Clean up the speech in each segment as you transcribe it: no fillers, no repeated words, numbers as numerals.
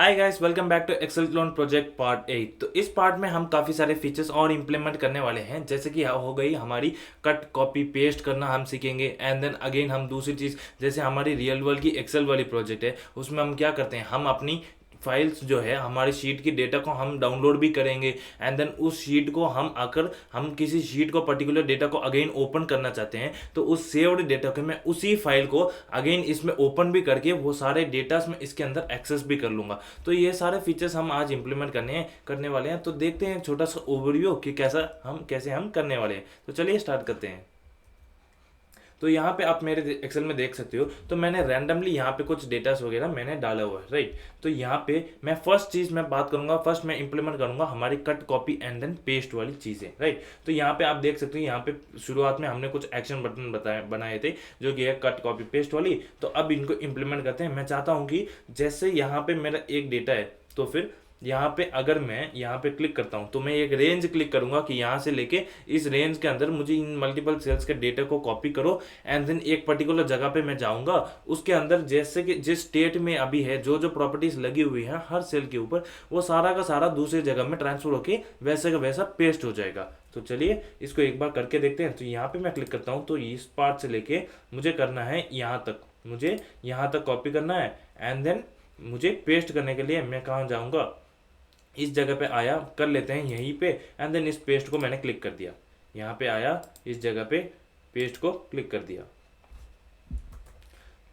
Hi guys, welcome back to Excel clone project part 8। तो इस part में हम काफ़ी सारे फीचर्स और इम्प्लीमेंट करने वाले हैं, जैसे कि हो गई हमारी कट कॉपी पेस्ट करना हम सीखेंगे। एंड देन अगेन हम दूसरी चीज़, जैसे हमारी रियल वर्ल्ड की एक्सेल वाली प्रोजेक्ट है, उसमें हम क्या करते हैं, हम अपनी फाइल्स जो है हमारी शीट की डेटा को हम डाउनलोड भी करेंगे। एंड देन उस शीट को हम आकर हम किसी शीट को पर्टिकुलर डेटा को अगेन ओपन करना चाहते हैं, तो उस सेव्ड डेटा को मैं उसी फाइल को अगेन इसमें ओपन भी करके वो सारे डेटास मैं इसके अंदर एक्सेस भी कर लूंगा। तो ये सारे फीचर्स हम आज इंप्लीमेंट करने वाले हैं। तो देखते हैं छोटा सा ओवरव्यू कि कैसे हम करने वाले हैं। तो चलिए स्टार्ट करते हैं। तो यहाँ पे आप मेरे एक्सेल में देख सकते हो, तो मैंने रैंडमली यहाँ पे कुछ डेटास वगैरह मैंने डाला हुआ है, राइट। तो यहाँ पे मैं फर्स्ट चीज़ मैं बात करूंगा, फर्स्ट मैं इंप्लीमेंट करूंगा हमारी cut copy and then paste वाली चीज़ें, राइट। तो यहाँ पे आप देख सकते हो, यहाँ पे शुरुआत में हमने कुछ एक्शन बटन बनाए थे जो कि है कट कॉपी पेस्ट वाली। तो अब इनको इंप्लीमेंट करते हैं। मैं चाहता हूँ कि जैसे यहाँ पे मेरा एक डेटा है, तो फिर यहाँ पे अगर मैं यहाँ पे क्लिक करता हूँ तो मैं एक रेंज क्लिक करूंगा कि यहाँ से लेके इस रेंज के अंदर मुझे इन मल्टीपल सेल्स के डेटा को कॉपी करो। एंड देन एक पर्टिकुलर जगह पे मैं जाऊंगा, उसके अंदर जैसे कि जिस स्टेट में अभी है जो जो प्रॉपर्टीज लगी हुई है हर सेल के ऊपर, वो सारा का सारा दूसरी जगह में ट्रांसफर होके वैसे का वैसा पेस्ट हो जाएगा। तो चलिए इसको एक बार करके देखते हैं। तो यहाँ पे मैं क्लिक करता हूँ, तो इस पार्ट से लेके मुझे करना है यहाँ तक, मुझे यहाँ तक कॉपी करना है। एंड देन मुझे पेस्ट करने के लिए मैं कहाँ जाऊँगा, इस जगह पे आया, कर लेते हैं यहीं पे। एंड देन इस पेस्ट को मैंने क्लिक कर दिया, यहाँ पे आया, इस जगह पे पेस्ट को क्लिक कर दिया।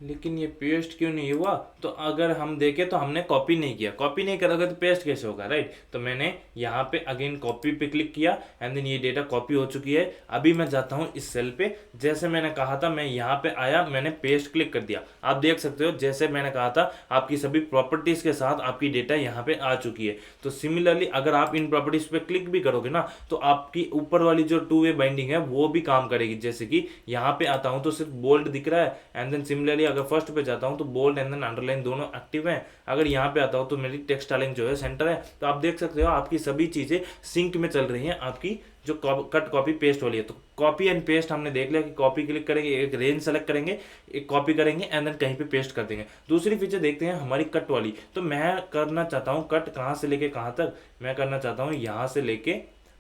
लेकिन ये पेस्ट क्यों नहीं हुआ? तो अगर हम देखें तो हमने कॉपी नहीं किया, कॉपी नहीं करोगे तो पेस्ट कैसे होगा, राइट। तो मैंने यहाँ पे अगेन कॉपी पे क्लिक किया एंड देन ये डेटा कॉपी हो चुकी है। अभी मैं जाता हूँ इस सेल पे, जैसे मैंने कहा था मैं यहाँ पे आया, मैंने पेस्ट क्लिक कर दिया। आप देख सकते हो जैसे मैंने कहा था आपकी सभी प्रॉपर्टीज के साथ आपकी डेटा यहाँ पे आ चुकी है। तो सिमिलरली अगर आप इन प्रॉपर्टीज पे क्लिक भी करोगे ना, तो आपकी ऊपर वाली जो टू वे बाइंडिंग है वो भी काम करेगी। जैसे कि यहाँ पे आता हूँ तो सिर्फ बोल्ड दिख रहा है, एंड देन सिमिलरली अगर फर्स्ट पे जाता हूँ तो बोल्ड एंड देन अंडरलाइन दोनों एक्टिव हैं। अगर यहाँ पे आता हूँ तो मेरी टेक्स्ट स्टाइलिंग जो है सेंटर है। तो आप देख सकते हो आपकी सभी चीजें सिंक में चल रही हैं, आपकी जो कट कॉपी पेस्ट वाली है। तो कॉपी एंड पेस्ट हमने देख लिया कि कॉपी क्लिक करेंगे, एक रेंज सेलेक्ट करेंगे, एक कॉपी करेंगे एंड देन कहीं पे पेस्ट कर देंगे। दूसरी फीचर देखते हैं हमारी कट वाली। तो मैं करना चाहता हूँ कट कहाँ से लेके कहाँ तक, मैं करना चाहता हूँ यहाँ से लेके,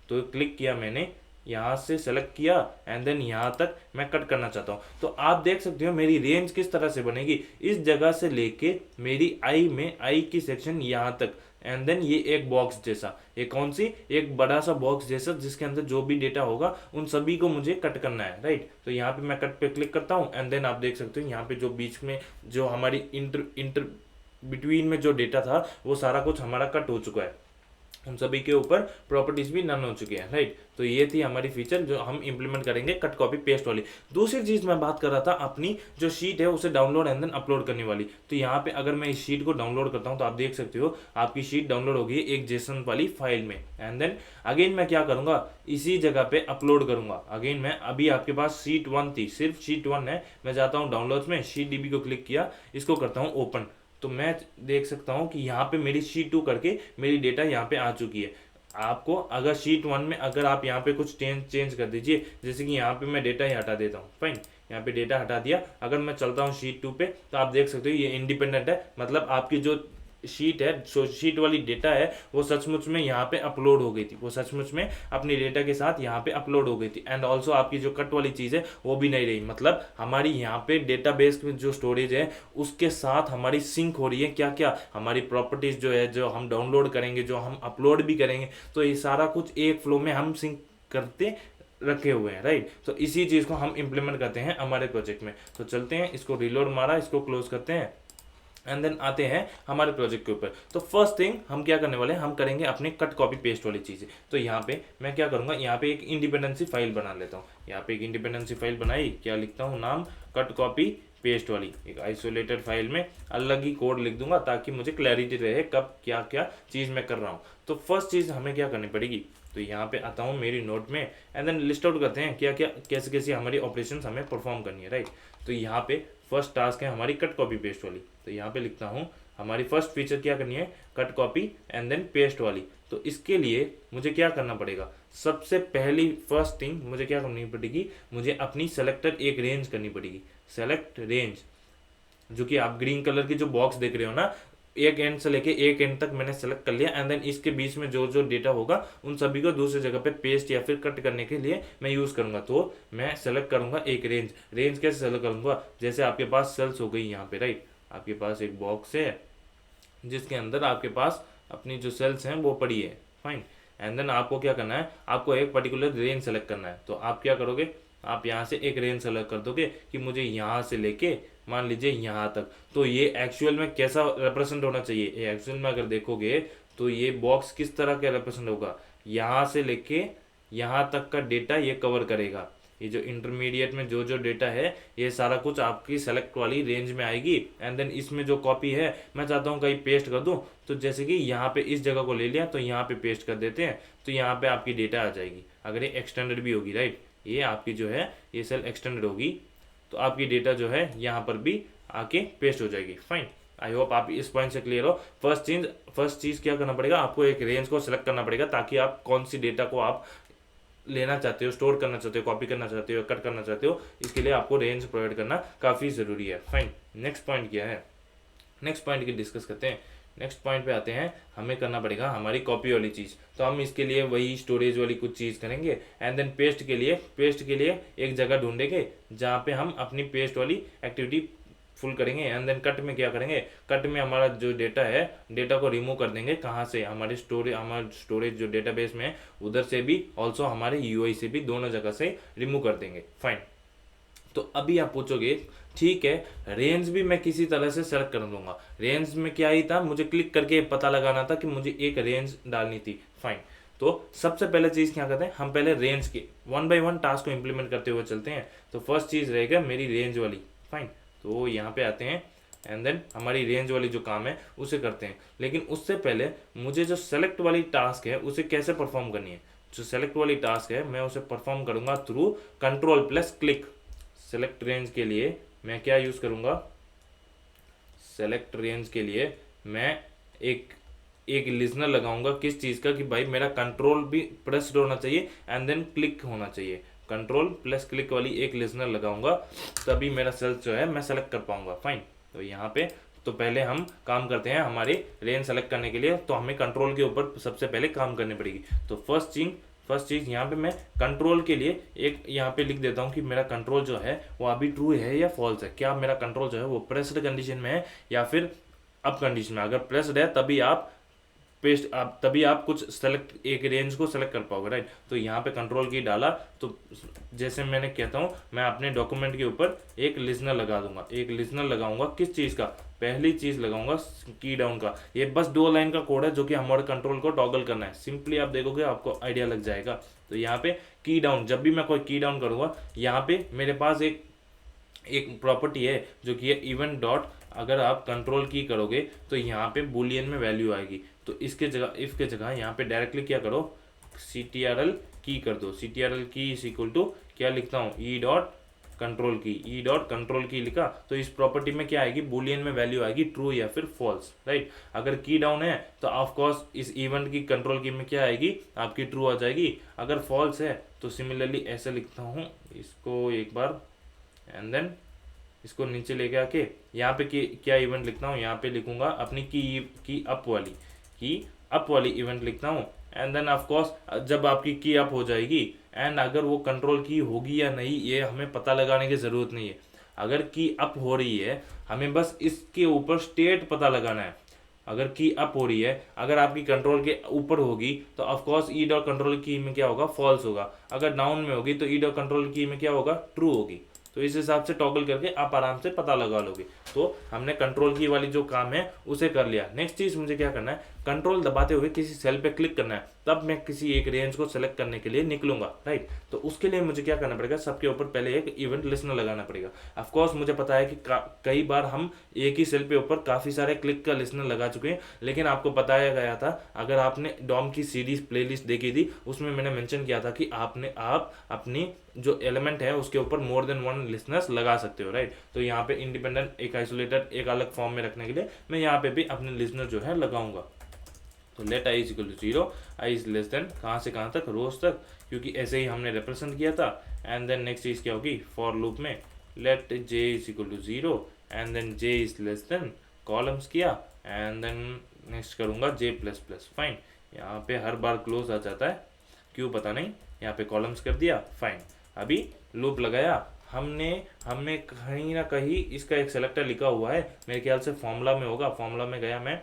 तो क्लिक किया मैंने, यहाँ से सेलेक्ट किया एंड देन यहाँ तक मैं कट करना चाहता हूँ। तो आप देख सकते हो मेरी रेंज किस तरह से बनेगी, इस जगह से लेके मेरी आई में, आई की सेक्शन यहाँ तक। एंड देन ये एक बॉक्स जैसा, ये कौन सी, एक बड़ा सा बॉक्स जैसा जिसके अंदर जो भी डेटा होगा उन सभी को मुझे कट करना है, राइट। तो यहाँ पे मैं कट पे क्लिक करता हूँ एंड देन आप देख सकते हो यहाँ पे जो बीच में जो हमारी इंटर इंटर बिटवीन में जो डेटा था वो सारा कुछ हमारा कट हो चुका है, उन सभी के ऊपर प्रॉपर्टीज भी नन हो चुके हैं, राइट। तो ये थी हमारी फीचर जो हम इंप्लीमेंट करेंगे कट कॉपी पेस्ट वाली। दूसरी चीज मैं बात कर रहा था अपनी जो शीट है उसे डाउनलोड एंड देन अपलोड करने वाली। तो यहाँ पे अगर मैं इस शीट को डाउनलोड करता हूँ तो आप देख सकते हो आपकी शीट डाउनलोड हो गई एक जेसन वाली फाइल में। एंड देन अगेन मैं क्या करूंगा, इसी जगह पे अपलोड करूंगा। अगेन मैं, अभी आपके पास शीट 1 थी, सिर्फ शीट 1 है, मैं जाता हूँ डाउनलोड्स में, शीट डीबी को क्लिक किया, इसको करता हूँ ओपन। तो मैं देख सकता हूँ कि यहाँ पे मेरी शीट 2 करके मेरी डेटा यहाँ पे आ चुकी है। आपको अगर शीट 1 में अगर आप यहाँ पे कुछ चेंज कर दीजिए, जैसे कि यहाँ पे मैं डेटा ही हटा देता हूँ, फाइन, यहाँ पे डेटा हटा दिया। अगर मैं चलता हूँ शीट 2 पे तो आप देख सकते हो ये इंडिपेंडेंट है, मतलब आपकी जो शीट है, जो शीट वाली डेटा है वो सचमुच में यहाँ पे अपलोड हो गई थी, वो सचमुच में अपनी डेटा के साथ यहाँ पे अपलोड हो गई थी। एंड ऑल्सो आपकी जो कट वाली चीज़ है वो भी नहीं रही, मतलब हमारी यहाँ पे डेटाबेस में जो स्टोरेज है उसके साथ हमारी सिंक हो रही है। क्या क्या हमारी प्रॉपर्टीज जो है, जो हम डाउनलोड करेंगे, जो हम अपलोड भी करेंगे, तो ये सारा कुछ एक फ्लो में हम सिंक करते रखे हुए हैं, राइट। तो इसी चीज़ को हम इंप्लीमेंट करते हैं हमारे प्रोजेक्ट में। तो चलते हैं, इसको रिलोड मारा, इसको क्लोज करते हैं एंड देन आते हैं हमारे प्रोजेक्ट के ऊपर। तो फर्स्ट थिंग हम क्या करने वाले हैं, हम करेंगे अपनी कट कॉपी पेस्ट वाली चीज़ें। तो यहाँ पे मैं क्या करूँगा, यहाँ पे एक इंडिपेंडेंसी फाइल बना लेता हूँ। यहाँ पे एक इंडिपेंडेंसी फाइल बनाई, क्या लिखता हूँ, नाम कट कॉपी पेस्ट वाली, एक आइसोलेटेड फाइल में अलग ही कोड लिख दूंगा ताकि मुझे क्लैरिटी रहे कब क्या क्या चीज़ मैं कर रहा हूँ। तो फर्स्ट चीज़ हमें क्या करनी पड़ेगी, तो यहाँ पे आता हूँ मेरी नोट में एंड देन लिस्ट आउट करते हैं क्या क्या कैसे कैसे हमारी ऑपरेशन हमें परफॉर्म करनी है, राइट। तो यहाँ पे फर्स्ट टास्क है हमारी कट कॉपी पेस्ट वाली। तो यहाँ पे लिखता हूँ हमारी फर्स्ट फीचर क्या करनी है, cut copy and then paste वाली। तो इसके लिए मुझे क्या करना पड़ेगा, सबसे पहली फर्स्ट थिंग मुझे क्या करनी पड़ेगी, मुझे अपनी सेलेक्टर एक रेंज करनी पड़ेगी, सेलेक्ट रेंज, जो कि आप ग्रीन कलर की जो बॉक्स देख रहे हो ना, एक एंड से लेके एक एंड तक मैंने सेलेक्ट कर लिया एंड देन इसके बीच में जो जो डेटा होगा उन सभी को दूसरी जगह पे पेस्ट या फिर कट करने के लिए मैं यूज करूंगा। तो मैं सेलेक्ट करूंगा एक रेंज। रेंज कैसे सेलेक्ट करूंगा, जैसे आपके पास सेल्स हो गई यहाँ पे, राइट। आपके पास एक बॉक्स है जिसके अंदर आपके पास अपनी जो सेल्स हैं वो पड़ी है, फाइन। एंड देन आपको क्या करना है, आपको एक पर्टिकुलर रेंज सेलेक्ट करना है। तो आप क्या करोगे, आप यहाँ से एक रेंज सेलेक्ट कर दोगे कि मुझे यहाँ से लेके मान लीजिए यहाँ तक। तो ये एक्चुअल में कैसा रिप्रेजेंट होना चाहिए, ये एक्चुअल में अगर देखोगे तो ये बॉक्स किस तरह का रिप्रेजेंट होगा, यहाँ से लेके यहाँ तक का डेटा ये कवर करेगा। ये जो इंटरमीडिएट में जो जो डेटा है ये सारा कुछ आपकी सेलेक्ट वाली रेंज में आएगी। एंड देन इसमें जो कॉपी है मैं चाहता हूँ कहीं पेस्ट कर दूँ, तो जैसे कि यहाँ पे इस जगह को ले लिया तो यहाँ पे पेस्ट कर देते हैं, तो यहाँ पे आपकी डेटा आ जाएगी। अगर ये एक्सटेंडेड भी होगी, राइट, ये आपकी जो है ये सेल एक्सटेंडेड होगी तो आपकी डेटा जो है यहाँ पर भी आके पेस्ट हो जाएगी, फाइन। आई होप आप इस पॉइंट से क्लियर हो। फर्स्ट चीज क्या करना पड़ेगा, आपको एक रेंज को सिलेक्ट करना पड़ेगा ताकि आप कौन सी डेटा को आप लेना चाहते हो, स्टोर करना चाहते हो, कॉपी करना चाहते हो, कट करना चाहते हो, इसके लिए आपको रेंज प्रोवाइड करना काफ़ी ज़रूरी है, फाइन। नेक्स्ट पॉइंट क्या है, नेक्स्ट पॉइंट की डिस्कस करते हैं। नेक्स्ट पॉइंट पे आते हैं, हमें करना पड़ेगा हमारी कॉपी वाली चीज़। तो हम इसके लिए वही स्टोरेज वाली कुछ चीज़ करेंगे एंड देन पेस्ट के लिए एक जगह ढूंढेंगे जहाँ पे हम अपनी पेस्ट वाली एक्टिविटी फुल करेंगे। एंड देन कट में क्या करेंगे, कट में हमारा जो डेटा है, डेटा को रिमूव कर देंगे। कहाँ से, हमारे स्टोरेज जो डेटाबेस में है उधर से भी, ऑल्सो हमारे यूआई से भी, दोनों जगह से रिमूव कर देंगे, फाइन। तो अभी आप पूछोगे ठीक है, रेंज भी मैं किसी तरह से सेलेक्ट कर दूंगा। रेंज में क्या ही था, मुझे क्लिक करके पता लगाना था कि मुझे एक रेंज डालनी थी, फाइन। तो सबसे पहले चीज क्या करते हैं, हम पहले रेंज के 1 बाय 1 टास्क को इंप्लीमेंट करते हुए चलते हैं। तो फर्स्ट चीज रहेगा मेरी रेंज वाली, फाइन। तो यहाँ पे आते हैं एंड देन हमारी रेंज वाली जो काम है उसे करते हैं। लेकिन उससे पहले मुझे जो सेलेक्ट वाली टास्क है उसे कैसे परफॉर्म करनी है। जो सेलेक्ट वाली टास्क है मैं उसे परफॉर्म करूंगा through control plus click. Select range के लिए मैं क्या यूज करूंगा, सेलेक्ट रेंज के लिए मैं एक लिजनर लगाऊंगा। किस चीज का, कि भाई मेरा कंट्रोल भी प्रेस्ड होना चाहिए एंड देन क्लिक होना चाहिए। कंट्रोल प्लस क्लिक वाली एक लिजनर लगाऊंगा, तभी मेरा सेल्स जो है मैं सेलेक्ट कर पाऊंगा, फाइन। तो यहाँ पे तो पहले हम काम करते हैं हमारी रेंज सेलेक्ट करने के लिए, तो हमें कंट्रोल के ऊपर सबसे पहले काम करनी पड़ेगी। तो फर्स्ट चीज यहाँ पे मैं कंट्रोल के लिए एक यहाँ पे लिख देता हूँ कि मेरा कंट्रोल जो है वो अभी ट्रू है या फॉल्स है। क्या मेरा कंट्रोल जो है वो प्रेस्ड कंडीशन में है या फिर अप कंडीशन में। अगर प्रेस्ड है तभी आप कुछ सेलेक्ट, एक रेंज को सेलेक्ट कर पाओगे, राइट। तो यहाँ पे कंट्रोल की डाला, तो जैसे मैंने कहता हूँ मैं अपने डॉक्यूमेंट के ऊपर एक लिजनर लगा दूंगा। एक लिजनर लगाऊंगा किस चीज़ का, पहली चीज़ लगाऊंगा की डाउन का। ये बस 2 लाइन का कोड है जो कि हमारे कंट्रोल को टॉगल करना है। सिंपली आप देखोगे आपको आइडिया लग जाएगा। तो यहाँ पे की डाउन, जब भी मैं कोई की डाउन करूँगा यहाँ पे मेरे पास एक प्रॉपर्टी है जो कि है इवेंट डॉट। अगर आप कंट्रोल की करोगे तो यहाँ पे बुलियन में वैल्यू आएगी। तो इसके जगह इफ के जगह यहाँ पे डायरेक्टली क्या करो, ctrl की कर दो। ctrl की इज इक्वल टू क्या लिखता हूँ, ई डॉट कंट्रोल की लिखा। तो इस प्रॉपर्टी में क्या आएगी, बुलियन में वैल्यू आएगी ट्रू या फिर फॉल्स, राइट। अगर की डाउन है तो ऑफ कोर्स इस इवेंट की कंट्रोल की में क्या आएगी, आपकी ट्रू आ जाएगी। अगर फॉल्स है तो सिमिलरली ऐसे लिखता हूँ इसको एक बार एंड देन इसको नीचे लेके आके यहाँ पे क्या इवेंट लिखता हूँ, यहाँ पे लिखूंगा अपनी की अप वाली इवेंट लिखता हूँ। एंड देन ऑफ कोर्स जब आपकी की अप हो जाएगी एंड अगर वो कंट्रोल की होगी या नहीं ये हमें पता लगाने की ज़रूरत नहीं है। अगर की अप हो रही है हमें बस इसके ऊपर स्टेट पता लगाना है। अगर की अप हो रही है, अगर आपकी कंट्रोल के ऊपर होगी तो of course E dot control की में क्या होगा, फॉल्स होगा। अगर डाउन में होगी तो ई डॉट कंट्रोल की में क्या होगा, ट्रू होगी। तो इस हिसाब से टॉगल करके आप आराम से पता लगा लोगे। तो हमने कंट्रोल की वाली जो काम है उसे कर लिया। नेक्स्ट चीज मुझे क्या करना है, कंट्रोल दबाते हुए किसी सेल पे क्लिक करना है, तब मैं किसी एक रेंज को सेलेक्ट करने के लिए निकलूंगा, राइट। तो उसके लिए मुझे क्या करना पड़ेगा, सबके ऊपर पहले एक इवेंट लिस्टनर लगाना पड़ेगा। ऑफ कोर्स मुझे पता है कि कई बार हम एक ही सेल पे ऊपर काफी सारे क्लिक का लिस्टनर लगा चुके हैं, लेकिन आपको बताया गया था, अगर आपने डॉम की सीरीज प्लेलिस्ट देखी थी उसमें मैंने मेंशन किया था कि आप अपनी जो एलिमेंट है उसके ऊपर मोर देन 1 लिस्टनर्स लगा सकते हो, राइट। तो यहाँ पे इंडिपेंडेंट, एक आइसोलेटेड, एक अलग फॉर्म में रखने के लिए मैं यहाँ पे भी अपने लिस्टनर जो है लगाऊंगा। तो let I is equal to 0, I is less than कहाँ से कहाँ तक, रोज तक, क्योंकि ऐसे ही हमने रिप्रेजेंट किया था। एंड देन नेक्स्ट चीज क्या होगी, फॉर लूप में let j is equal to 0 and then j is less than, columns किया एंड देन नेक्स्ट करूँगा जे प्लस प्लस, फाइन। यहाँ पे हर बार क्लोज आ जाता है, क्यों पता नहीं। यहाँ पे कॉलम्स कर दिया, फाइन। अभी लूप लगाया हमने हमने कहीं ना कहीं इसका एक सेलेक्टर लिखा हुआ है, मेरे ख्याल से फॉर्मूला में होगा। फॉर्मूला में गया मैं,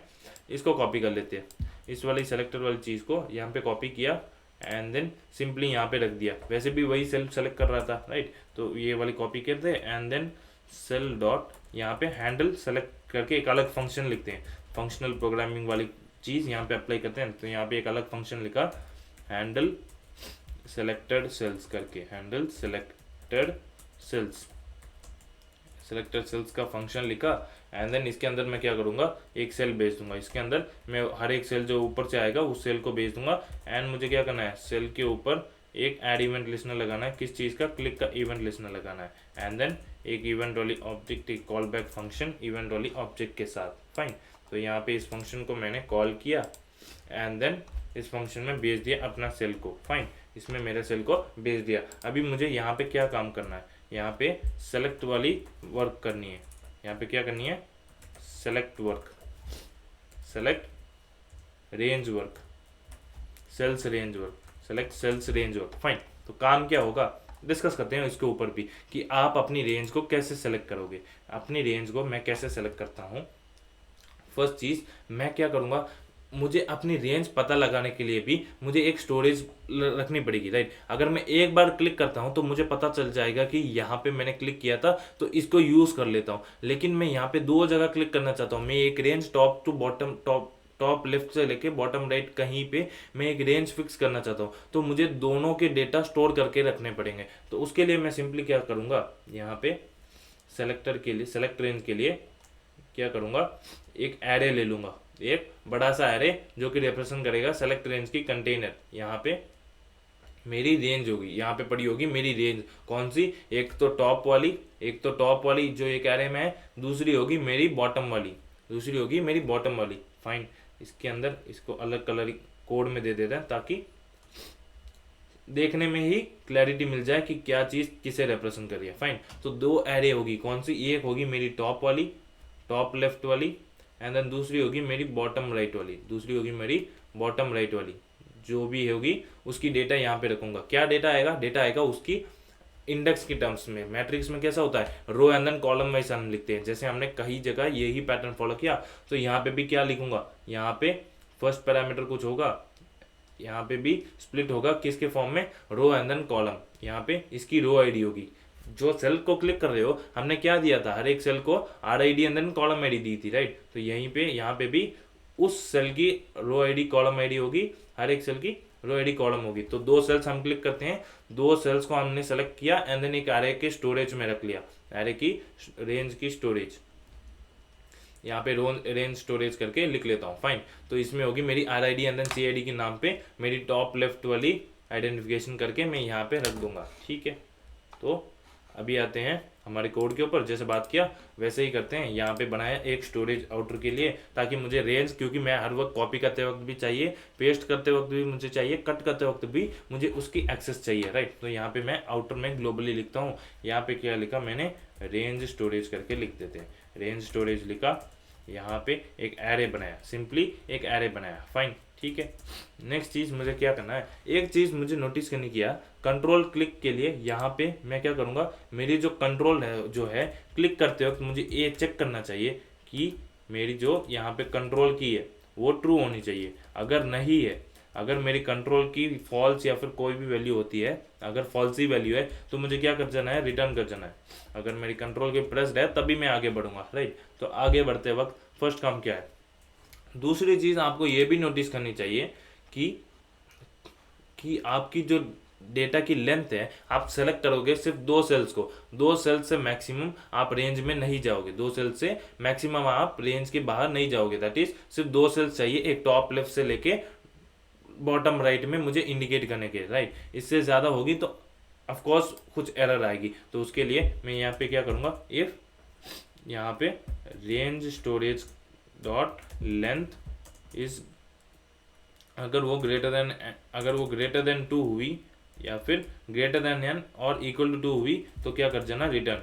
इसको कॉपी कर लेते हैं, इस वाली सेलेक्टर वाली चीज़ को यहाँ पे कॉपी किया एंड देन सिंपली यहाँ पे रख दिया। वैसे भी वही सेल सेलेक्ट कर रहा था, राइट। तो ये वाली कॉपी करते हैं एंड देन सेल डॉट यहाँ पे हैंडल सेलेक्ट करके एक अलग फंक्शन लिखते हैं, फंक्शनल प्रोग्रामिंग वाली चीज़ यहाँ पे अप्लाई करते हैं। तो यहाँ पे एक अलग फंक्शन लिखा, हैंडल सेलेक्टेड सेल्स करके, handle selected cells, selected cells का फंक्शन लिखा एंड देन इसके अंदर मैं क्या करूँगा, एक सेल भेज दूंगा। इसके अंदर मैं हर एक सेल जो ऊपर से आएगा उस सेल को भेज दूंगा एंड मुझे क्या करना है, सेल के ऊपर एक ऐड इवेंट लिस्नर लगाना है। किस चीज़ का, क्लिक का इवेंट लिस्नर लगाना है एंड देन एक इवेंट वाली ऑब्जेक्ट, एक कॉल बैक फंक्शन इवेंट वाली ऑब्जेक्ट के साथ, फाइन। तो यहाँ पे इस फंक्शन को मैंने कॉल किया एंड देन इस फंक्शन में भेज दिया अपना सेल को, फाइन। इसमें मेरे सेल को भेज दिया। अभी मुझे यहाँ पे क्या काम करना है, यहाँ पे सेलेक्ट वाली वर्क करनी है। यहाँ पे क्या करनी है, select work, select range work, cells range work, select cells range work, fine. तो काम क्या होगा डिस्कस करते हैं इसके ऊपर भी, कि आप अपनी रेंज को कैसे सेलेक्ट करोगे। अपनी रेंज को मैं कैसे सेलेक्ट करता हूँ, फर्स्ट चीज़ मैं क्या करूँगा, मुझे अपनी रेंज पता लगाने के लिए भी मुझे एक स्टोरेज रखनी पड़ेगी, राइट। अगर मैं एक बार क्लिक करता हूं तो मुझे पता चल जाएगा कि यहाँ पे मैंने क्लिक किया था तो इसको यूज़ कर लेता हूं। लेकिन मैं यहाँ पे दो जगह क्लिक करना चाहता हूँ। मैं एक range top to bottom, top left से लेके बॉटम राइट कहीं पे मैं एक रेंज फिक्स करना चाहता हूँ, तो मुझे दोनों के डेटा स्टोर करके रखने पड़ेंगे। तो उसके लिए मैं सिंपली क्या करूँगा, यहाँ पे सेलेक्टर के लिए, सेलेक्ट रेंज के लिए क्या करूँगा, एक एरे ले लूँगा, एक बड़ा सा एरे जो कि रिप्रेजेंट करेगा सेलेक्ट रेंज की कंटेनर। यहाँ पे मेरी रेंज होगी, यहाँ पे पड़ी होगी मेरी रेंज कौन सी, एक तो टॉप वाली, एक तो टॉप वाली जो एक एरे में है, दूसरी होगी मेरी बॉटम वाली, दूसरी होगी मेरी बॉटम वाली, फाइन। इसके अंदर इसको अलग कलर कोड में दे देते हैं ताकि देखने में ही क्लैरिटी मिल जाए कि क्या चीज़ किसे रिप्रेजेंट कर रही है, फाइन। तो दो एरे होगी, कौन सी, एक होगी मेरी टॉप वाली, टॉप लेफ्ट वाली एंड देन दूसरी होगी मेरी बॉटम राइट वाली, दूसरी होगी मेरी बॉटम राइट वाली। जो भी होगी उसकी डेटा यहाँ पे रखूंगा। क्या डेटा आएगा, डेटा आएगा उसकी इंडेक्स की टर्म्स में। मैट्रिक्स में कैसा होता है, row and then column wise हम लिखते हैं, जैसे हमने कई जगह यही पैटर्न फॉलो किया। तो यहाँ पे भी क्या लिखूंगा, यहाँ पे फर्स्ट पैरामीटर कुछ होगा, यहाँ पे भी स्प्लिट होगा किसके फॉर्म में, रो एंड देन कॉलम। यहाँ पे इसकी रो आईडी होगी। जो सेल को क्लिक कर रहे हो हमने क्या दिया था, हर एक सेल को R I D and then column ID दी थी, राइट। तो यहीं पे यहाँ पे भी उस सेल की रो आईडी कॉलम आईडी होगी, हर एक सेल की रो आईडी कॉलम होगी। तो दो सेल्स हम क्लिक करते हैं, दो सेल्स को हमने सेलेक्ट किया एंड देन एक एरे के स्टोरेज में रख लिया, एरे की रेंज की स्टोरेज। यहाँ पे रेंज स्टोरेज करके लिख लेता हूँ, फाइन। तो इसमें होगी मेरी R I D and then C I D के नाम पे मेरी टॉप लेफ्ट वाली आइडेंटिफिकेशन करके मैं यहाँ पे रख दूंगा, ठीक है। तो अभी आते हैं हमारे कोड के ऊपर, जैसे बात किया वैसे ही करते हैं। यहाँ पे बनाया एक स्टोरेज आउटर के लिए, ताकि मुझे रेंज, क्योंकि मैं हर वक्त कॉपी करते वक्त भी चाहिए, पेस्ट करते वक्त भी मुझे चाहिए, कट करते वक्त भी मुझे उसकी एक्सेस चाहिए, राइट। तो यहाँ पे मैं आउटर में ग्लोबली लिखता हूँ। यहाँ पे क्या लिखा मैंने, रेंज स्टोरेज करके लिख देते हैं, रेंज स्टोरेज लिखा। यहाँ पे एक एरे बनाया, सिंपली एक एरे बनाया, फाइन, ठीक है। नेक्स्ट चीज़ मुझे क्या करना है, एक चीज़ मुझे नोटिस करनी किया, कंट्रोल क्लिक के लिए यहाँ पे मैं क्या करूँगा, मेरी जो कंट्रोल है जो है क्लिक करते वक्त मुझे ये चेक करना चाहिए कि मेरी जो यहाँ पे कंट्रोल की है वो ट्रू होनी चाहिए। अगर नहीं है, अगर मेरी कंट्रोल की फॉल्स या फिर कोई भी वैल्यू होती है, अगर फॉल्स ही वैल्यू है तो मुझे क्या कर जाना है, रिटर्न कर जाना है। अगर मेरी कंट्रोल की प्रेस्ड है तभी मैं आगे बढ़ूंगा, राइट। तो आगे बढ़ते वक्त फर्स्ट काम क्या है। दूसरी चीज़ आपको ये भी नोटिस करनी चाहिए कि आपकी जो डेटा की लेंथ है, आप सेलेक्ट करोगे सिर्फ दो सेल्स को, दो सेल्स से मैक्सिमम आप रेंज में नहीं जाओगे, दो सेल्स से मैक्सिमम आप रेंज के बाहर नहीं जाओगे। दैट इज सिर्फ दो सेल्स चाहिए, एक टॉप लेफ्ट से लेके बॉटम राइट में मुझे इंडिकेट करने के, राइट। इससे ज़्यादा होगी तो ऑफकोर्स कुछ एरर आएगी। तो उसके लिए मैं यहाँ पे क्या करूँगा, इफ यहाँ पे range storage dot length is, अगर वो ग्रेटर देन 2 हुई या फिर ग्रेटर देन एन और इक्वल टू 2 हुई तो क्या कर जाना, return.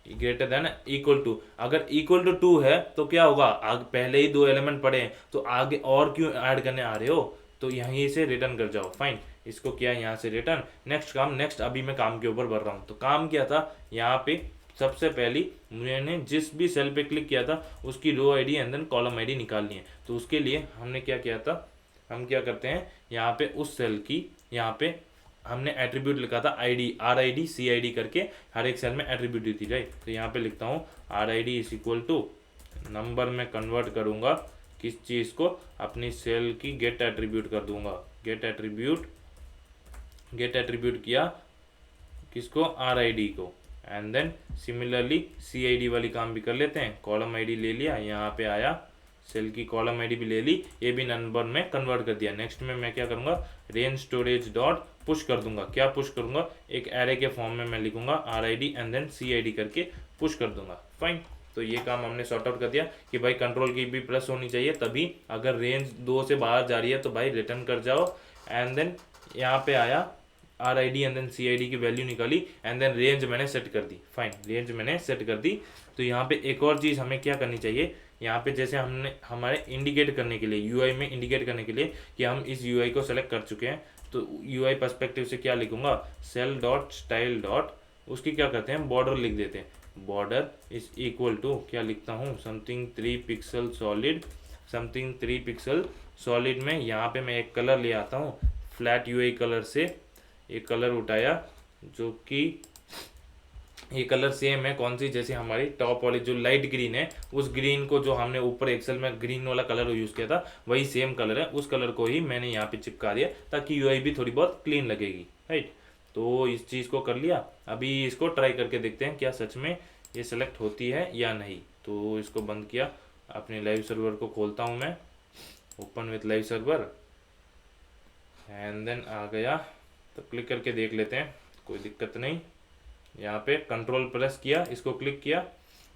Greater than equal to, अगर इक्वल टू 2 है तो क्या होगा, आगे पहले ही 2 एलिमेंट पड़े हैं तो आगे और क्यों ऐड करने आ रहे हो, तो यहीं से रिटर्न कर जाओ। फाइन, इसको किया यहाँ से रिटर्न। नेक्स्ट काम, नेक्स्ट अभी मैं काम के ऊपर बढ़ रहा हूँ। तो काम क्या था, यहाँ पे सबसे पहली मैंने जिस भी सेल पे क्लिक किया था उसकी row ID and then column ID निकालनी है। तो उसके लिए हमने क्या किया था, हम क्या करते हैं, यहाँ पे उस सेल की, यहाँ पे हमने एट्रीब्यूट लिखा था आईडी, RID CID करके हर एक सेल में एट्रीब्यूट दी थी, राइट। तो यहाँ पे लिखता हूँ RID is equal to number में कन्वर्ट करूँगा किस चीज़ को, अपनी सेल की गेट एट्रीब्यूट कर दूंगा, गेट एट्रीब्यूट किया किसको, RID को। एंड देन सिमिलरली CID वाली काम भी कर लेते हैं, कॉलम आईडी ले लिया, यहाँ पे आया सेल की कॉलम आईडी भी ले ली, ये भी नंबर में कन्वर्ट कर दिया। नेक्स्ट में मैं क्या करूँगा, रेंज स्टोरेज डॉट पुश कर दूंगा। क्या पुश करूँगा, एक एरे के फॉर्म में मैं लिखूंगा RID एंड देन CID करके पुश कर दूंगा। फाइन, तो ये काम हमने सॉर्ट आउट कर दिया कि भाई कंट्रोल की भी प्लस होनी चाहिए, तभी अगर रेंज 2 से बाहर जा रही है तो भाई रिटर्न कर जाओ। एंड देन यहाँ पे आया RID एंड देन CID की वैल्यू निकाली एंड देन रेंज मैंने सेट कर दी। फाइन, रेंज मैंने सेट कर दी। तो यहाँ पे एक और चीज़ हमें क्या करनी चाहिए, यहाँ पे जैसे हमने हमारे इंडिकेट करने के लिए UI में इंडिकेट करने के लिए कि हम इस UI को सेलेक्ट कर चुके हैं, तो UI पर्सपेक्टिव से क्या लिखूंगा, सेल डॉट स्टाइल डॉट, उसकी क्या करते हैं, बॉर्डर लिख देते हैं। बॉर्डर इज इक्वल टू क्या लिखता हूँ, something 3 pixel solid, something 3 pixel solid में यहाँ पे मैं एक कलर ले आता हूँ, फ्लैट UI कलर से एक कलर उठाया, जो कि ये कलर सेम है कौन सी, जैसे हमारी टॉप वाली जो लाइट ग्रीन है, उस ग्रीन को जो हमने ऊपर एक्सेल में ग्रीन वाला कलर यूज़ किया था वही सेम कलर है, उस कलर को ही मैंने यहाँ पे चिपका दिया ताकि UI भी थोड़ी बहुत क्लीन लगेगी, राइट। तो इस चीज़ को कर लिया, अभी इसको ट्राई करके देखते हैं क्या सच में ये सेलेक्ट होती है या नहीं। तो इसको बंद किया, अपने लाइव सर्वर को खोलता हूँ मैं, open with live server and then आ गया, तो क्लिक करके देख लेते हैं, कोई दिक्कत नहीं। यहाँ पे कंट्रोल प्रेस किया, इसको क्लिक किया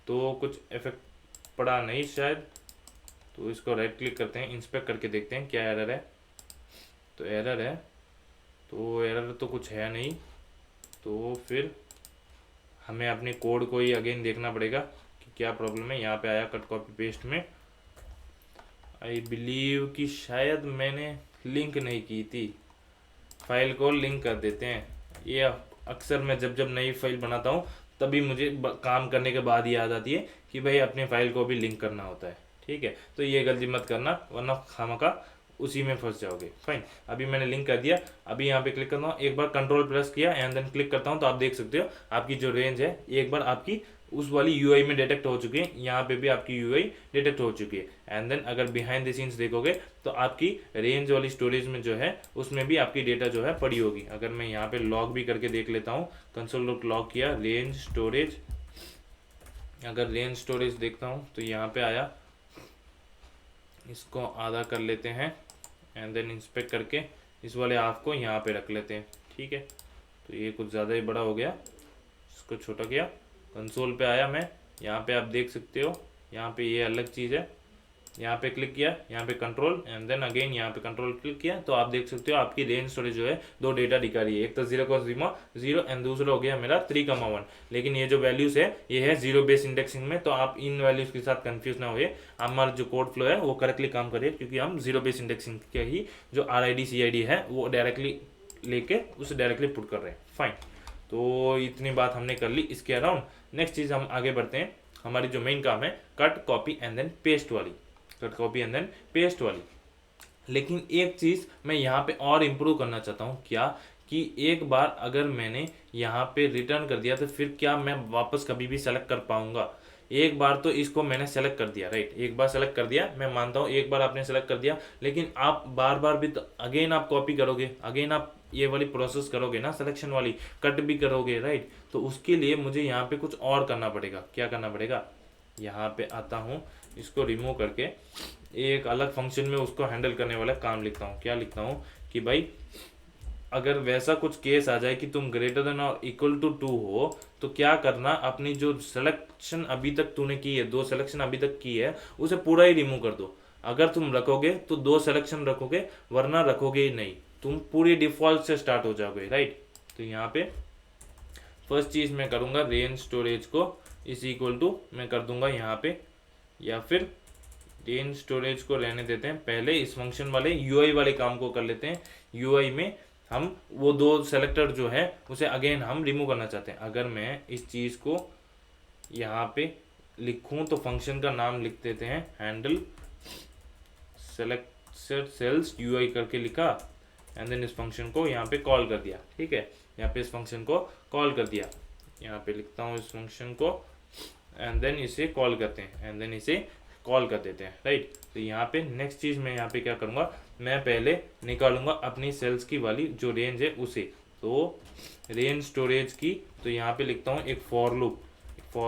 तो कुछ इफेक्ट पड़ा नहीं शायद, तो इसको राइट क्लिक करते हैं, इंस्पेक्ट करके देखते हैं क्या एरर है। तो एरर है, तो एरर तो कुछ है नहीं, तो फिर हमें अपने कोड को ही अगेन देखना पड़ेगा कि क्या प्रॉब्लम है। यहाँ पे आया कट कॉपी पेस्ट में, आई बिलीव कि शायद मैंने लिंक नहीं की थी, फाइल को लिंक कर देते हैं। ये अक्सर मैं जब जब नई फाइल बनाता हूँ तभी मुझे काम करने के बाद याद आती है कि भाई अपने फाइल को भी लिंक करना होता है, ठीक है। तो ये गलती मत करना वरना खामखा उसी में फंस जाओगे। फाइन, अभी मैंने लिंक कर दिया, अभी यहाँ पे क्लिक करता हूँ, एक बार कंट्रोल प्रेस किया एंड देन क्लिक करता हूँ, तो आप देख सकते हो आपकी जो रेंज है एक बार आपकी उस वाली UI में डिटेक्ट हो चुकी है, यहाँ पे भी आपकी UI डिटेक्ट हो चुकी है। एंड देन अगर बिहाइंड द सीन्स देखोगे तो आपकी रेंज वाली स्टोरेज में जो है उसमें भी आपकी डेटा जो है पड़ी होगी। अगर मैं यहाँ पे लॉग भी करके देख लेता हूँ, कंसोल लॉग किया, रेंज स्टोरेज, अगर रेंज स्टोरेज देखता हूँ तो यहाँ पे आया, इसको आधा कर लेते हैं एंड देन इंस्पेक्ट करके इस वाले हाफ को यहाँ पे रख लेते हैं, ठीक है। तो ये कुछ ज़्यादा ही बड़ा हो गया, इसको छोटा किया, कंसोल पे आया मैं, यहाँ पे आप देख सकते हो, यहाँ पे ये अलग चीज़ है, यहाँ पे क्लिक किया, यहाँ पे कंट्रोल एंड देन अगेन यहाँ पे कंट्रोल क्लिक किया, तो आप देख सकते हो आपकी रेंज स्टोरेज जो है 2 डेटा दिखा रही है, एक तो 0,0 एंड दूसरा हो गया मेरा 3,1। लेकिन ये जो वैल्यूज़ है ये है 0 बेस इंडेक्सिंग में, तो आप इन वैल्यूज़ के साथ कंफ्यूज ना होइए, हमारा जो कोड फ्लो है वो करेक्टली काम करिए, क्योंकि हम 0 बेस इंडेक्सिंग के ही जो RID CID है वो डायरेक्टली लेके उसे डायरेक्टली पुट कर रहे हैं। फाइन, तो इतनी बात हमने कर ली इसके अराउंड। नेक्स्ट चीज़ हम आगे बढ़ते हैं, हमारी जो मेन काम है cut copy and then paste वाली, cut copy and then paste वाली। लेकिन एक चीज़ मैं यहाँ पे और इम्प्रूव करना चाहता हूँ, क्या कि एक बार अगर मैंने यहाँ पे रिटर्न कर दिया तो फिर क्या मैं वापस कभी भी सेलेक्ट कर पाऊँगा। एक बार तो इसको मैंने सेलेक्ट कर दिया, राइट, एक बार सेलेक्ट कर दिया, मैं मानता हूँ एक बार आपने सेलेक्ट कर दिया, लेकिन आप बार बार भी तो अगेन आप कॉपी करोगे, अगेन आप ये वाली प्रोसेस करोगे ना, सिलेक्शन वाली, कट भी करोगे, राइट। तो उसके लिए मुझे यहाँ पे कुछ और करना पड़ेगा। क्या करना पड़ेगा, यहाँ पे आता हूँ, इसको रिमूव करके एक अलग फंक्शन में उसको हैंडल करने वाला काम लिखता हूँ। क्या लिखता हूँ कि भाई अगर वैसा कुछ केस आ जाए कि तुम greater than or equal to 2 हो, तो क्या करना, अपनी जो सिलेक्शन अभी तक तूने की है, 2 सिलेक्शन अभी तक की है, उसे पूरा ही रिमूव कर दो। अगर तुम रखोगे तो 2 सिलेक्शन रखोगे, वरना रखोगे ही नहीं, तुम पूरी डिफॉल्ट से स्टार्ट हो जाओगे, राइट। तो यहाँ पे फर्स्ट चीज़ मैं करूँगा, रेंज स्टोरेज को इज इक्वल टू मैं कर दूंगा यहाँ पे, या फिर रेंज स्टोरेज को रहने देते हैं, पहले इस फंक्शन वाले यूआई वाले काम को कर लेते हैं। यूआई में हम वो दो सेलेक्टर जो है उसे अगेन हम रिमूव करना चाहते हैं। अगर मैं इस चीज़ को यहाँ पे लिखूँ तो फंक्शन का नाम लिख देते हैं हैंडल सेलेक्टेड सेल्स यूआई करके लिखा, एंड देन इस फंक्शन को यहाँ पे कॉल कर दिया। ठीक है, यहाँ पे इस फंक्शन को कॉल कर दिया, यहाँ पे लिखता हूँ इस फंक्शन को, एंड देन इसे कॉल करते हैं, एंड देन इसे कॉल कर देते हैं, राइट। तो यहाँ पे नेक्स्ट चीज़ मैं यहाँ पे क्या करूँगा, मैं पहले निकालूंगा अपनी सेल्स की वाली जो रेंज है उसे, तो रेंज स्टोरेज की, तो यहाँ पे लिखता हूँ एक for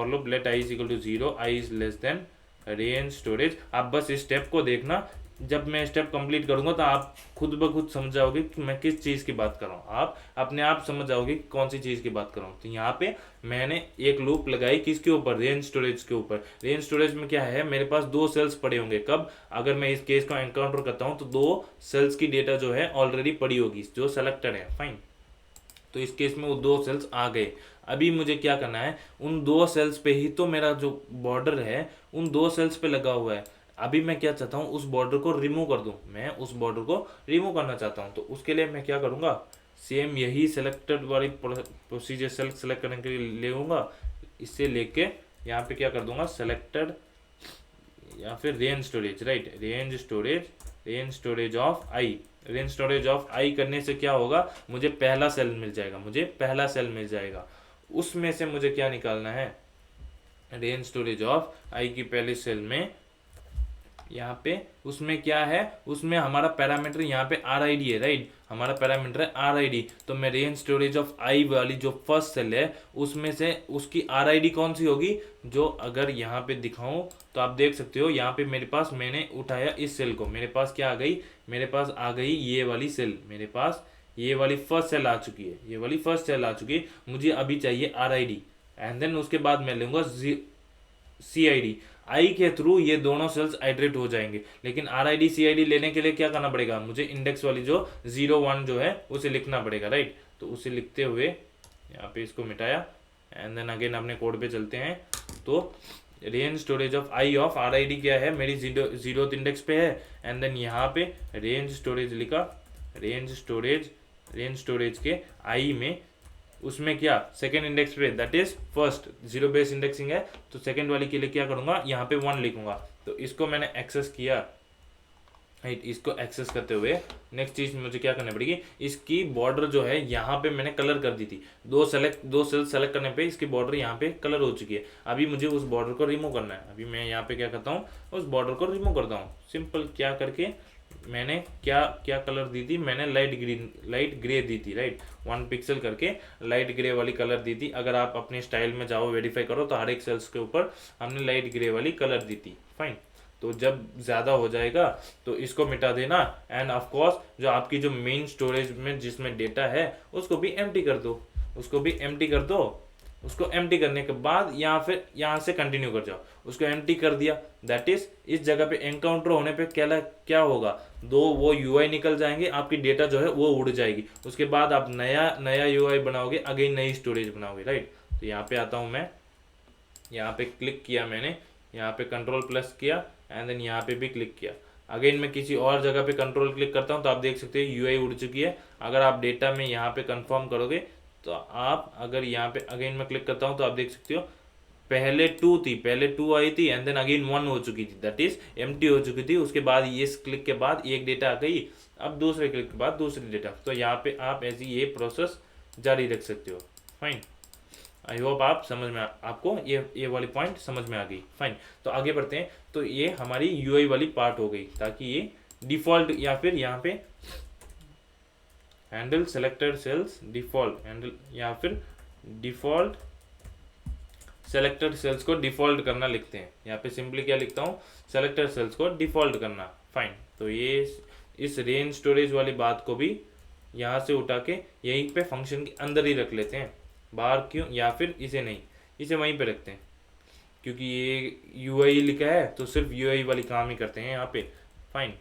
loop let I is equal to 0, I is less than range storage. आप बस इस स्टेप को देखना, जब मैं स्टेप कंप्लीट करूंगा तो आप खुद ब खुद समझ जाओगे कि मैं किस चीज़ की बात कर रहा हूँ, आप अपने आप समझ जाओगे कि कौन सी चीज़ की बात कर रहा हूँ। तो यहाँ पे मैंने एक लूप लगाई किसके ऊपर, रेंज स्टोरेज के ऊपर। रेंज स्टोरेज में क्या है, मेरे पास दो सेल्स पड़े होंगे, कब, अगर मैं इस केस को एनकाउंटर करता हूँ तो दो सेल्स की डेटा जो है ऑलरेडी पड़ी होगी जो सेलेक्टेड है, फाइन। तो इस केस में वो दो सेल्स आ गए। अभी मुझे क्या करना है, उन दो सेल्स पे ही तो मेरा जो बॉर्डर है उन दो सेल्स पे लगा हुआ है। अभी मैं क्या चाहता हूँ, उस बॉर्डर को रिमूव कर दूं, मैं उस बॉर्डर को रिमूव करना चाहता हूँ। तो उसके लिए मैं क्या करूँगा, सेम यही सेलेक्टेड वाली प्रोसीजर सेलेक्ट करने के लिए ले लूँगा, इससे लेके यहाँ पे क्या कर दूंगा सेलेक्टेड या फिर range storage, right, range storage of I. Range storage of I करने से क्या होगा, मुझे पहला सेल मिल जाएगा, उसमें से मुझे क्या निकालना है, रेंज स्टोरेज ऑफ आई की पहले सेल में, यहाँ पे उसमें क्या है, उसमें हमारा पैरामीटर यहाँ पे आर आई डी है, राइट, हमारा पैरामीटर है आर आई डी। तो मैं रेंज स्टोरेज ऑफ आई वाली जो फर्स्ट सेल है उसमें से उसकी आर आई डी कौन सी होगी, जो अगर यहाँ पे दिखाऊं तो आप देख सकते हो यहाँ पे मेरे पास, मैंने उठाया इस सेल को, मेरे पास क्या आ गई, मेरे पास आ गई ये वाली सेल, मेरे पास ये वाली फर्स्ट सेल आ चुकी है, ये वाली फर्स्ट सेल आ चुकी है। मुझे अभी चाहिए R I D, and then उसके बाद मैं लूँगा सी आई डी। आई के थ्रू ये दोनों सेल्स आइटरेट हो जाएंगे, लेकिन R I D C I D लेने के लिए क्या करना पड़ेगा, मुझे इंडेक्स वाली जो 0 1 जो है उसे लिखना पड़ेगा, राइट। तो उसे लिखते हुए यहाँ पे इसको मिटाया, एंड देन अगेन अपने कोड पे चलते हैं। तो range storage of I of are I D क्या है, मेरी जीरो इंडेक्स पे है, एंड देन यहाँ पे रेंज स्टोरेज लिखा, रेंज स्टोरेज के आई में, उसमें क्या सेकेंड इंडेक्स पे, that is first, zero base indexing है, तो सेकेंड वाली के लिए क्या करूंगा, यहाँ पे 1 लिखूंगा। तो इसको मैंने एक्सेस किया, राइट, इसको एक्सेस करते हुए नेक्स्ट चीज मुझे क्या करनी पड़ेगी, इसकी बॉर्डर जो है यहाँ पे मैंने कलर कर दी थी, दो सेल सेलेक्ट करने पे इसकी बॉर्डर यहाँ पे कलर हो चुकी है। अभी मुझे उस बॉर्डर को रिमूव करना है, अभी मैं यहाँ पे क्या करता हूँ, उस बॉर्डर को रिमूव करता हूँ, सिंपल क्या करके, मैंने क्या क्या कलर दी थी, मैंने लाइट ग्रे दी थी, राइट, 1 पिक्सल करके लाइट ग्रे वाली कलर दी थी। अगर आप अपने स्टाइल में जाओ वेरीफाई करो तो हर एक सेल्स के ऊपर हमने लाइट ग्रे वाली कलर दी थी, फाइन। तो जब ज़्यादा हो जाएगा तो इसको मिटा देना, एंड ऑफ कोर्स जो आपकी जो मेन स्टोरेज में जिसमें डेटा है उसको भी एम्प्टी कर दो, उसको एम्प्टी करने के बाद यहाँ से कंटिन्यू कर जाओ। उसको एम्प्टी कर दिया, दैट इज इस जगह पे एनकाउंटर होने पे क्या होगा, दो वो यूआई निकल जाएंगे, आपकी डेटा जो है वो उड़ जाएगी। उसके बाद आप नया यूआई बनाओगे, अगेन नई स्टोरेज बनाओगे, राइट। तो यहाँ पे आता हूँ मैं, यहाँ पे क्लिक किया मैंने, यहाँ पे कंट्रोल+ किया, एंड देन यहाँ पे भी क्लिक किया। अगेन मैं किसी और जगह पे कंट्रोल क्लिक करता हूँ तो आप देख सकते हो यूआई उड़ चुकी है। अगर आप डेटा में यहाँ पे कंफर्म करोगे तो आप, अगर यहाँ पे अगेन मैं क्लिक करता हूँ तो आप देख सकते हो पहले 2 आई थी, एंड देन अगेन 1 हो चुकी थी, दैट इज एम्प्टी हो चुकी थी। उसके बाद इस क्लिक के बाद एक डेटा आ गई, अब दूसरे क्लिक के बाद दूसरी डेटा। तो यहाँ पे आप ऐसी ये प्रोसेस जारी रख सकते हो, फाइन। आई होप आप समझ में आपको ये वाली पॉइंट समझ में आ गई, फाइन। तो आगे बढ़ते हैं। तो ये हमारी यूआई वाली पार्ट हो गई, ताकि ये डिफॉल्ट या फिर यहाँ पे handle selected cells default handle या फिर डिफॉल्ट सेलेक्टेड सेल्स को डिफॉल्ट करना लिखते हैं। यहाँ पे सिंपली क्या लिखता हूँ, सेलेक्टेड सेल्स को डिफॉल्ट करना, फाइन। तो ये इस रेंज स्टोरेज वाली बात को भी यहाँ से उठा के यहीं पे फंक्शन के अंदर ही रख लेते हैं, बाहर क्यों, या फिर इसे नहीं, इसे वहीं पे रखते हैं, क्योंकि ये यूआई लिखा है तो सिर्फ यूआई वाली काम ही करते हैं यहाँ पे, फाइन।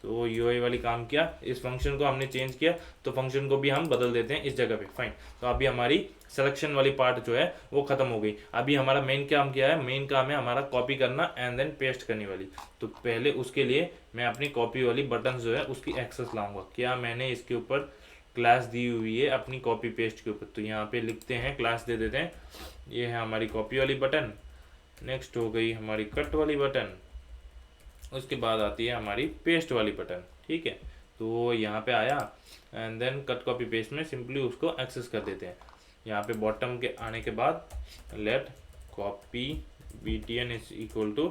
तो यूआई वाली काम किया, इस फंक्शन को हमने चेंज किया तो फंक्शन को भी हम बदल देते हैं इस जगह पे। फाइन, तो अभी हमारी सिलेक्शन वाली पार्ट जो है वो खत्म हो गई। अभी हमारा मेन काम क्या है, मेन काम है हमारा कॉपी करना एंड देन पेस्ट करने वाली। तो पहले उसके लिए मैं अपनी कॉपी वाली बटन जो है उसकी एक्सेस लाऊंगा। क्या मैंने इसके ऊपर क्लास दी हुई है अपनी कॉपी पेस्ट के ऊपर, तो यहाँ पे लिखते हैं क्लास दे देते हैं। ये है हमारी कॉपी वाली बटन, नेक्स्ट हो गई हमारी कट वाली बटन, उसके बाद आती है हमारी पेस्ट वाली बटन। ठीक है, तो यहाँ पे आया and then cut copy paste में सिंपली उसको एक्सेस कर देते हैं। यहाँ पे बॉटम के आने के बाद let copy btn is equal to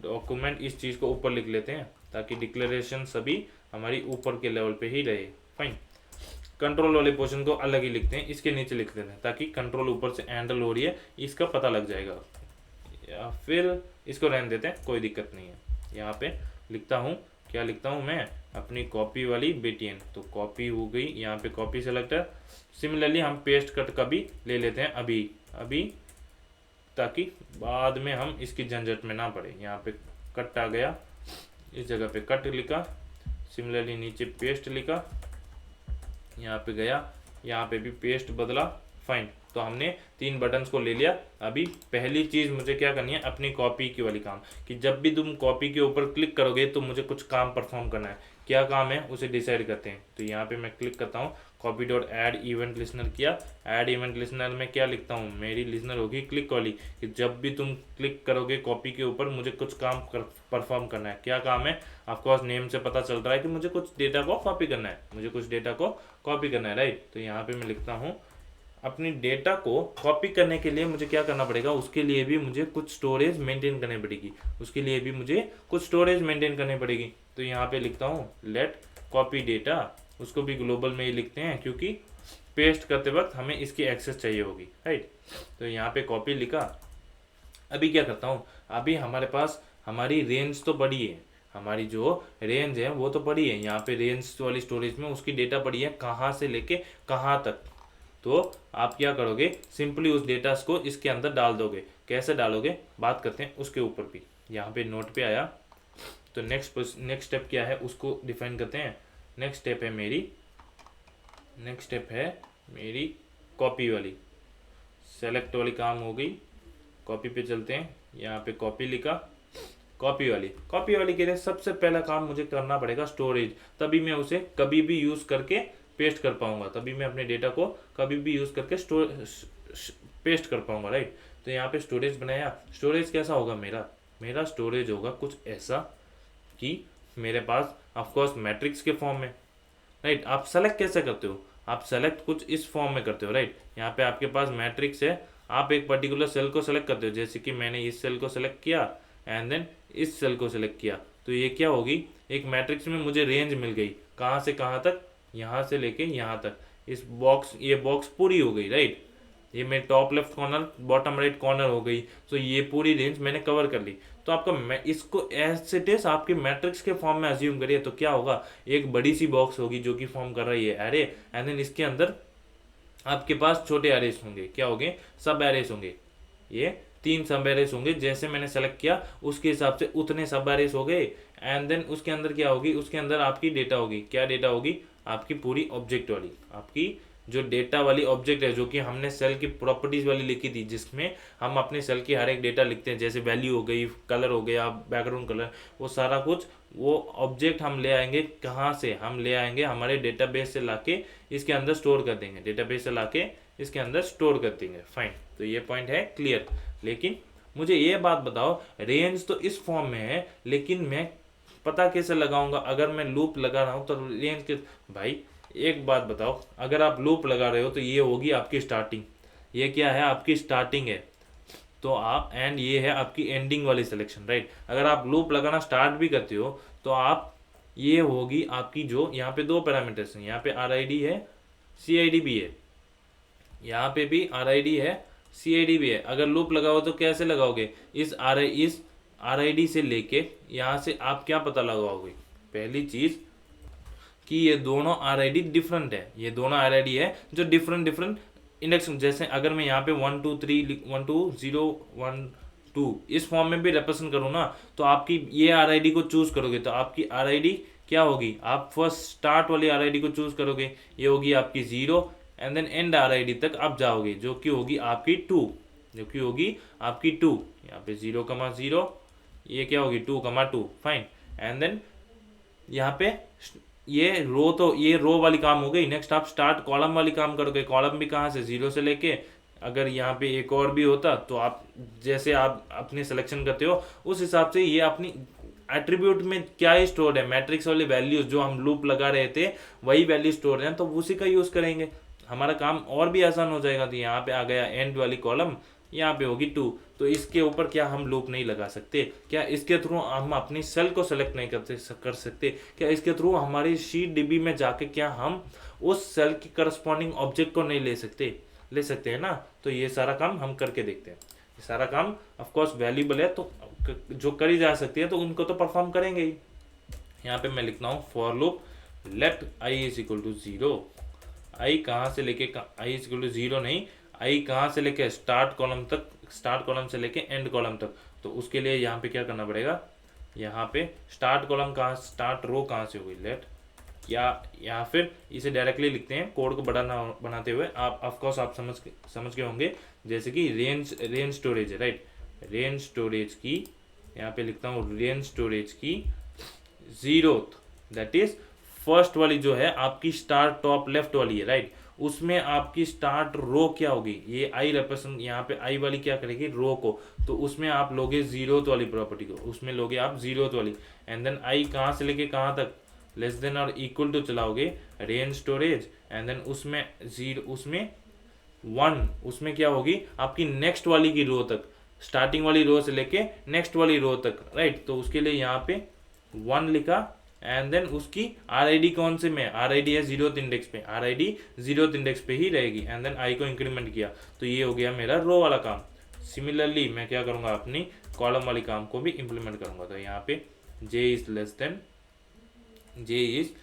document, इस चीज़ को ऊपर लिख लेते हैं ताकि डिक्लेरेशन सभी हमारी ऊपर के लेवल पे ही रहे। फाइन, कंट्रोल वाले पोर्शन को अलग ही लिखते हैं, इसके नीचे लिख देते हैं ताकि कंट्रोल ऊपर से हैंडल हो रही है इसका पता लग जाएगा, या फिर इसको रहने देते हैं, कोई दिक्कत नहीं है। यहाँ पे लिखता हूँ, क्या लिखता हूँ मैं, अपनी कॉपी वाली btn, तो कॉपी हो गई, यहाँ पे कॉपी सेलेक्टर। सिमिलरली हम पेस्ट कट का भी ले लेते हैं अभी ताकि बाद में हम इसकी झंझट में ना पड़े। यहाँ पे कट आ गया, इस जगह पे कट लिखा, सिमिलरली नीचे पेस्ट लिखा, यहाँ पे गया, यहाँ पे भी पेस्ट बदला। फाइन, तो हमने 3 बटन्स को ले लिया। अभी पहली चीज़ मुझे क्या करनी है, अपनी कॉपी की वाली काम, कि जब भी तुम कॉपी के ऊपर क्लिक करोगे तो मुझे कुछ काम परफॉर्म करना है। क्या काम है उसे डिसाइड करते हैं। तो यहाँ पे मैं क्लिक करता हूँ, copy dot add event listener किया। ऐड इवेंट लिसनर में क्या लिखता हूँ, मेरी लिसनर होगी क्लिक वाली, कि जब भी तुम क्लिक करोगे कॉपी के ऊपर मुझे कुछ काम परफॉर्म करना है। क्या काम है, ऑफकोर्स नेम से पता चल रहा है कि मुझे कुछ डेटा को कॉपी करना है, मुझे कुछ डेटा को कॉपी करना है, राइट। तो यहाँ पे मैं लिखता हूँ अपनी डेटा को कॉपी करने के लिए मुझे क्या करना पड़ेगा, उसके लिए भी मुझे कुछ स्टोरेज मेंटेन करनी पड़ेगी, उसके लिए भी मुझे कुछ स्टोरेज मेंटेन करनी पड़ेगी। तो यहाँ पे लिखता हूँ लेट कॉपी डेटा, उसको भी ग्लोबल में ही लिखते हैं क्योंकि पेस्ट करते वक्त हमें इसकी एक्सेस चाहिए होगी, राइट। तो यहाँ पे कॉपी लिखा। अभी क्या करता हूँ, अभी हमारे पास हमारी रेंज तो बड़ी है, हमारी जो रेंज है वो तो बड़ी है। यहाँ पे रेंज वाली स्टोरेज में उसकी डेटा बड़ी है, कहाँ से लेके कहाँ तक। तो आप क्या करोगे, सिंपली उस डेटा को इसके अंदर डाल दोगे। कैसे डालोगे बात करते हैं उसके ऊपर भी। यहाँ पे नोट पे आया, तो नेक्स्ट स्टेप क्या है उसको डिफाइन करते हैं। नेक्स्ट स्टेप है मेरी कॉपी वाली, सेलेक्ट वाली काम हो गई। कॉपी पे चलते हैं, यहाँ पे कॉपी लिखा, कॉपी वाली के लिए सबसे पहला काम मुझे करना पड़ेगा स्टोरेज, तभी मैं उसे कभी भी यूज़ करके पेस्ट कर पाऊंगा, तभी मैं अपने डेटा को कभी भी यूज़ करके पेस्ट कर पाऊंगा, राइट। तो यहाँ पे स्टोरेज बनाया। स्टोरेज कैसा होगा मेरा स्टोरेज होगा कुछ ऐसा कि मेरे पास ऑफकोर्स मैट्रिक्स के फॉर्म में, राइट। आप सेलेक्ट कैसे करते हो, आप सेलेक्ट कुछ इस फॉर्म में करते हो, राइट। यहाँ पे आपके पास मैट्रिक्स है, आप एक पर्टिकुलर सेल को सेलेक्ट करते हो, जैसे कि मैंने इस सेल को सेलेक्ट किया एंड देन इस सेल को सेलेक्ट किया। तो ये क्या होगी, एक मैट्रिक्स में मुझे रेंज मिल गई, कहाँ से कहाँ तक, यहाँ से लेके यहाँ तक। ये बॉक्स पूरी हो गई, राइट। ये मेरे top left corner bottom right corner हो गई, तो ये पूरी रेंज मैंने कवर कर ली। तो आपका मैं इसको एज इट इज आपके मैट्रिक्स के फॉर्म में अज्यूम करिए, तो क्या होगा, एक बड़ी सी बॉक्स होगी जो कि फॉर्म कर रही है एरे, एंड देन इसके अंदर आपके पास छोटे एरेस होंगे, क्या होंगे, सब एरेस होंगे। ये 3 सब एरेस होंगे, जैसे मैंने सेलेक्ट किया उसके हिसाब से उतने सब एरेस हो गए। एंड देन उसके अंदर क्या होगी, उसके अंदर आपकी डेटा होगी। क्या डेटा होगी, आपकी पूरी ऑब्जेक्ट वाली, आपकी जो डेटा वाली ऑब्जेक्ट है, जो कि हमने सेल की प्रॉपर्टीज वाली लिखी थी, जिसमें हम अपने सेल की हर एक डेटा लिखते हैं, जैसे वैल्यू हो गई, कलर हो गया, बैकग्राउंड कलर, वो सारा कुछ वो ऑब्जेक्ट हम ले आएंगे। कहाँ से हम ले आएंगे, हमारे डेटाबेस से लाके इसके अंदर स्टोर कर देंगे, डेटाबेस से लाके इसके अंदर स्टोर कर देंगे। फाइन, तो ये पॉइंट है क्लियर। लेकिन मुझे ये बात बताओ, रेंज तो इस फॉर्म में है, लेकिन मैं पता कैसे लगाऊंगा, अगर मैं लूप लगा रहा हूँ तो रेंज के, भाई एक बात बताओ, अगर आप लूप लगा रहे हो तो ये होगी आपकी स्टार्टिंग, ये क्या है, आपकी स्टार्टिंग है, तो आप एंड ये है आपकी एंडिंग वाली सिलेक्शन, राइट। अगर आप लूप लगाना स्टार्ट भी करते हो तो आप, ये होगी आपकी जो, यहाँ पे 2 पैरामीटर्स हैं, यहाँ पे RID है, CID भी है, यहाँ पे भी RID है, CID भी है। अगर लूप लगाओ तो कैसे लगाओगे, इस RID से लेके यहाँ से आप क्या पता लगाओगे, पहली चीज़ कि ये दोनों RID डिफरेंट है, ये दोनों RID है जो डिफरेंट इंडेक्स। जैसे अगर मैं यहाँ पे 1 2 3 1 2 0 1 2 इस फॉर्म में भी रिप्रेजेंट करूँ ना, तो आपकी ये RID को चूज करोगे तो आपकी RID क्या होगी, आप फर्स्ट स्टार्ट वाली RID को चूज करोगे, ये होगी आपकी 0 एंड देन एंड RID तक आप जाओगे जो कि होगी आपकी 2, जो कि होगी आपकी 2, यहाँ पे 0,0, ये क्या होगी 2,2, फाइन। एंड देन यहाँ पे ये रो, तो ये रो वाली काम हो गई। नेक्स्ट आप स्टार्ट कॉलम वाली काम करोगे, कॉलम भी कहाँ से 0 से लेके, अगर यहाँ पे एक और भी होता तो आप जैसे आप अपनी सिलेक्शन करते हो उस हिसाब से ये अपनी एट्रीब्यूट में क्या ही स्टोर है, मैट्रिक्स वाली वैल्यूज जो हम लूप लगा रहे थे वही वैल्यू स्टोर है, तो उसी का यूज करेंगे, हमारा काम और भी आसान हो जाएगा। तो यहाँ पे आ गया एंड वाली कॉलम, यहाँ पे होगी 2, तो इसके ऊपर क्या हम लूप नहीं लगा सकते, क्या इसके थ्रू हम अपनी सेल को सेलेक्ट नहीं कर सकते, क्या इसके थ्रू हमारी शीट डीबी में जाके क्या हम उस सेल की करस्पॉन्डिंग ऑब्जेक्ट को नहीं ले सकते हैं ना। तो ये सारा काम हम करके देखते हैं, ये सारा काम ऑफ कोर्स वैल्यूबल है तो जो करी जा सकती है तो उनको तो परफॉर्म करेंगे ही। यहाँ पे मैं लिखता हूँ for loop let i is equal to 0, I कहाँ से लेके i इज इक्वल टू 0 नहीं, आई कहाँ से लेके स्टार्ट कॉलम तक, स्टार्ट कॉलम से लेके एंड कॉलम तक। तो उसके लिए यहाँ पे क्या करना पड़ेगा, यहाँ पे स्टार्ट कॉलम कहाँ, स्टार्ट रो कहाँ से होगी लेट, या फिर इसे डायरेक्टली लिखते हैं कोड को बनाते हुए, आप ऑफ कोर्स आप समझ के होंगे, जैसे कि रेंज स्टोरेज है राइट, रेंज स्टोरेज की यहाँ पे लिखता हूँ रेंज स्टोरेज की 0th, दैट इज फर्स्ट वाली जो है आपकी स्टार टॉप लेफ्ट वाली है राइट, उसमें आपकी स्टार्ट रो क्या होगी, ये आई रिप्रेजेंट, यहाँ पे आई वाली क्या करेगी रो को, तो उसमें आप लोगे 0th वाली प्रॉपर्टी को, उसमें लोगे आप 0th वाली, एंड देन आई कहाँ से लेके कहाँ तक, less than or equal to चलाओगे रेंज स्टोरेज, एंड देन उसमें 1 उसमें क्या होगी आपकी नेक्स्ट वाली की रो तक, स्टार्टिंग वाली रो से लेके नेक्स्ट वाली रो तक राइट। तो उसके लिए यहाँ पे 1 लिखा, एंड देन उसकी RID कौन से में, RID है 0th इंडेक्स पे, RID 0th इंडेक्स पे ही रहेगी, एंड देन आई को इंक्रीमेंट किया, तो ये हो गया मेरा रो वाला काम। सिमिलरली मैं क्या करूँगा, अपनी कॉलम वाली काम को भी इम्प्लीमेंट करूँगा। तो यहाँ पे j is less then, j is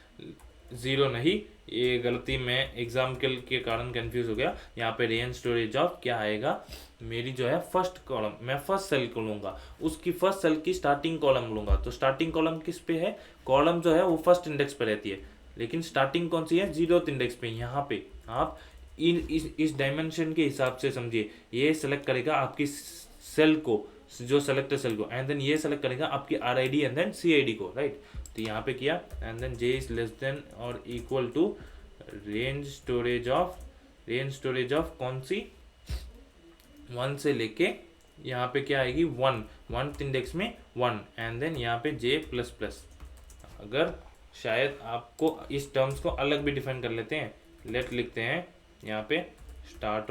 0 नहीं, ये गलती मैं एग्जाम के कारण कंफ्यूज हो गया, यहाँ पे रेंज स्टोरेज ऑफ क्या आएगा, मेरी जो है फर्स्ट कॉलम, मैं फर्स्ट सेल को लूंगा, उसकी फर्स्ट सेल की स्टार्टिंग कॉलम लूंगा, तो स्टार्टिंग कॉलम किस पे है, कॉलम जो है वो फर्स्ट इंडेक्स पे रहती है, लेकिन स्टार्टिंग कौन सी है 0th इंडेक्स पे। यहाँ पे आप इस डायमेंशन के हिसाब से समझिए, ये सेलेक्ट करेगा आपकी सेल को, जो सेलेक्टेड सेल को, एंड देन ये सेलेक्ट करेगा आपकी RID एंड देन CID को राइट। तो यहाँ पे किया, and then j is less than or equal to range storage of कौन सी 1 से लेके यहाँ पे क्या आएगी 1 इंडेक्स में 1, एंड देन यहाँ पे j प्लस प्लस। अगर शायद आपको इस टर्म्स को अलग भी डिफाइन कर लेते हैं, लेट लिखते हैं यहाँ पे स्टार्ट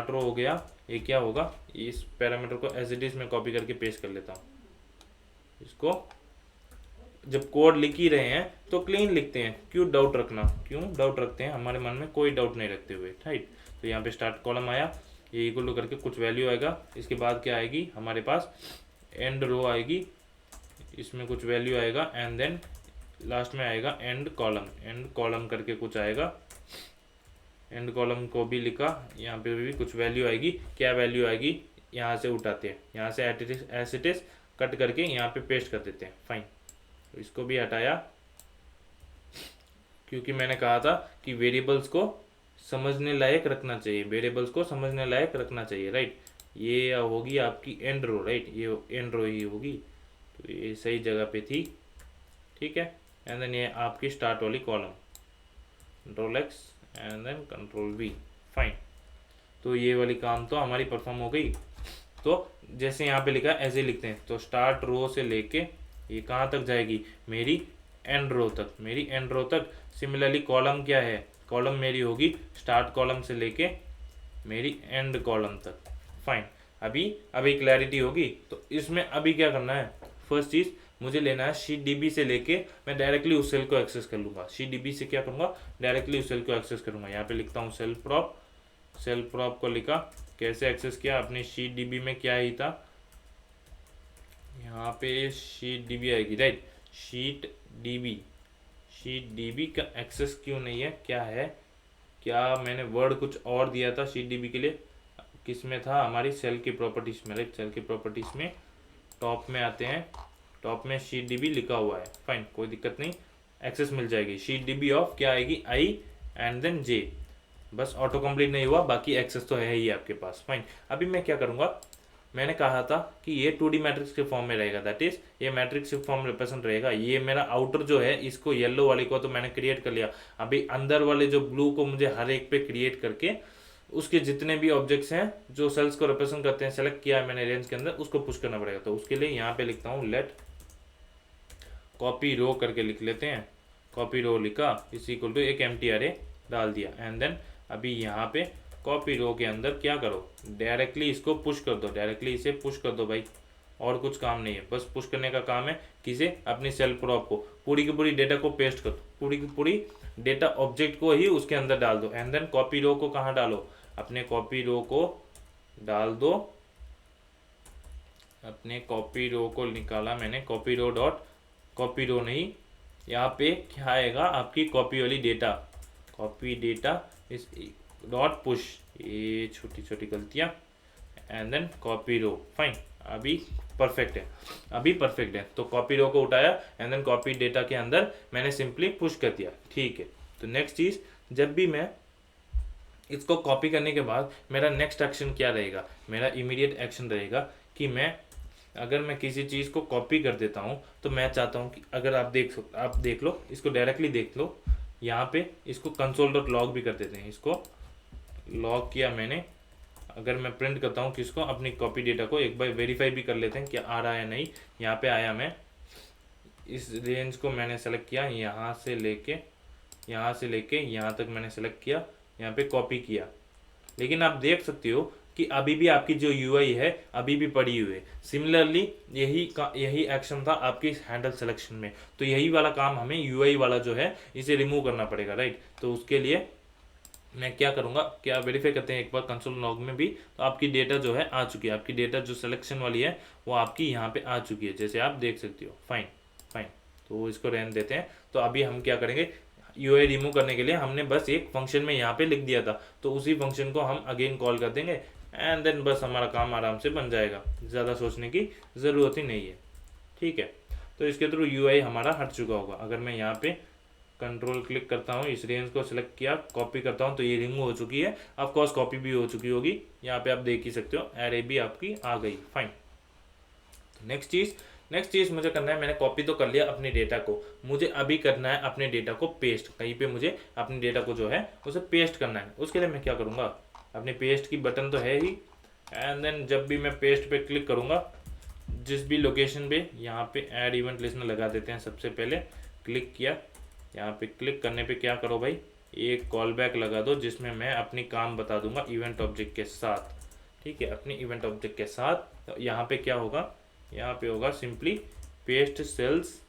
रो हो गया, ये क्या होगा, इस पैरामीटर को एज इट इज में कॉपी करके पेस्ट कर लेता हूँ, इसको जब कोड लिख ही रहे हैं तो क्लीन लिखते हैं, क्यों डाउट रखते हैं, हमारे मन में कोई डाउट नहीं रखते हुए राइट। तो यहाँ पे स्टार्ट कॉलम आया, ये इक्वल टू करके कुछ वैल्यू आएगा, इसके बाद क्या आएगी हमारे पास एंड रो आएगी, इसमें कुछ वैल्यू आएगा, एंड देन लास्ट में आएगा एंड कॉलम करके कुछ आएगा, एंड कॉलम को भी लिखा, यहाँ पे भी कुछ वैल्यू आएगी, क्या वैल्यू आएगी यहाँ से उठाते हैं, यहाँ से एज इट इज कट करके यहाँ पे पेस्ट कर देते हैं, फाइन। तो इसको भी हटाया, क्योंकि मैंने कहा था कि वेरिएबल्स को समझने लायक रखना चाहिए, राइट। ये होगी आपकी एंड रो राइट, ये एंड रो ही होगी, तो ये सही जगह पे थी, ठीक है। एंड देन ये आपकी स्टार्ट वाली column, control X and then control V, fine. तो ये वाली काम तो हमारी परफॉर्म हो गई। तो जैसे यहाँ पे लिखा है ऐसे लिखते हैं, तो स्टार्ट रो से लेके ये कहाँ तक जाएगी, मेरी एंड रो तक। सिमिलरली कॉलम क्या है, कॉलम मेरी होगी स्टार्ट कॉलम से लेके मेरी एंड कॉलम तक, फाइन। अभी क्लैरिटी होगी। तो इसमें अभी क्या करना है, फर्स्ट चीज मुझे लेना है शीट डीबी से लेके मैं डायरेक्टली उस सेल को एक्सेस कर लूंगा। शीट डीबी से क्या करूंगा, डायरेक्टली उस सेल को एक्सेस करूंगा। यहाँ पे लिखता हूँ सेल प्रॉप को लिखा, कैसे एक्सेस किया अपने शीट डीबी में, क्या ही था यहाँ पे शीट डीबी आएगी राइट। शीट डीबी का एक्सेस क्यों नहीं है, क्या है, क्या मैंने वर्ड कुछ और दिया था शीट डीबी के लिए, किस में था, हमारी सेल की प्रॉपर्टीज में, राइट, सेल की प्रॉपर्टीज में टॉप में आते हैं, टॉप में शीट डीबी लिखा हुआ है, फाइन, कोई दिक्कत नहीं, एक्सेस मिल जाएगी। शीट डीबी ऑफ क्या आएगी, आई एंड देन जे, बस ऑटो कंप्लीट नहीं हुआ, बाकी एक्सेस तो है ही आपके पास, फाइन। अभी मैं क्या करूँगा, मैंने कहा था कि ये 2D मैट्रिक्स के फॉर्म में रहेगा, दैट इज ये मैट्रिक्स के फॉर्म रिप्रेजेंट रहेगा। ये मेरा आउटर जो है, इसको येलो वाले को तो मैंने क्रिएट कर लिया, अभी अंदर वाले जो ब्लू को मुझे हर एक पे क्रिएट करके उसके जितने भी ऑब्जेक्ट्स हैं जो सेल्स को रिप्रेजेंट करते हैं, सेलेक्ट किया है मैंने रेंज के अंदर, उसको पुश करना पड़ेगा। तो उसके लिए यहाँ पे लिखता हूँ लेट कॉपी रो करके लिख लेते हैं, कॉपी रो लिखा इज इक्वल टू एक एम्प्टी अरे डाल दिया, एंड देन अभी यहाँ पे कॉपी रो के अंदर क्या करो, डायरेक्टली इसको पुश कर दो, डायरेक्टली इसे पुश कर दो भाई, और कुछ काम नहीं है, बस पुश करने का काम है। किसे, अपनी सेल प्रॉप को, पूरी की पूरी डेटा को पेस्ट कर दो, पूरी की पूरी डेटा ऑब्जेक्ट को ही उसके अंदर डाल दो, एंड देन कॉपी रो को कहाँ डालो, अपने कॉपी रो को डाल दो, अपने कॉपी रो को निकाला मैंने, copy row dot, copy row नहीं, यहाँ पे क्या आएगा, आपकी कॉपी वाली डेटा, कॉपी डेटा इस डॉट पुश, ये छोटी छोटी गलतियाँ, and then copy row, fine, अभी परफेक्ट है, अभी परफेक्ट है। तो कॉपी रो को उठाया एंड देन कॉपी डेटा के अंदर मैंने सिंपली पुश कर दिया, ठीक है। तो नेक्स्ट चीज़, जब भी मैं इसको कॉपी करने के बाद मेरा नेक्स्ट एक्शन क्या रहेगा, मेरा इमीडिएट एक्शन रहेगा कि मैं, अगर मैं किसी चीज़ को कॉपी कर देता हूँ तो मैं चाहता हूँ कि अगर आप देख लो, इसको डायरेक्टली देख लो, यहाँ पे इसको कंसोल डॉट लॉग भी कर देते हैं, इसको लॉग किया मैंने, अगर मैं प्रिंट करता हूँ किसको, अपनी कॉपी डेटा को, एक बार वेरीफाई भी कर लेते हैं क्या आ रहा है नहीं। यहाँ पे आया, मैं इस रेंज को मैंने सेलेक्ट किया, यहाँ से लेके यहाँ तक मैंने सेलेक्ट किया, यहाँ पे कॉपी किया, लेकिन आप देख सकते हो कि अभी भी आपकी जो यूआई है अभी भी पड़ी हुई है। सिमिलरली यही एक्शन था आपकी हैंडल सिलेक्शन में, तो यही वाला काम हमें यूआई वाला जो है इसे रिमूव करना पड़ेगा, राइट। तो उसके लिए मैं क्या करूँगा, क्या वेरीफाई करते हैं एक बार कंसोल लॉग में भी, तो आपकी डेटा जो है आ चुकी है, आपकी डेटा जो सिलेक्शन वाली है वो आपकी यहाँ पे आ चुकी है, जैसे आप देख सकते हो, फाइन फाइन। तो इसको रहने देते हैं। तो अभी हम क्या करेंगे, यूआई रिमूव करने के लिए हमने बस एक फंक्शन में यहाँ पे लिख दिया था, तो उसी फंक्शन को हम अगेन कॉल कर देंगे, एंड देन बस हमारा काम आराम से बन जाएगा, ज़्यादा सोचने की ज़रूरत ही नहीं है, ठीक है। तो इसके थ्रू यूआई हमारा हट चुका होगा। अगर मैं यहाँ पे कंट्रोल क्लिक करता हूँ, इस रेंज को सिलेक्ट किया, कॉपी करता हूँ, तो ये रिमूव हो चुकी है, ऑफ कोर्स कॉपी भी हो चुकी होगी, यहाँ पे आप देख ही सकते हो, एरे भी आपकी आ गई, फाइन। नेक्स्ट चीज़ मुझे करना है, मैंने कॉपी तो कर लिया अपने डेटा को, मुझे अभी करना है अपने डेटा को पेस्ट, कहीं पे मुझे अपने डेटा को जो है उसे पेस्ट करना है। उसके लिए मैं क्या करूँगा, अपने पेस्ट की बटन तो है ही, एंड देन जब भी मैं पेस्ट पे क्लिक करूँगा, जिस भी लोकेशन पे, यहाँ पे ऐड इवेंट लिस्टनर लगा देते हैं, सबसे पहले क्लिक किया, यहाँ पे क्लिक करने पे क्या करो भाई, एक कॉल बैक लगा दो जिसमें मैं अपनी काम बता दूंगा इवेंट ऑब्जेक्ट के साथ, ठीक है, अपनी इवेंट ऑब्जेक्ट के साथ। तो यहाँ पे क्या होगा, यहाँ पे होगा सिंपली पेस्ट सेल्स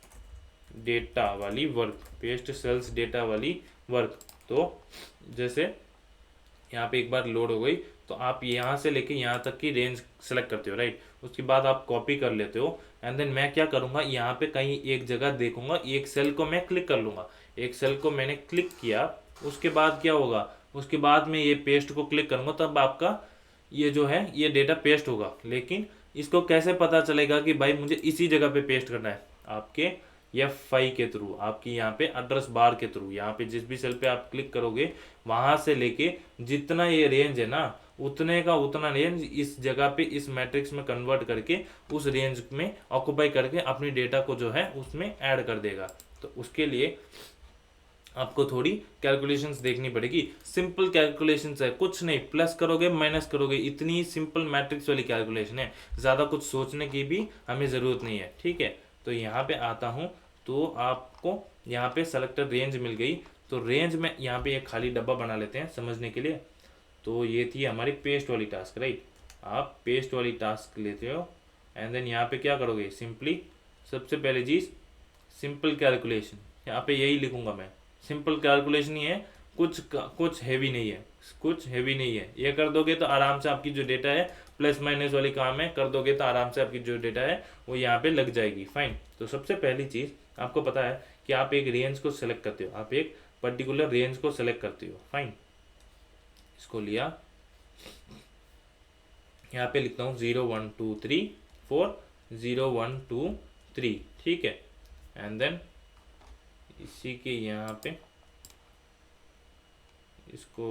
डेटा वाली वर्क, पेस्ट सेल्स डेटा वाली वर्क। तो जैसे यहाँ पे एक बार लोड हो गई, तो आप यहाँ से लेके यहाँ तक की रेंज सेलेक्ट करते हो, राइट। उसके बाद आप कॉपी कर लेते हो, एंड देन मैं क्या करूँगा, यहाँ पे कहीं एक जगह देखूंगा, एक सेल को मैं क्लिक कर लूँगा, एक सेल को मैंने क्लिक किया, उसके बाद क्या होगा, उसके बाद में ये पेस्ट को क्लिक करूँगा, तब आपका ये जो है ये डेटा पेस्ट होगा। लेकिन इसको कैसे पता चलेगा कि भाई मुझे इसी जगह पे पेस्ट करना है, आपके F5 के थ्रू, आपकी यहाँ पे एड्रेस बार के थ्रू, यहाँ पे जिस भी सेल पे आप क्लिक करोगे वहां से लेके जितना ये रेंज है ना, उतने का उतना रेंज इस जगह पे इस मैट्रिक्स में कन्वर्ट करके उस रेंज में ऑक्यूपाई करके अपनी डेटा को जो है उसमें ऐड कर देगा। तो उसके लिए आपको थोड़ी कैलकुलेशंस देखनी पड़ेगी, सिंपल कैलकुलेशंस है, कुछ नहीं, प्लस करोगे माइनस करोगे, इतनी सिंपल मैट्रिक्स वाली कैलकुलेशन है, ज़्यादा कुछ सोचने की भी हमें ज़रूरत नहीं है, ठीक है। तो यहाँ पे आता हूँ, तो आपको यहाँ पे सेलेक्टर रेंज मिल गई, तो रेंज में यहाँ पे एक खाली डब्बा बना लेते हैं समझने के लिए। तो ये थी हमारी पेस्ट वाली टास्क, राइट। आप पेस्ट वाली टास्क लेते हो, एंड देन यहाँ पे क्या करोगे, सिंपली सबसे पहले चीज़ सिंपल कैलकुलेशन, यहाँ पे यही लिखूंगा मैं, सिंपल कैलकुलेशन ही है, कुछ हैवी नहीं है, कुछ हैवी नहीं है। ये कर दोगे तो आराम से आपकी जो डेटा है, प्लस माइनस वाली काम है, कर दोगे तो आराम से आपकी जो डेटा है वो यहाँ पे लग जाएगी, फाइन। तो सबसे पहली चीज़ आपको पता है कि आप एक रेंज को सेलेक्ट करते हो, आप एक पर्टिकुलर रेंज को सेलेक्ट करते हो, फाइन। इसको लिया, यहाँ पे लिखता हूँ 0 1 2 3 4 0 1 2 3, ठीक है। एंड देन इसी के यहाँ पे इसको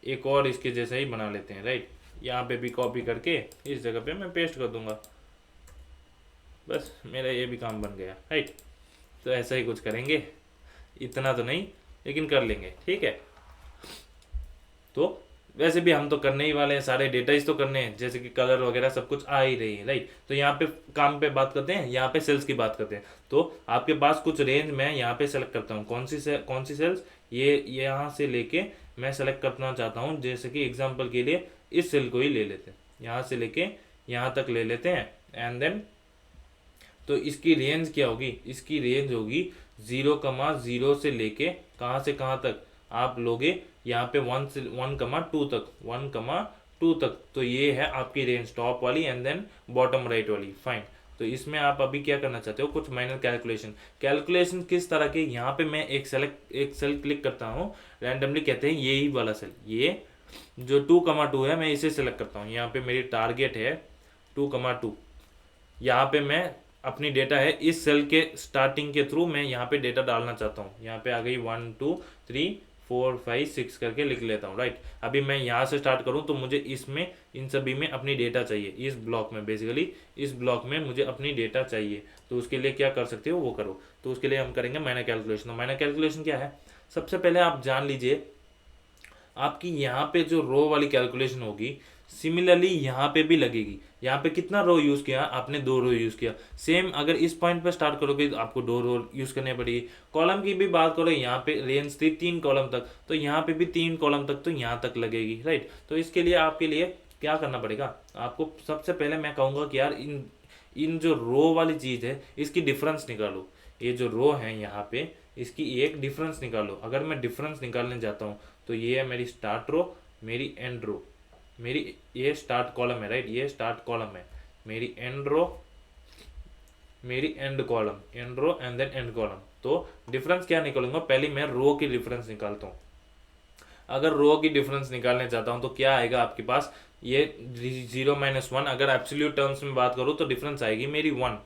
एक और इसके जैसा ही बना लेते हैं, राइट। यहाँ पे भी कॉपी करके इस जगह पे मैं पेस्ट कर दूंगा, बस मेरा ये भी काम बन गया, राइट। तो ऐसा ही कुछ करेंगे, इतना तो नहीं लेकिन कर लेंगे, ठीक है। तो वैसे भी हम तो करने ही वाले हैं, सारे डेटाइज तो करने हैं, जैसे कि कलर वगैरह सब कुछ आ ही रही है, राइट। तो यहाँ पे काम पे बात करते हैं, यहाँ पे सेल्स की बात करते हैं। तो आपके पास कुछ रेंज मैं यहाँ पे सेलेक्ट करता हूँ, कौन सी सेल्स, ये यहाँ से लेके मैं सेलेक्ट करना चाहता हूँ। जैसे कि एग्जाम्पल के लिए इस सेल को ही ले लेते हैं, यहाँ से लेके यहाँ तक ले लेते हैं। एंड देन तो इसकी रेंज क्या होगी, इसकी रेंज होगी 0,0 से लेके कहाँ से कहाँ तक आप लोगे, यहाँ पे 1,2 तक, 1,2 तक। तो ये है आपकी रेंज टॉप वाली एंड देन बॉटम राइट वाली, फाइन। तो इसमें आप अभी क्या करना चाहते हो, कुछ माइनर कैलकुलेशन किस तरह के, यहाँ पे मैं एक सेल क्लिक करता हूँ रैंडमली, कहते हैं यही वाला सेल, ये जो 2,2 है मैं इसे सेलेक्ट करता हूँ। यहाँ पे मेरी टारगेट है 2,2, यहाँ पे मैं अपनी डेटा है इस सेल के स्टार्टिंग के थ्रू मैं यहाँ पे डेटा डालना चाहता हूँ। यहाँ पे आ गई 1 2 3 4 5 6 करके लिख लेता हूँ, राइट। अभी मैं यहाँ से स्टार्ट करूँ तो मुझे इसमें इन सभी में अपनी डेटा चाहिए, इस ब्लॉक में, बेसिकली इस ब्लॉक में मुझे अपनी डेटा चाहिए। तो उसके लिए क्या कर सकते हो वो करो। तो उसके लिए हम करेंगे माइनर कैलकुलेशन। तो माइनर कैलकुलेशन क्या है, सबसे पहले आप जान लीजिए आपकी यहाँ पे जो रो वाली कैलकुलेशन होगी सिमिलरली यहाँ पे भी लगेगी। यहाँ पे कितना रो यूज किया आपने, 2 रो यूज किया। सेम अगर इस पॉइंट पे स्टार्ट करोगे तो आपको 2 रो यूज करनी पड़ेगी। कॉलम की भी बात करो, यहाँ पे रेंज थी 3 कॉलम तक, तो यहाँ पे भी 3 कॉलम तक तो यहाँ तक लगेगी, राइट। तो इसके लिए आपके लिए क्या करना पड़ेगा, आपको सबसे पहले मैं कहूँगा कि यार इन जो रो वाली चीज़ है इसकी डिफरेंस निकालो। ये जो रो है यहाँ पे इसकी एक डिफरेंस निकालो। अगर मैं डिफरेंस निकालने जाता हूँ तो ये है मेरी स्टार्ट रो, मेरी एंड रो, मेरी ये स्टार्ट कॉलम है, राइट, ये स्टार्ट कॉलम है, मेरी एंड रो, मेरी end column, end row and then end column. तो डिफरेंस क्या निकालूंगा, पहले मैं रो की डिफरेंस निकालता हूँ। अगर रो की डिफरेंस निकालने चाहता हूँ तो क्या आएगा आपके पास, ये 0 - 1, अगर एब्सोल्यूट टर्म्स में बात करूँ तो डिफरेंस आएगी मेरी 1।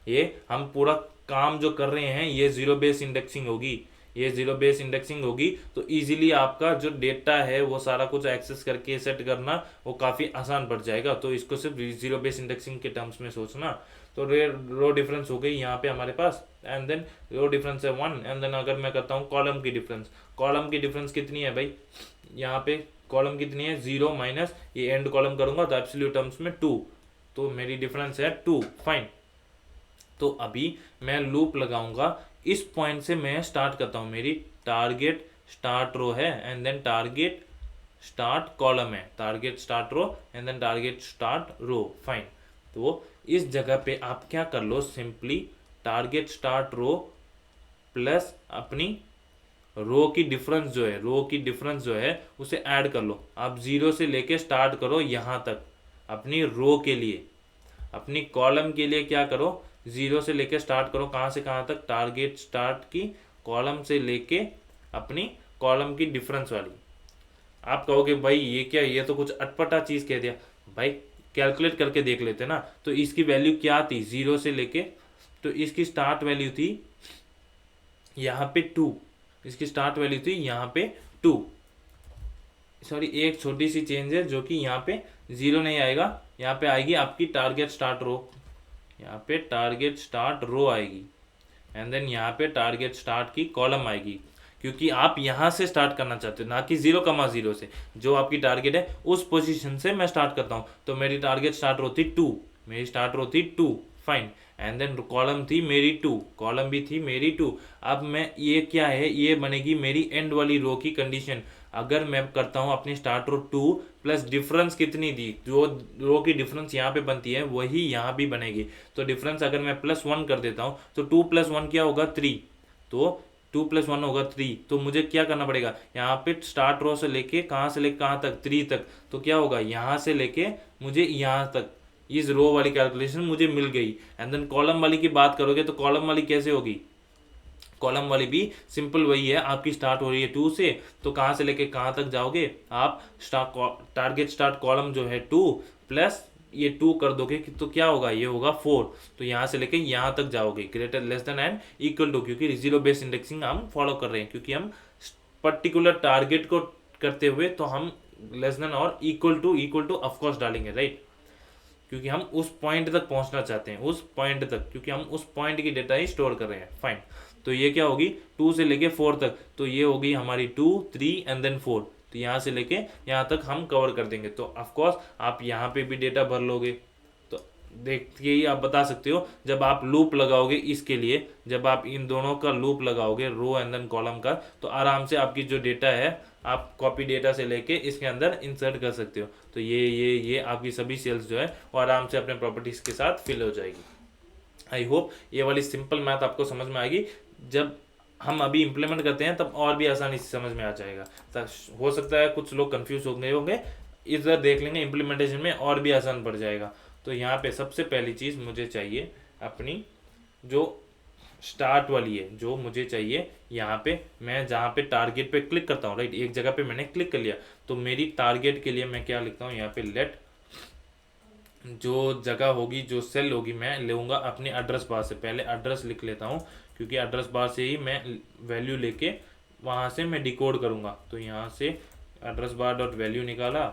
ये हम पूरा काम जो कर रहे हैं ये जीरो बेस इंडेक्सिंग होगी, ये जीरो बेस इंडेक्सिंग होगी। तो इजीली आपका जो डेटा है वो सारा कुछ एक्सेस करके सेट करना वो काफ़ी आसान पड़ जाएगा। तो इसको सिर्फ जीरो बेस इंडेक्सिंग के टर्म्स में सोचना। तो रो डिफरेंस हो गई यहाँ पे हमारे पास, एंड देन रो डिफरेंस है 1। एंड देन अगर मैं करता हूँ कॉलम की डिफरेंस, कॉलम की डिफरेंस कितनी है भाई, यहाँ पे कॉलम कितनी है 0 माइनस ये एंड कॉलम करूंगा तो एब्सोल्यूट टर्म्स में 2, तो मेरी डिफरेंस है 2, फाइन। तो अभी मैं लूप लगाऊंगा, इस पॉइंट से मैं स्टार्ट करता हूं, मेरी टारगेट स्टार्ट रो है and then target start column है, target start row and then target start row, fine. तो इस जगह पे आप क्या कर लो, simply target start row plus अपनी रो की डिफरेंस जो है, रो की डिफरेंस जो है उसे ऐड कर लो। आप 0 से लेके स्टार्ट करो यहाँ तक अपनी रो के लिए, अपनी कॉलम के लिए क्या करो, 0 से लेके स्टार्ट करो, कहाँ से कहाँ तक, टारगेट स्टार्ट की कॉलम से लेके अपनी कॉलम की डिफरेंस वाली। आप कहोगे भाई ये क्या, ये तो कुछ अटपटा चीज़ कह दिया। भाई कैलकुलेट करके देख लेते ना, तो इसकी वैल्यू क्या थी 0 से लेके, तो इसकी स्टार्ट वैल्यू थी यहाँ पे 2, इसकी स्टार्ट वैल्यू थी यहाँ पे 2। सॉरी एक छोटी सी चेंज है जो कि यहाँ पे 0 नहीं आएगा, यहाँ पे आएगी आपकी टारगेट स्टार्ट रो, यहाँ पे टारगेट स्टार्ट रो आएगी एंड देन यहाँ पे टारगेट स्टार्ट की कॉलम आएगी, क्योंकि आप यहाँ से स्टार्ट करना चाहते हो ना कि 0,0 से। जो आपकी टारगेट है उस पोजीशन से मैं स्टार्ट करता हूँ। तो मेरी टारगेट स्टार्ट रो थी 2, मेरी स्टार्ट रो थी 2, फाइन। एंड देन कॉलम थी मेरी 2, कॉलम भी थी मेरी 2। अब मैं ये क्या है, ये बनेगी मेरी एंड वाली रो की कंडीशन। अगर मैं करता हूँ अपनी स्टार्ट रो 2 प्लस डिफरेंस कितनी दी, जो रो की डिफरेंस यहाँ पे बनती है वही यहाँ भी बनेगी। तो डिफरेंस अगर मैं +1 कर देता हूँ तो 2 + 1 क्या होगा 3, तो 2 + 1 होगा 3। तो मुझे क्या करना पड़ेगा, यहाँ पे स्टार्ट रो से लेके कहाँ से लेके कहाँ तक, 3 तक। तो क्या होगा, यहाँ से लेके मुझे यहाँ तक इस रो वाली कैलकुलेशन मुझे मिल गई। एंड देन कॉलम वाली की बात करोगे तो कॉलम वाली कैसे होगी, कॉलम वाली भी सिंपल वही है, आपकी स्टार्ट हो रही है 2 से, तो कहाँ से लेके कहाँ तक जाओगे आप, टारगेट स्टार्ट कॉलम जो है 2 प्लस ये 2 कर दोगे कि तो क्या होगा, ये होगा 4, तो यहाँ से लेके यहाँ तक जाओगे, greater less than and equal to, क्योंकि जीरो बेस इंडेक्सिंग हम फॉलो कर रहे हैं, क्योंकि हम पर्टिकुलर टारगेट को करते हुए तो हम less than or equal to of course डालेंगे, राइट, क्योंकि हम उस पॉइंट तक पहुंचना चाहते हैं, उस पॉइंट तक, क्योंकि हम उस पॉइंट की डेटा ही स्टोर कर रहे हैं। फाइन, तो ये क्या होगी 2 से लेके 4 तक, तो ये होगी हमारी 2 3 एंड देन 4, तो यहाँ से लेके यहाँ तक हम कवर कर देंगे। तो ऑफकोर्स आप यहाँ पे भी डेटा भर लोगे, तो देख के ही आप बता सकते हो, जब आप लूप लगाओगे इसके लिए, जब आप इन दोनों का लूप लगाओगे रो एंड देन कॉलम का, तो आराम से आपकी जो डेटा है आप कॉपी डेटा से लेके इसके अंदर इंसर्ट कर सकते हो। तो ये आपकी सभी सेल्स जो है वो आराम से अपने प्रॉपर्टीज के साथ फिल हो जाएगी। आई होप ये वाली सिंपल मैथ आपको समझ में आएगी। जब हम अभी इम्प्लीमेंट करते हैं तब और भी आसानी से समझ में आ जाएगा। हो सकता है कुछ लोग कंफ्यूज हो गए होंगे, इधर देख लेंगे इम्प्लीमेंटेशन में और भी आसान पड़ जाएगा। तो यहाँ पे सबसे पहली चीज़ मुझे चाहिए अपनी जो स्टार्ट वाली है, जो मुझे चाहिए यहाँ पे, मैं जहाँ पे टारगेट पे क्लिक करता हूँ, राइट, एक जगह पे मैंने क्लिक कर लिया, तो मेरी टारगेट के लिए मैं क्या लिखता हूँ यहाँ पे, लेट जो जगह होगी, जो सेल होगी, मैं लूँगा अपने एड्रेस बार से, पहले एड्रेस लिख लेता हूँ, क्योंकि एड्रेस बार से ही मैं वैल्यू लेके वहाँ से मैं डिकोड करूँगा। तो यहाँ से एड्रेस बार डॉट वैल्यू निकाला,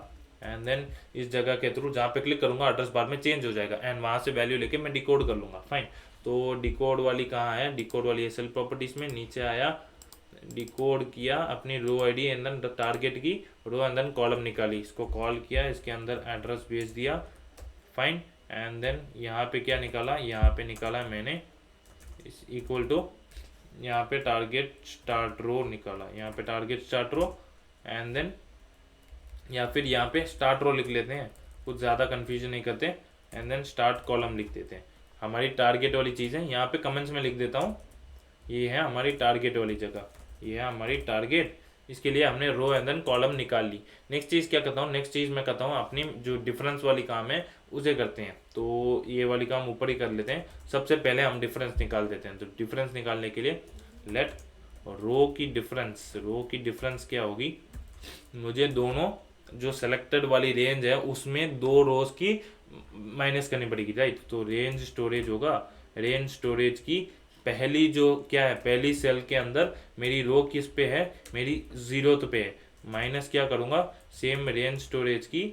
एंड देन इस जगह के थ्रू जहाँ पे क्लिक करूँगा एड्रेस बार में चेंज हो जाएगा, एंड वहाँ से वैल्यू लेके मैं डिकोड कर लूँगा। फाइन, तो डिकोड वाली कहाँ है, डिकोड वाली है सेल प्रॉपर्टीज में, नीचे आया, डिकोड किया अपनी रो आईडी एंड देन टारगेट की रो एंड देन कॉलम निकाली, इसको कॉल किया, इसके अंदर एड्रेस भेज दिया। फाइन, एंड देन यहाँ पे क्या निकाला, यहाँ पे निकाला मैंने इस इक्वल टू, यहाँ पे टारगेट स्टार्ट रो निकाला, यहाँ पे target start row, and then या फिर यहाँ पे स्टार्ट रो लिख लेते हैं, कुछ ज़्यादा कन्फ्यूजन नहीं करते, एंड देन स्टार्ट कॉलम लिख देते हैं। हमारी टारगेट वाली चीज़ है, यहाँ पे कमेंट्स में लिख देता हूँ, ये है हमारी टारगेट वाली जगह, ये है हमारी टारगेट, इसके लिए हमने रो एंड देन कॉलम निकाल ली। नेक्स्ट चीज़ क्या करता हूँ, नेक्स्ट चीज़ मैं करता हूँ अपनी जो डिफरेंस वाली काम है उसे करते हैं। तो ये वाली काम ऊपर ही कर लेते हैं, सबसे पहले हम डिफरेंस निकाल देते हैं। तो डिफरेंस निकालने के लिए लेट रो की डिफरेंस क्या होगी, मुझे दोनों जो सेलेक्टेड वाली रेंज है उसमें 2 रोज की माइनस करनी पड़ेगी, राइट। तो रेंज स्टोरेज होगा, रेंज स्टोरेज की पहली जो क्या है, पहली सेल के अंदर मेरी रो किस पे है, मेरी 0th पे है, माइनस क्या करूँगा, सेम रेंज स्टोरेज की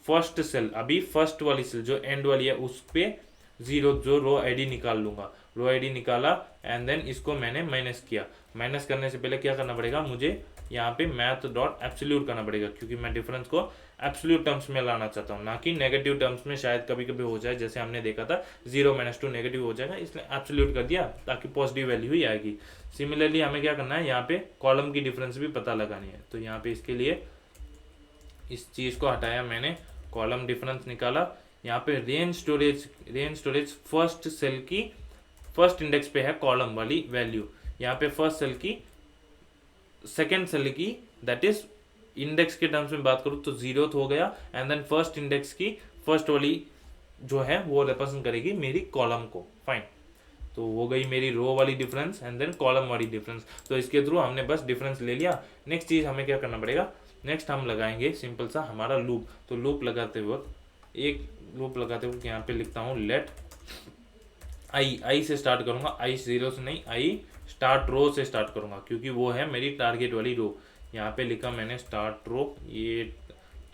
फर्स्ट सेल, अभी फर्स्ट वाली सेल जो एंड वाली है उस पे 0 जो रो आईडी निकाल लूँगा, रो आईडी निकाला, एंड देन इसको मैंने माइनस किया। माइनस करने से पहले क्या करना पड़ेगा, मुझे यहाँ पे मैथ डॉट एब्सोल्यूट करना पड़ेगा, क्योंकि मैं डिफरेंस को एब्सोल्यूट टर्म्स में लाना चाहता हूँ, ना कि नेगेटिव टर्म्स में। शायद कभी कभी हो जाए, जैसे हमने देखा था 0 - 2 नेगेटिव हो जाएगा, इसलिए एब्सोल्यूट कर दिया ताकि पॉजिटिव वैल्यू ही आएगी। सिमिलरली हमें क्या करना है, यहाँ पे कॉलम की डिफरेंस भी पता लगानी है। तो यहाँ पे इसके लिए इस चीज़ को हटाया मैंने, कॉलम डिफरेंस निकाला, यहाँ पे रेंज स्टोरेज फर्स्ट सेल की फर्स्ट इंडेक्स पे है कॉलम वाली वैल्यू, यहाँ पे फर्स्ट सेल की सेकेंड सेल की, दैट इज इंडेक्स के टर्म्स में बात करूँ तो 0th हो गया, एंड देन फर्स्ट इंडेक्स की फर्स्ट वाली जो है वो रिप्रेजेंट करेगी मेरी कॉलम को। फाइन, तो हो गई मेरी रो वाली डिफरेंस एंड देन कॉलम वाली डिफरेंस। तो इसके थ्रू हमने बस डिफरेंस ले लिया। नेक्स्ट चीज़ हमें क्या करना पड़ेगा, नेक्स्ट हम लगाएंगे सिंपल सा हमारा लूप। तो लूप लगाते वक्त यहाँ पे लिखता हूँ लेट आई से स्टार्ट करूँगा, आई 0 से नहीं, आई स्टार्ट रो से स्टार्ट करूँगा, क्योंकि वो है मेरी टारगेट वाली रो। यहाँ पे लिखा मैंने स्टार्ट रो, ये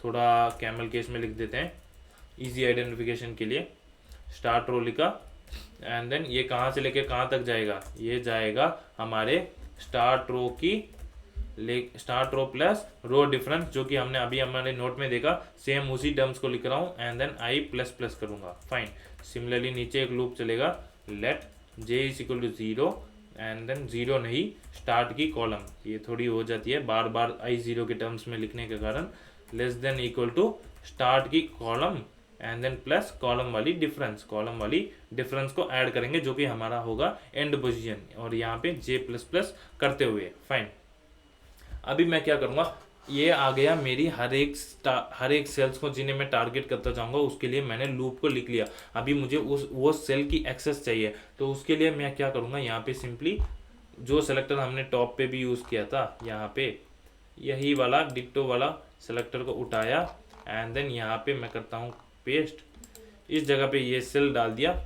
थोड़ा कैमल केस में लिख देते हैं इजी आइडेंटिफिकेशन के लिए। स्टार्ट रो लिखा, एंड देन ये कहाँ से लेके कहाँ तक जाएगा, ये जाएगा हमारे स्टार्ट रो प्लस रो डिफरेंस, जो कि हमने अभी हमारे नोट में देखा, सेम उसी टर्म्स को लिख रहा हूँ, and then I plus plus करूँगा। फाइन, सिमिलरली नीचे एक लूप चलेगा, let J is equal to 0 and then 0 नहीं, स्टार्ट की कॉलम, ये थोड़ी हो जाती है बार बार आई 0 के टर्म्स में लिखने के कारण, less than equal to start की column and then plus column वाली डिफरेंस को ऐड करेंगे, जो कि हमारा होगा एंड पोजीशन, और यहाँ पे जे प्लस प्लस करते हुए। फाइन, अभी मैं क्या करूँगा, ये आ गया मेरी हर एक सेल्स को जिन्हें मैं टारगेट करता जाऊँगा, उसके लिए मैंने लूप को लिख लिया। अभी मुझे वो सेल की एक्सेस चाहिए, तो उसके लिए मैं क्या करूँगा, यहाँ पे सिंपली जो सेलेक्टर हमने टॉप पे भी यूज़ किया था यहाँ पे, यही वाला डिक्टो वाला सेलेक्टर को उठाया एंड देन यहाँ पे मैं करता हूँ पेस्ट, इस जगह पे ये सेल डाल दिया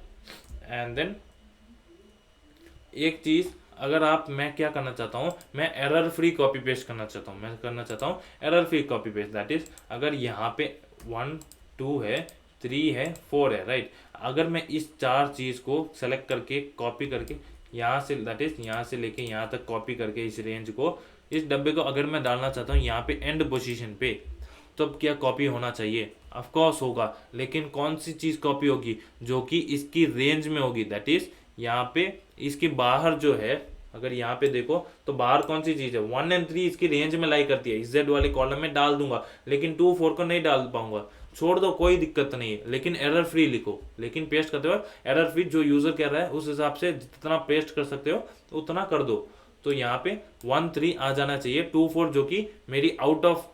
एंड देन एक चीज़, अगर आप, मैं क्या करना चाहता हूँ, मैं एरर फ्री कॉपी पेस्ट करना चाहता हूँ, मैं करना चाहता हूँ error free copy paste. That is अगर यहाँ पे 1 2 है, 3 है, 4 है, राइट। अगर मैं इस चार चीज़ को सेलेक्ट करके कॉपी करके यहाँ से, दैट इज यहाँ से लेके यहाँ तक कॉपी करके इस रेंज को, इस डब्बे को अगर मैं डालना चाहता हूँ यहाँ पे एंड पोजीशन पे, तब क्या कॉपी होना चाहिए? ऑफ कोर्स होगा, लेकिन कौन सी चीज़ कॉपी होगी? जो कि इसकी रेंज में होगी। दैट इज यहाँ पे इसके बाहर जो है, अगर यहाँ पे देखो तो बाहर कौन सी चीज़ है, 1 और 3 इसकी रेंज में लाई करती है, जेड वाले कॉलम में डाल दूंगा, लेकिन 2 4 को नहीं डाल पाऊंगा। छोड़ दो, कोई दिक्कत नहीं है, लेकिन एरर फ्री लिखो। लेकिन पेस्ट करते वक्त एरर फ्री जो यूजर कह रहा है उस हिसाब से जितना पेस्ट कर सकते हो उतना कर दो। तो यहाँ पे 1 3 आ जाना चाहिए, 2 4 जो कि मेरी आउट ऑफ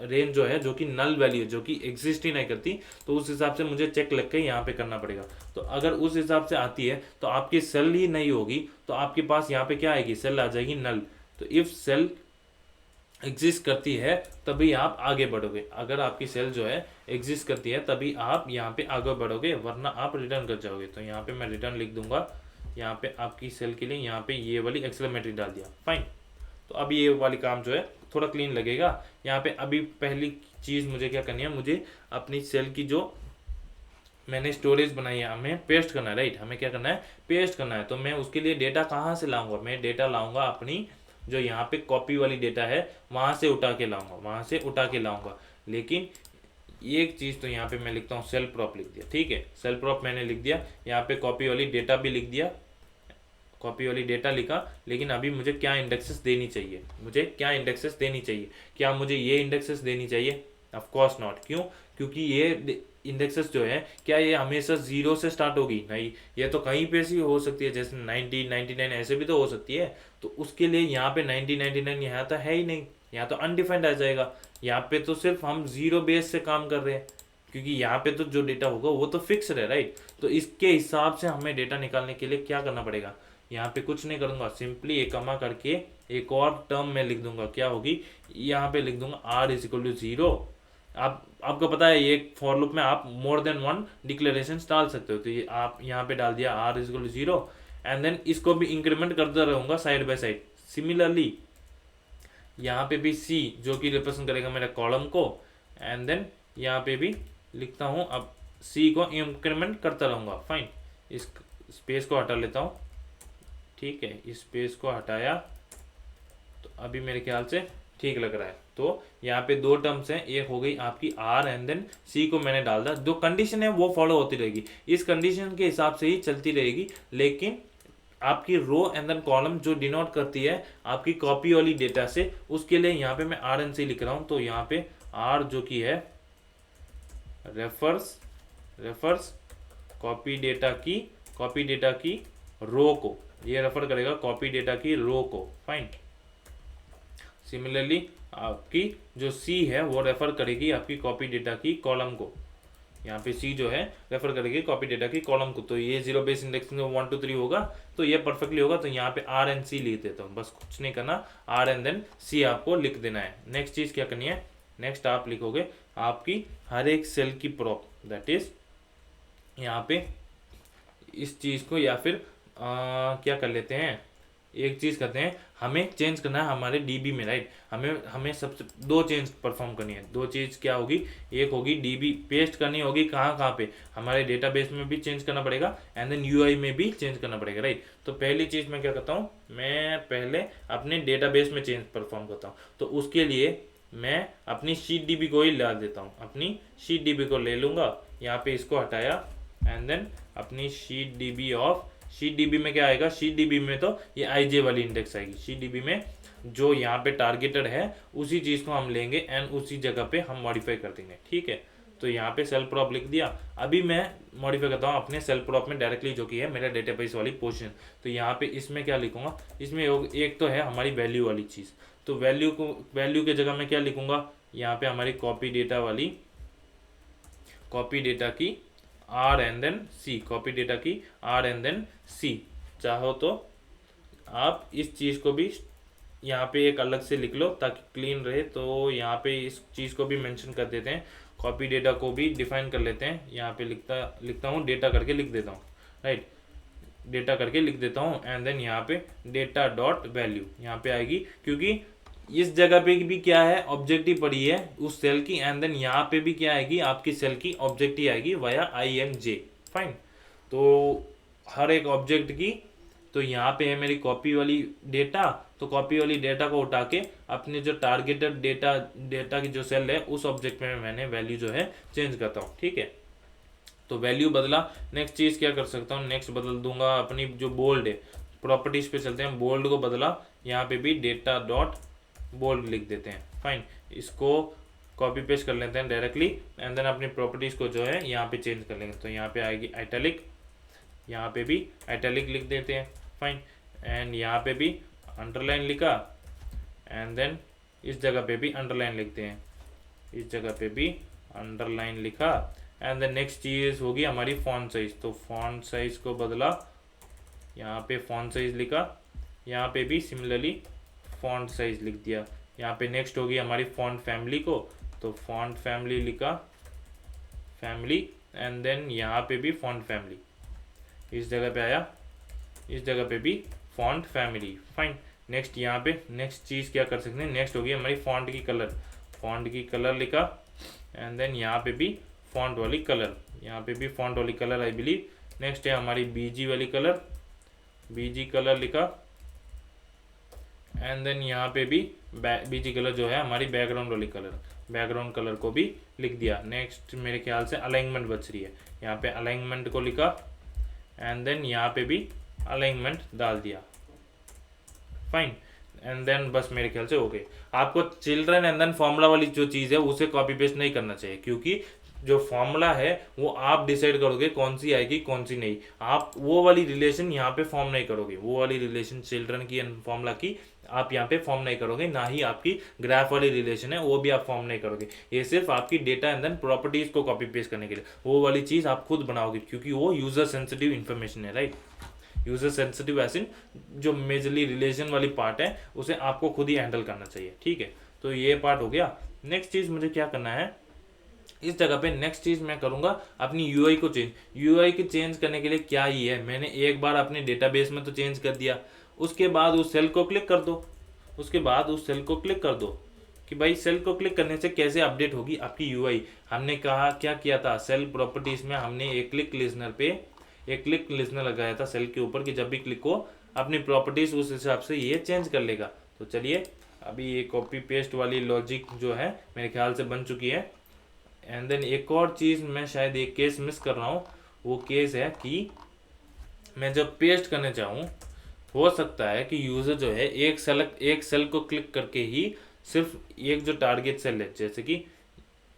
रेंज जो है, जो कि नल वैल्यू, जो कि एग्जिस्ट ही नहीं करती, तो उस हिसाब से मुझे चेक लग के यहाँ पे करना पड़ेगा। तो अगर उस हिसाब से आती है तो आपकी सेल ही नहीं होगी, तो आपके पास यहाँ पे क्या आएगी, सेल आ जाएगी नल। तो इफ सेल एग्जिस्ट करती है तभी आप आगे बढ़ोगे, अगर आपकी सेल जो है एग्जिस्ट करती है तभी आप यहाँ पे आगे बढ़ोगे, वरना आप रिटर्न कर जाओगे। तो यहाँ पे मैं रिटर्न लिख दूंगा, यहाँ पे आपकी सेल के लिए यहाँ पे ये वाली एक्सक्लेमेटरी डाल दिया, फाइन। तो अब ये वाली काम जो है थोड़ा क्लीन लगेगा। यहाँ पे अभी पहली चीज़ मुझे क्या करनी है, मुझे अपनी सेल की जो मैंने स्टोरेज बनाई है हमें पेस्ट करना है, राइट। हमें क्या करना है, पेस्ट करना है। तो मैं उसके लिए डेटा कहाँ से लाऊंगा, मैं डेटा लाऊंगा अपनी जो यहाँ पे कॉपी वाली डेटा है वहाँ से उठा के लाऊंगा, वहाँ से उठा के लाऊंगा। लेकिन एक चीज़ तो यहाँ पे मैं लिखता हूँ सेल प्रॉप लिख दिया, ठीक है, सेल प्रॉप मैंने लिख दिया, यहाँ पे कॉपी वाली डेटा भी लिख दिया, कॉपी वाली डेटा लिखा। लेकिन अभी मुझे क्या इंडेक्सेस देनी चाहिए, मुझे क्या इंडेक्सेस देनी चाहिए, क्या मुझे ये इंडेक्सेस देनी चाहिए? Of course not. क्यों? क्योंकि ये इंडेक्सेस जो है, क्या ये हमेशा 0 से स्टार्ट होगी? नहीं, ये तो कहीं पे से हो सकती है, जैसे 90 99 ऐसे भी तो हो सकती है। तो उसके लिए यहाँ पे 90 99 यहाँ तो है ही नहीं, यहाँ तो अनडिफाइंड आ जाएगा। यहाँ पे तो सिर्फ हम जीरो बेस से काम कर रहे हैं, क्योंकि यहाँ पे तो जो डेटा होगा वो तो फिक्स है, राइट। तो इसके हिसाब से हमें डेटा निकालने के लिए क्या करना पड़ेगा, यहाँ पे कुछ नहीं करूंगा, सिंपली एक कमा करके एक और टर्म में लिख दूंगा, क्या होगी, यहाँ पे लिख दूंगा r इज इक्वल टू 0। आपको पता है ये फॉर लूप में आप मोर देन 1 डिक्लेरेशन डाल सकते हो, तो ये आप यहाँ पे डाल दिया r is equal to 0 and then इसको भी इंक्रीमेंट करता रहूंगा साइड बाय साइड। सिमिलरली यहाँ पे भी c जो कि रिप्रेजेंट करेगा मेरा कॉलम को, एंड देन यहाँ पे भी लिखता हूँ, अब c को इंक्रीमेंट करता रहूंगा, फाइन। इस स्पेस को हटा लेता हूँ, ठीक है, इस स्पेस को हटाया, तो अभी मेरे ख्याल से ठीक लग रहा है। तो यहाँ पे दो टर्म्स हैं, एक हो गई आपकी r एंड देन c को मैंने डाल दिया, जो कंडीशन है वो फॉलो होती रहेगी, इस कंडीशन के हिसाब से ही चलती रहेगी। लेकिन आपकी रो एंड देन कॉलम जो डिनोट करती है आपकी कॉपी वाली डेटा से, उसके लिए यहाँ पे मैं r एंड c लिख रहा हूँ। तो यहाँ पे r जो की है रेफर्स कॉपी डेटा की रो को, ये रेफर करेगा कॉपी डेटा की रो को, फाइन। सिमिलरली आपकी जो C है वो रेफर करेगी आपकी कॉपी डेटा की कॉलम को, यहाँ पे C जो है रेफर करेगी कॉपी डेटा की कॉलम को। तो ये जीरो बेस इंडेक्सिंग 1 2 3 होगा, तो ये परफेक्टली होगा। तो यहाँ पे R एंड C लिख देता हूँ, बस कुछ नहीं करना, R एंड देन C आपको लिख देना है। नेक्स्ट चीज़ क्या करनी है, नेक्स्ट आप लिखोगे आपकी हर एक सेल की प्रॉप, दैट इज यहाँ पे इस चीज़ को, या फिर क्या कर लेते हैं, एक चीज़ करते हैं, हमें चेंज करना है हमारे डीबी में, राइट। हमें सबसे दो चेंज परफॉर्म करनी है। दो चीज़ क्या होगी, एक होगी डीबी पेस्ट करनी होगी, कहाँ पे, हमारे डेटाबेस में भी चेंज करना पड़ेगा एंड देन यूआई में भी चेंज करना पड़ेगा, राइट। तो पहली चीज़ मैं क्या करता हूँ, मैं पहले अपने डेटाबेस में चेंज परफॉर्म करता हूँ। तो उसके लिए मैं अपनी शीट डीबी को ही डाल देता हूँ, अपनी शीट डीबी को ले लूँगा, यहाँ पे इसको हटाया एंड देन अपनी sheet dB of, sheet dB में क्या आएगा, शीट डीबी में तो ये आईजे वाली इंडेक्स आएगी। शीट डीबी में जो यहाँ पे टारगेटेड है उसी चीज़ को हम लेंगे एंड उसी जगह पे हम मॉडिफाई कर देंगे, ठीक है। तो यहाँ पे सेल प्रॉप लिख दिया। अभी मैं मॉडिफाई करता हूँ अपने सेल प्रॉप में डायरेक्टली, जो कि है मेरा डेटाबेस वाली पोजीशन। तो यहाँ पे इसमें क्या लिखूंगा, इसमें एक तो है हमारी वैल्यू वाली चीज़, तो वैल्यू के जगह में क्या लिखूंगा, यहाँ पे हमारी कॉपी डेटा की R and then C, copy data की R एंड देन C, चाहो तो आप इस चीज़ को भी यहाँ पे एक अलग से लिख लो ताकि क्लीन रहे। तो यहाँ पे इस चीज़ को भी मेंशन कर देते हैं, कॉपी डेटा को भी डिफाइन कर लेते हैं। यहाँ पे लिखता हूँ डेटा करके लिख देता हूँ, राइट, डेटा करके लिख देता हूँ। एंड देन यहाँ पे डेटा डॉट वैल्यू यहाँ पे आएगी, क्योंकि इस जगह पे भी क्या है, ऑब्जेक्टिव पड़ी है उस सेल की। एंड देन यहाँ पे भी क्या आएगी, आपकी सेल की ऑब्जेक्टिव आएगी वाया INJ। फाइन, तो हर एक ऑब्जेक्ट की, तो यहाँ पे है मेरी कॉपी वाली डेटा, तो कॉपी वाली डेटा को उठा के अपने जो टारगेटेड डेटा की जो सेल है उस ऑब्जेक्ट में मैंने वैल्यू जो है चेंज करता हूँ, ठीक है। तो वैल्यू बदला, नेक्स्ट चीज़ क्या कर सकता हूँ, नेक्स्ट बदल दूंगा अपनी जो बोल्ड है, प्रॉपर्टीज पे चलते हैं, बोल्ड को बदला, यहाँ पे भी डेटा डॉट बोल्ड लिख देते हैं। फाइन, इसको कॉपी पेस्ट कर लेते हैं डायरेक्टली। एंड देन अपनी प्रॉपर्टीज को जो है यहाँ पे चेंज कर लेंगे, तो यहाँ पे आएगी इटैलिक, यहाँ पे भी इटैलिक लिख देते हैं। फाइन, एंड यहाँ पे भी अंडरलाइन लिखा, एंड देन इस जगह पे भी अंडरलाइन लिखते हैं, इस जगह पे भी अंडरलाइन लिखा। एंड देन नेक्स्ट चीज़ होगी हमारी फॉन्ट साइज, तो फॉन्ट साइज को बदला, यहाँ पे फॉन्ट साइज लिखा, यहाँ पे भी सिमिलरली फॉन्ट साइज लिख दिया। यहाँ पे नेक्स्ट होगी हमारी फॉन्ट फैमिली को, तो फॉन्ट फैमिली लिखा, फैमिली, एंड देन यहाँ पे भी फॉन्ट फैमिली, इस जगह पे आया, इस जगह पे भी फॉन्ट फैमिली। फाइन, नेक्स्ट यहाँ पे नेक्स्ट चीज़ क्या कर सकते हैं, नेक्स्ट होगी हमारी फॉन्ट की कलर, फॉन्ट की कलर लिखा, एंड देन यहाँ पे भी फॉन्ट वाली कलर, यहाँ पे भी फॉन्ट वाली कलर आई बिलीव। नेक्स्ट है हमारी BG वाली कलर, BG कलर लिखा, एंड देन यहाँ पे भी BG कलर जो है हमारी बैकग्राउंड वाली कलर, बैकग्राउंड कलर को भी लिख दिया। नेक्स्ट मेरे ख्याल से अलाइनमेंट बच रही है, यहाँ पे अलाइनमेंट को लिखा, एंड देन यहाँ पे भी अलाइनमेंट डाल दिया। फाइन, एंड देन बस मेरे ख्याल से हो गए। आपको चिल्ड्रन एंड देन फॉर्मूला वाली जो चीज़ है उसे कॉपी पेस्ट नहीं करना चाहिए, क्योंकि जो फॉर्मूला है वो आप डिसाइड करोगे कौन सी आएगी कौन सी नहीं। आप वो वाली रिलेशन यहाँ पे फॉर्म नहीं करोगे, वो वाली रिलेशन चिल्ड्रन की एंड फॉर्मूला की आप यहाँ पे फॉर्म नहीं करोगे, ना ही आपकी ग्राफ वाली रिलेशन है वो भी आप फॉर्म नहीं करोगे। ये सिर्फ आपकी डेटा एंड देन प्रॉपर्टीज को कॉपी पेस्ट करने के लिए, वो वाली चीज़ आप खुद बनाओगे, क्योंकि वो यूजर सेंसिटिव इन्फॉर्मेशन है, राइट। यूजर सेंसिटिव ऐसे जो मेजरली रिलेशन वाली पार्ट है उसे आपको खुद ही हैंडल करना चाहिए, ठीक है। तो ये पार्ट हो गया। नेक्स्ट चीज़ मुझे क्या करना है, इस जगह पे नेक्स्ट चीज़ मैं करूँगा अपनी यूआई को चेंज। यूआई को चेंज करने के लिए क्या ही है, मैंने एक बार अपने डेटाबेस में तो चेंज कर दिया, उसके बाद उस सेल को क्लिक कर दो, उसके बाद उस सेल को क्लिक कर दो कि भाई सेल को क्लिक करने से कैसे अपडेट होगी आपकी यूआई। हमने कहा क्या किया था, सेल प्रॉपर्टीज में हमने एक क्लिक लिसनर लगाया था सेल के ऊपर कि जब भी क्लिक हो अपनी प्रॉपर्टीज उस हिसाब से ये चेंज कर लेगा। तो चलिए अभी ये कॉपी पेस्ट वाली लॉजिक जो है मेरे ख्याल से बन चुकी है। एंड देन एक और चीज़ मैं शायद एक केस मिस कर रहा हूँ, वो केस है कि मैं जब पेस्ट करने चाहूँ हो सकता है कि यूज़र जो है एक सेल को क्लिक करके ही सिर्फ एक जो टारगेट सेल है, जैसे कि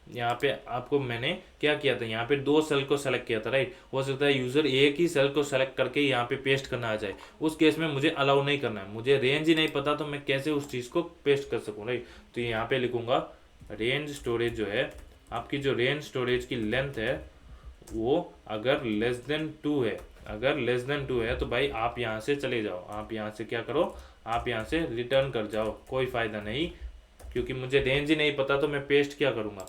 यहाँ पे आपको मैंने क्या किया था, यहाँ पे 2 सेल को सेलेक्ट किया था, राइट। हो सकता है यूज़र एक ही सेल को सेलेक्ट करके यहाँ पे पेस्ट करना आ जाए, उस केस में मुझे अलाउ नहीं करना है, मुझे रेंज ही नहीं पता तो मैं कैसे उस चीज़ को पेस्ट कर सकूँ, राइट। तो यहाँ पे लिखूँगा रेंज स्टोरेज जो है, आपकी जो रेंज स्टोरेज की लेंथ है वो अगर लेस देन 2 है, अगर लेस देन 2 है तो भाई आप यहाँ से चले जाओ, आप यहाँ से क्या करो, आप यहाँ से रिटर्न कर जाओ, कोई फ़ायदा नहीं, क्योंकि मुझे रेंज ही नहीं पता तो मैं पेस्ट क्या करूँगा।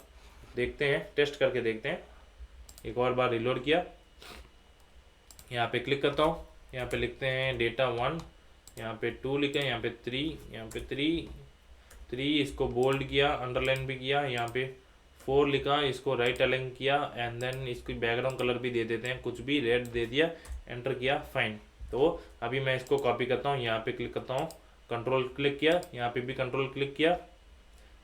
देखते हैं, टेस्ट करके देखते हैं। एक और बार रिलोड किया, यहाँ पे क्लिक करता हूँ, यहाँ पे लिखते हैं डेटा 1, यहाँ पे 2 लिखे, यहाँ पे 3, यहाँ पे 3, इसको बोल्ड किया, अंडरलाइन भी किया, यहाँ पे 4 लिखा, इसको राइट अलाइन किया, एंड देन इसकी बैकग्राउंड कलर भी दे देते हैं, कुछ भी रेड दे दिया, एंटर किया, फाइन। तो अभी मैं इसको कॉपी करता हूँ, यहाँ पे क्लिक करता हूँ, कंट्रोल क्लिक किया, यहाँ पे भी कंट्रोल क्लिक किया,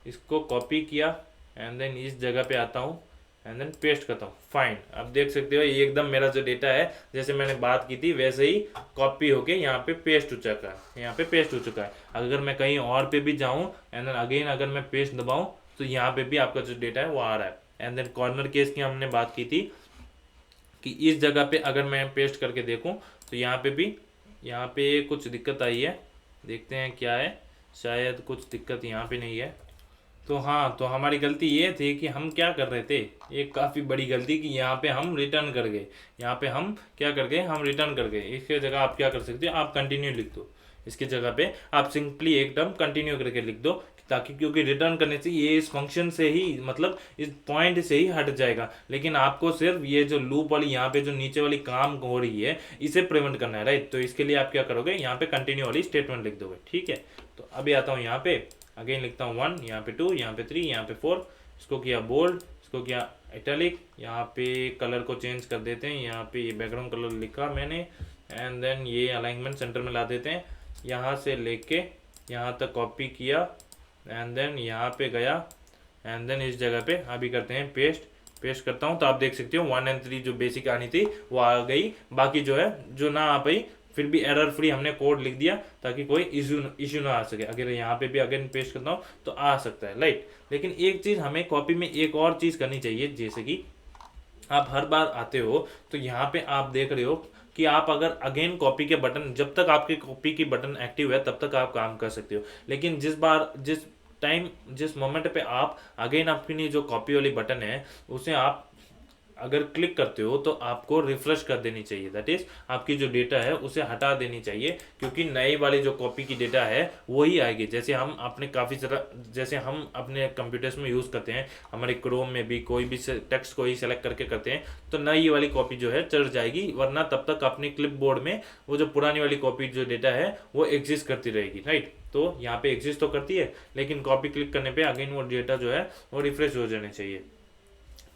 इसको कॉपी किया, एंड देन इस जगह पे आता हूँ, एंड देन पेस्ट करता हूँ, फाइन। अब देख सकते हो ये एकदम मेरा जो डेटा है जैसे मैंने बात की थी वैसे ही कॉपी होके यहाँ पे पेस्ट हो चुका है, यहाँ पे पेस्ट हो चुका है। अगर मैं कहीं और पे भी जाऊँ एंड देन अगेन अगर मैं पेस्ट दबाऊँ तो यहाँ पे भी आपका जो डेटा है वो आ रहा है। एंड देन कॉर्नर केस की हमने बात की थी कि इस जगह पे अगर मैं पेस्ट करके देखूँ तो यहाँ पे भी यहाँ पे कुछ दिक्कत आई है, देखते हैं क्या है, शायद कुछ दिक्कत यहाँ पे नहीं है। तो हाँ, तो हमारी गलती ये थी कि हम क्या कर रहे थे, एक काफ़ी बड़ी गलती कि यहाँ पे हम रिटर्न कर गए, यहाँ पे हम क्या कर गए, हम रिटर्न कर गए। इसके जगह आप क्या कर सकते हो, आप कंटिन्यू लिख दो, इसकी जगह पे आप सिंपली एक टर्म कंटिन्यू करके लिख दो, ताकि क्योंकि रिटर्न करने से ये इस फंक्शन से ही मतलब इस पॉइंट से ही हट जाएगा, लेकिन आपको सिर्फ ये जो लूप वाली यहाँ पे जो नीचे वाली काम हो रही है इसे प्रिवेंट करना है, राइट। तो इसके लिए आप क्या करोगे, यहाँ पे कंटिन्यू वाली स्टेटमेंट लिख दोगे, ठीक है। तो अभी आता हूँ यहाँ पे, अगेन लिखता हूँ 1, यहाँ पे 2, यहाँ पे 3, यहाँ पे 4, इसको किया बोल्ड, इसको किया इटैलिक, यहाँ पे कलर को चेंज कर देते हैं, यहाँ पे ये बैकग्राउंड कलर लिखा मैंने, एंड देन ये अलाइनमेंट सेंटर में ला देते हैं, यहाँ से लेके यहाँ तक कॉपी किया, एंड देन यहाँ पे गया, एंड देन इस जगह पे अभी करते हैं पेस्ट करता हूँ। तो आप देख सकते हो 1 और 3 जो बेसिक आनी थी वो आ गई, बाकी जो है जो ना आ पाई फिर भी एरर फ्री हमने कोड लिख दिया ताकि कोई इशू ना आ सके। अगर यहाँ पे भी अगेन पेस्ट करता हूँ तो आ सकता है, राइट। लेकिन एक चीज़ हमें कॉपी में एक और चीज़ करनी चाहिए, जैसे कि आप हर बार आते हो तो यहाँ पे आप देख रहे हो कि आप अगर अगेन कॉपी के बटन, जब तक आपके कॉपी की बटन एक्टिव है तब तक आप काम कर सकते हो, लेकिन जिस मोमेंट पे आप अगेन अपनी जो कॉपी वाली बटन है उसे आप अगर क्लिक करते हो तो आपको रिफ्रेश कर देनी चाहिए, दैट इज आपकी जो डेटा है उसे हटा देनी चाहिए, क्योंकि नई वाली जो कॉपी की डेटा है वही आएगी। जैसे हम अपने जैसे हम अपने कंप्यूटर्स में यूज़ करते हैं, हमारे क्रोम में भी कोई भी टेक्स्ट को ही सेलेक्ट करके करते हैं तो नई वाली कॉपी जो है चढ़ जाएगी, वरना तब तक अपनी क्लिपबोर्ड में वो जो पुरानी वाली कॉपी जो डेटा है वो एग्जिस्ट करती रहेगी, राइट। तो यहाँ पे एग्जिस्ट तो करती है, लेकिन कॉपी क्लिक करने पे अगेन वो डेटा जो है वो रिफ्रेश हो जाने चाहिए।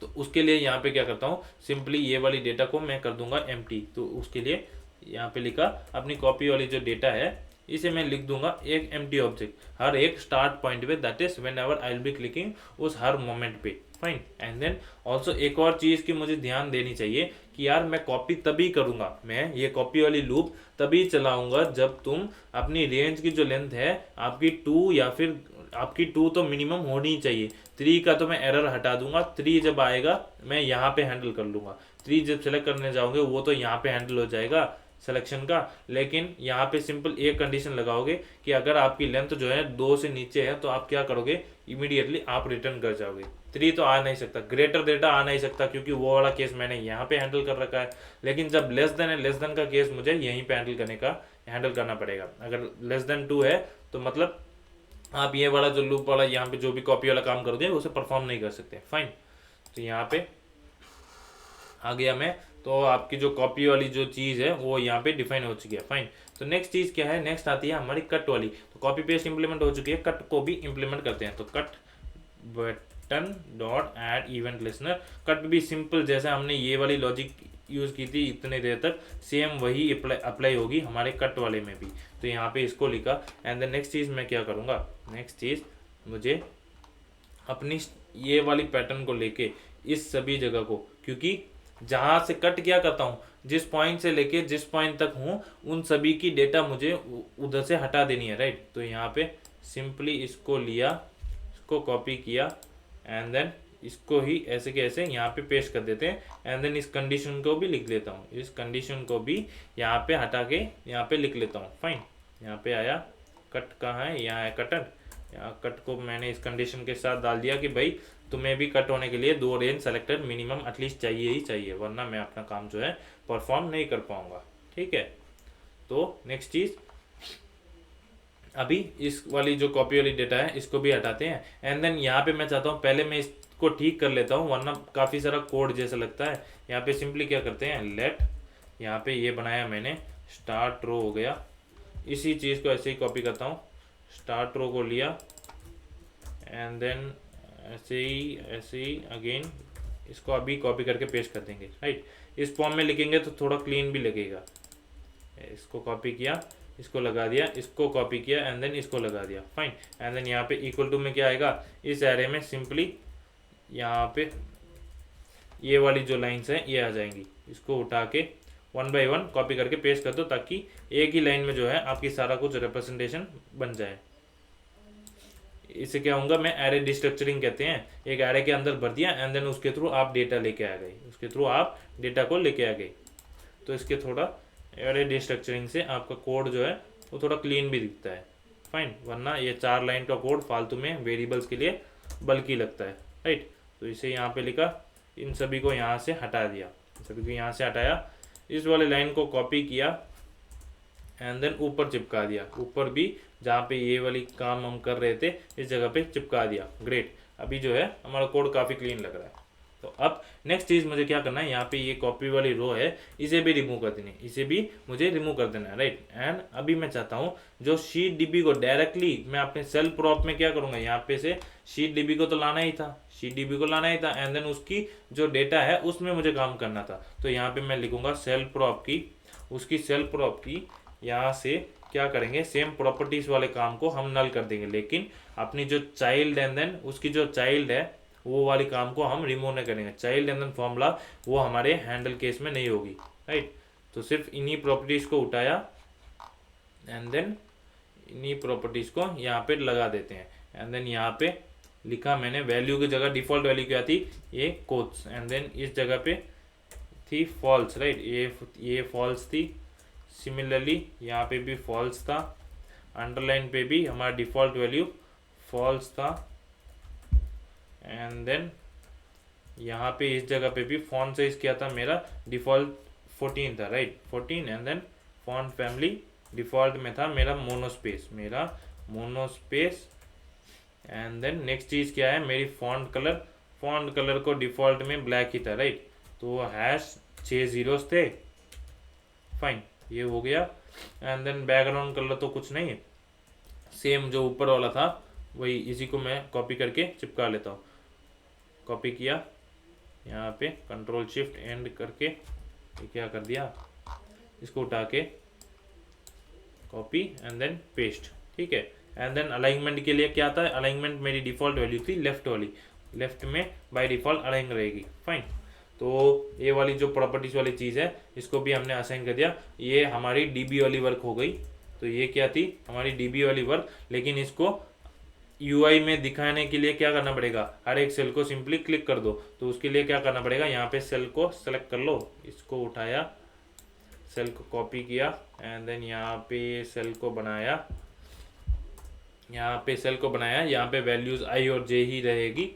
तो उसके लिए यहाँ पे क्या करता हूँ, सिंपली ये वाली डेटा को मैं कर दूंगा एम्प्टी। तो उसके लिए यहाँ पे लिखा अपनी कॉपी वाली जो डेटा है इसे मैं लिख दूंगा एक एम्प्टी ऑब्जेक्ट हर एक स्टार्ट पॉइंट पे, that is when ever I will be clicking उस हर मोमेंट पे, फाइन। एंड देन ऑल्सो एक और चीज़ की मुझे ध्यान देनी चाहिए कि यार मैं कॉपी तभी करूँगा, मैं ये कॉपी वाली लूप तभी चलाऊंगा जब तुम अपनी रेंज की जो लेंथ है आपकी 2 या फिर आपकी 2 तो मिनिमम होनी चाहिए। 3 का तो मैं एरर हटा दूंगा, 3 जब आएगा मैं यहाँ पे हैंडल कर लूँगा, 3 जब सेलेक्ट करने जाओगे वो तो यहाँ पे हैंडल हो जाएगा सिलेक्शन का। लेकिन यहाँ पे सिंपल एक कंडीशन लगाओगे कि अगर आपकी लेंथ जो है 2 से नीचे है तो आप क्या करोगे, इमीडिएटली आप रिटर्न कर जाओगे। 3 तो आ नहीं सकता, ग्रेटर डेटा आ नहीं सकता, क्योंकि वो वाला केस मैंने यहाँ पे हैंडल कर रखा है। लेकिन जब लेस देन है, लेस देन का केस मुझे यहीं पे हैंडल करना पड़ेगा। अगर लेस देन 2 है तो मतलब आप ये वाला जो लूप वाला यहाँ पे जो भी कॉपी वाला काम करोगे उसे परफॉर्म नहीं कर सकते, फाइन। तो यहाँ पे आ गया मैं, तो आपकी जो कॉपी वाली जो चीज़ है वो यहाँ पे डिफाइन हो चुकी है, फाइन। तो नेक्स्ट चीज़ क्या है, नेक्स्ट आती है हमारी कट वाली। तो कॉपी पेस्ट इंप्लीमेंट हो चुकी है, कट को भी इंप्लीमेंट करते हैं। तो cut button dot add event listener, cut भी सिंपल जैसे हमने ये वाली लॉजिक यूज़ की थी इतने देर तक, सेम वही अप्लाई होगी हमारे कट वाले में भी। तो यहाँ पे इसको लिखा, एंड देन नेक्स्ट चीज़ मैं क्या करूँगा, नेक्स्ट चीज़ मुझे अपनी ये वाली पैटर्न को लेके इस सभी जगह को, क्योंकि जहाँ से कट क्या करता हूँ, जिस पॉइंट से लेके जिस पॉइंट तक हूँ उन सभी की डेटा मुझे उधर से हटा देनी है, राइट। तो यहाँ पे सिंपली इसको लिया, इसको कॉपी किया, एंड देन इसको ही ऐसे के ऐसे यहाँ पे पेस्ट कर देते हैं, एंड देन इस कंडीशन को भी लिख लेता हूँ, इस कंडीशन को भी यहाँ पे हटा के यहाँ पे लिख लेता हूँ, फाइन। यहाँ पे आया, कट कहाँ है, यहाँ है कटर, यहाँ कट को मैंने इस कंडीशन के साथ डाल दिया कि भाई तुम्हें भी कट होने के लिए 2 रेंज सेलेक्टेड मिनिमम एटलीस्ट चाहिए ही चाहिए, वरना मैं अपना काम जो है परफॉर्म नहीं कर पाऊंगा, ठीक है। तो नेक्स्ट चीज़, अभी इस वाली जो कॉपी वाली डेटा है इसको भी हटाते हैं, एंड देन यहाँ पे मैं चाहता हूँ पहले मैं इसको ठीक कर लेता हूँ, वरना काफ़ी सारा कोड जैसा लगता है। यहाँ पे सिंपली क्या करते हैं, लेट, यहाँ पे ये बनाया मैंने स्टार्ट रो हो गया, इसी चीज़ को ऐसे ही कॉपी करता हूँ, स्टार्ट रो को लिया, एंड देन ऐसे ही अगेन इसको अभी कॉपी करके पेस्ट कर देंगे, राइट। इस फॉर्म में लिखेंगे तो थोड़ा क्लीन भी लगेगा। इसको कॉपी किया, इसको लगा दिया, इसको कॉपी किया, एंड देन इसको लगा दिया, फाइन। एंड देन यहाँ पे इक्वल टू में क्या आएगा, इस एरे में सिंपली यहाँ पे ये वाली जो लाइन्स हैं ये आ जाएंगी, इसको उठा के 1 बाय 1 कॉपी करके पेस्ट कर दो, ताकि एक ही लाइन में जो है आपकी सारा कुछ रिप्रेजेंटेशन बन जाए। इसे क्या होगा, मैं एरे डिस्ट्रक्चरिंग कहते हैं, एक एरे के अंदर भर दिया, एंड देन उसके थ्रू आप डेटा लेके आ गए, उसके थ्रू आप डेटा को लेके आ गए। तो इसके थोड़ा एरे डिस्ट्रक्चरिंग से आपका कोड जो है वो थोड़ा क्लीन भी दिखता है, फाइन। वरना ये 4 लाइन का कोड फालतू में वेरिएबल्स के लिए बल्कि लगता है, राइट। तो इसे यहाँ पे लिखा, इन सभी को यहाँ से हटा दिया, सभी को यहाँ से हटाया, इस वाले लाइन को कॉपी किया, एंड देन ऊपर चिपका दिया, ऊपर भी जहाँ पे ये वाली काम हम कर रहे थे इस जगह पे चिपका दिया। ग्रेट, अभी जो है हमारा कोड काफ़ी क्लीन लग रहा है। तो अब नेक्स्ट चीज़ मुझे क्या करना है, यहाँ पे ये कॉपी वाली रो है इसे भी रिमूव कर देनी है, इसे भी मुझे रिमूव कर देना है, राइट। एंड अभी मैं चाहता हूँ जो शीट डीबी को डायरेक्टली मैं अपने सेल प्रॉप में क्या करूँगा, यहाँ पे से शीट डीबी को तो लाना ही था, शीट डीबी को लाना ही था, एंड देन उसकी जो डेटा है उसमें मुझे काम करना था। तो यहाँ पे मैं लिखूंगा सेल प्रॉप की, उसकी सेल प्रॉप की यहाँ से क्या करेंगे, सेम प्रॉपर्टीज वाले काम को हम नल कर देंगे, लेकिन अपनी जो चाइल्ड एंड देन उसकी जो चाइल्ड है वो वाली काम को हम रिमूव नहीं करेंगे। चाइल्ड एंड देन फॉर्मूला वो हमारे हैंडल केस में नहीं होगी, राइट। तो सिर्फ इन्हीं प्रॉपर्टीज को उठाया एंड देन इन्हीं प्रॉपर्टीज को यहाँ पे लगा देते हैं, एंड देन यहाँ पे लिखा मैंने वैल्यू की जगह डिफॉल्ट वैल्यू क्या थी, ये कोट्स, एंड देन इस जगह पे थी फॉल्स, राइट, ये फॉल्स थी। सिमिलरली यहाँ पे भी फॉल्स था, अंडरलाइन पे भी हमारा डिफॉल्ट वैल्यू फॉल्स था, एंड देन यहाँ पे इस जगह पे भी फॉन्ट साइज क्या था मेरा डिफॉल्ट 14 था, right, 14, and then font family default में था मेरा मोनोस्पेस, एंड देन नेक्स्ट चीज़ क्या है मेरी फॉन्ट कलर को डिफॉल्ट में ब्लैक ही था, राइट। तो हैश 6 जीरोस थे, फाइन, ये हो गया। एंड देन बैकग्राउंड कलर तो कुछ नहीं है, सेम जो ऊपर वाला था वही, इसी को मैं कॉपी करके चिपका लेता हूँ। कॉपी किया, यहाँ पे कंट्रोल शिफ्ट एंड करके ये क्या कर दिया, इसको उठा के कॉपी एंड देन पेस्ट, ठीक है। एंड देन अलाइनमेंट के लिए क्या था, अलाइनमेंट मेरी डिफॉल्ट वैल्यू थी लेफ्ट वाली, लेफ्ट में बाय डिफॉल्ट अलाइन रहेगी, फाइन। तो ये वाली जो प्रॉपर्टीज वाली चीज़ है इसको भी हमने असाइन कर दिया, ये हमारी डीबी वाली वर्क हो गई। तो ये क्या थी हमारी डीबी वाली वर्क, लेकिन इसको यूआई में दिखाने के लिए क्या करना पड़ेगा, हर एक सेल को सिंपली क्लिक कर दो। तो उसके लिए क्या करना पड़ेगा, यहाँ पे सेल को सेलेक्ट कर लो, इसको उठाया, सेल को कॉपी किया, एंड देन यहाँ पे सेल को बनाया, यहाँ पे वैल्यूज आई और जे ही रहेगी,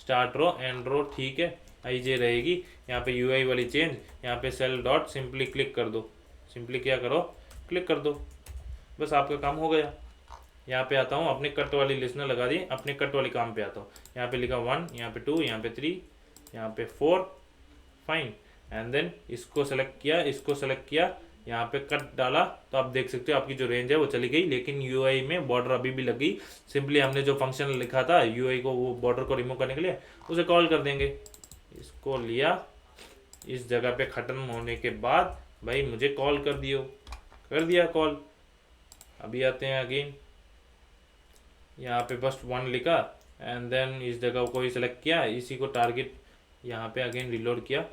स्टार्ट रो एंड रो, ठीक है, आई जे रहेगी। यहाँ पे यूआई वाली चेंज, यहाँ पे सेल डॉट सिंपली क्लिक कर दो, सिंपली क्या करो, क्लिक कर दो, बस आपका काम हो गया। यहाँ पे आता हूँ, अपने कट वाली लिस्टनर लगा दी, अपने कट वाली काम पे आता हूँ। यहाँ पे लिखा 1, यहाँ पे 2, यहाँ पे 3, यहाँ पे 4, फाइन। एंड देन इसको सेलेक्ट किया, यहाँ पे कट डाला, तो आप देख सकते हो आपकी जो रेंज है वो चली गई, लेकिन यूआई में बॉर्डर अभी भी लग गई। सिंपली हमने जो फंक्शन लिखा था यूआई को, वो बॉर्डर को रिमूव करने के लिए, उसे कॉल कर देंगे। इसको लिया, इस जगह पे खत्म होने के बाद भाई मुझे कॉल कर दिया कॉल। अभी आते हैं अगेन, यहाँ पे बस 1 लिखा, एंड देन इस जगह को ही सेलेक्ट किया, इसी को टारगेट, यहाँ पे अगेन रिलोड किया,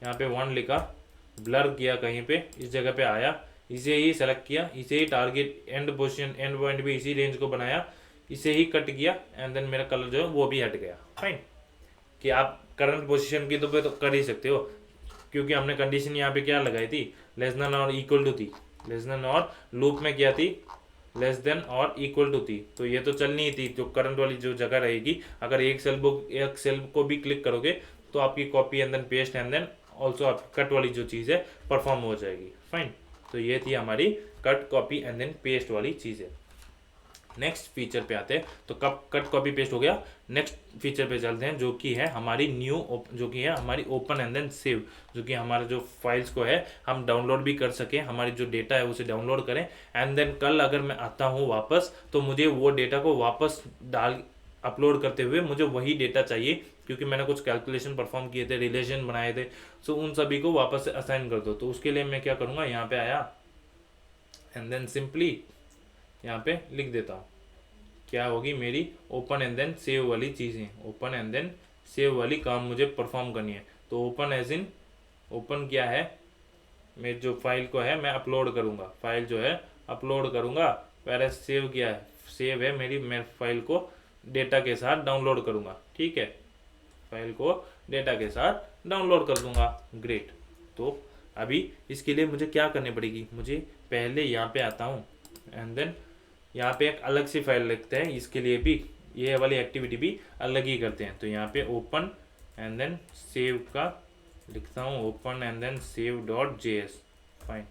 यहाँ पे 1 लिखा, ब्लर किया कहीं पे, इस जगह पे आया, इसे ही सेलेक्ट किया, इसे ही target end position, end point भी इसी रेंज को बनाया, इसे ही कट किया, एंड देन मेरा कलर जो है वो भी हट गया, फाइन। कि आप करंट पोजीशन की तो कर ही सकते हो, क्योंकि हमने कंडीशन यहाँ पे क्या लगाई थी, less than or equal to थी, लेस देन और लूप में क्या थी, less than or equal to थी। तो ये तो चलनी ही थी, जो करंट वाली जो जगह रहेगी, अगर एक सेल को भी क्लिक करोगे तो आपकी copy and then paste and then also आपकी कट वाली जो चीज़ है परफॉर्म हो जाएगी, फाइन। तो ये थी हमारी cut copy and then paste वाली चीज़ है। नेक्स्ट फीचर पे आते हैं, तो कब कट कॉपी पेस्ट हो गया, नेक्स्ट फीचर पे चलते हैं, जो कि है हमारी जो कि है हमारी ओपन एंड देन सेव, जो कि हमारे जो फाइल्स को है हम डाउनलोड भी कर सकें, हमारी जो डेटा है उसे डाउनलोड करें, एंड देन कल अगर मैं आता हूँ वापस तो मुझे वो डेटा को वापस अपलोड करते हुए मुझे वही डेटा चाहिए, क्योंकि मैंने कुछ कैलकुलेशन परफॉर्म किए थे, रिलेशन बनाए थे, सो उन सभी को वापस से असाइन कर दो। तो उसके लिए मैं क्या करूँगा, यहाँ पे आया एंड देन सिंपली यहाँ पे लिख देता हूँ, क्या होगी मेरी ओपन एंड देन सेव वाली चीज़ें, ओपन एंड देन सेव वाली काम मुझे परफॉर्म करनी है। तो ओपन एज इन, ओपन क्या है, मेरी जो फाइल को है मैं अपलोड करूँगा, फाइल जो है अपलोड करूँगा, पहले सेव क्या है, सेव है मैं फाइल को डेटा के साथ डाउनलोड करूँगा, ठीक है, फाइल को डेटा के साथ डाउनलोड कर दूँगा, ग्रेट। तो अभी इसके लिए मुझे क्या करनी पड़ेगी, मुझे पहले यहाँ पे आता हूँ, एंड देन यहाँ पे एक अलग सी फाइल लिखते हैं, इसके लिए भी ये वाली एक्टिविटी भी अलग ही करते हैं। तो यहाँ पे ओपन एंड देन सेव का लिखता हूँ, open and then save dot JS, fine.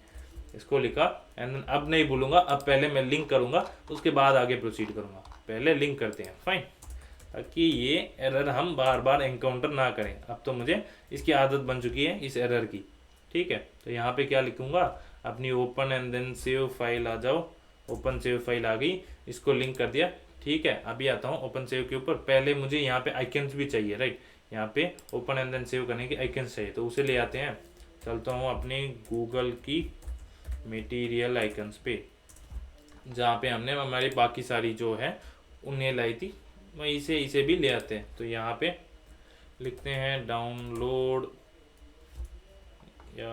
इसको लिखा एंड देन अब नहीं भूलूंगा, अब पहले मैं लिंक करूंगा उसके बाद आगे प्रोसीड करूंगा। पहले लिंक करते हैं, फाइन, ताकि ये एरर हम बार बार एनकाउंटर ना करें। अब तो मुझे इसकी आदत बन चुकी है इस एरर की, ठीक है। तो यहाँ पे क्या लिखूंगा, अपनी open and then save file आ जाओ, ओपन सेव फाइल आ गई, इसको लिंक कर दिया, ठीक है। अभी आता हूँ ओपन सेव के ऊपर। पहले मुझे यहाँ पे आइकन्स भी चाहिए, राइट, यहाँ पे ओपन एंड देन सेव करने के आइकन्स चाहिए, तो उसे ले आते हैं। चलता हूँ अपने गूगल की मटेरियल आइकन्स पे, जहाँ पे हमने हमारी बाकी सारी जो है उन्हें लाई थी, वहीं से इसे भी ले आते हैं। तो यहाँ पे लिखते हैं डाउनलोड, या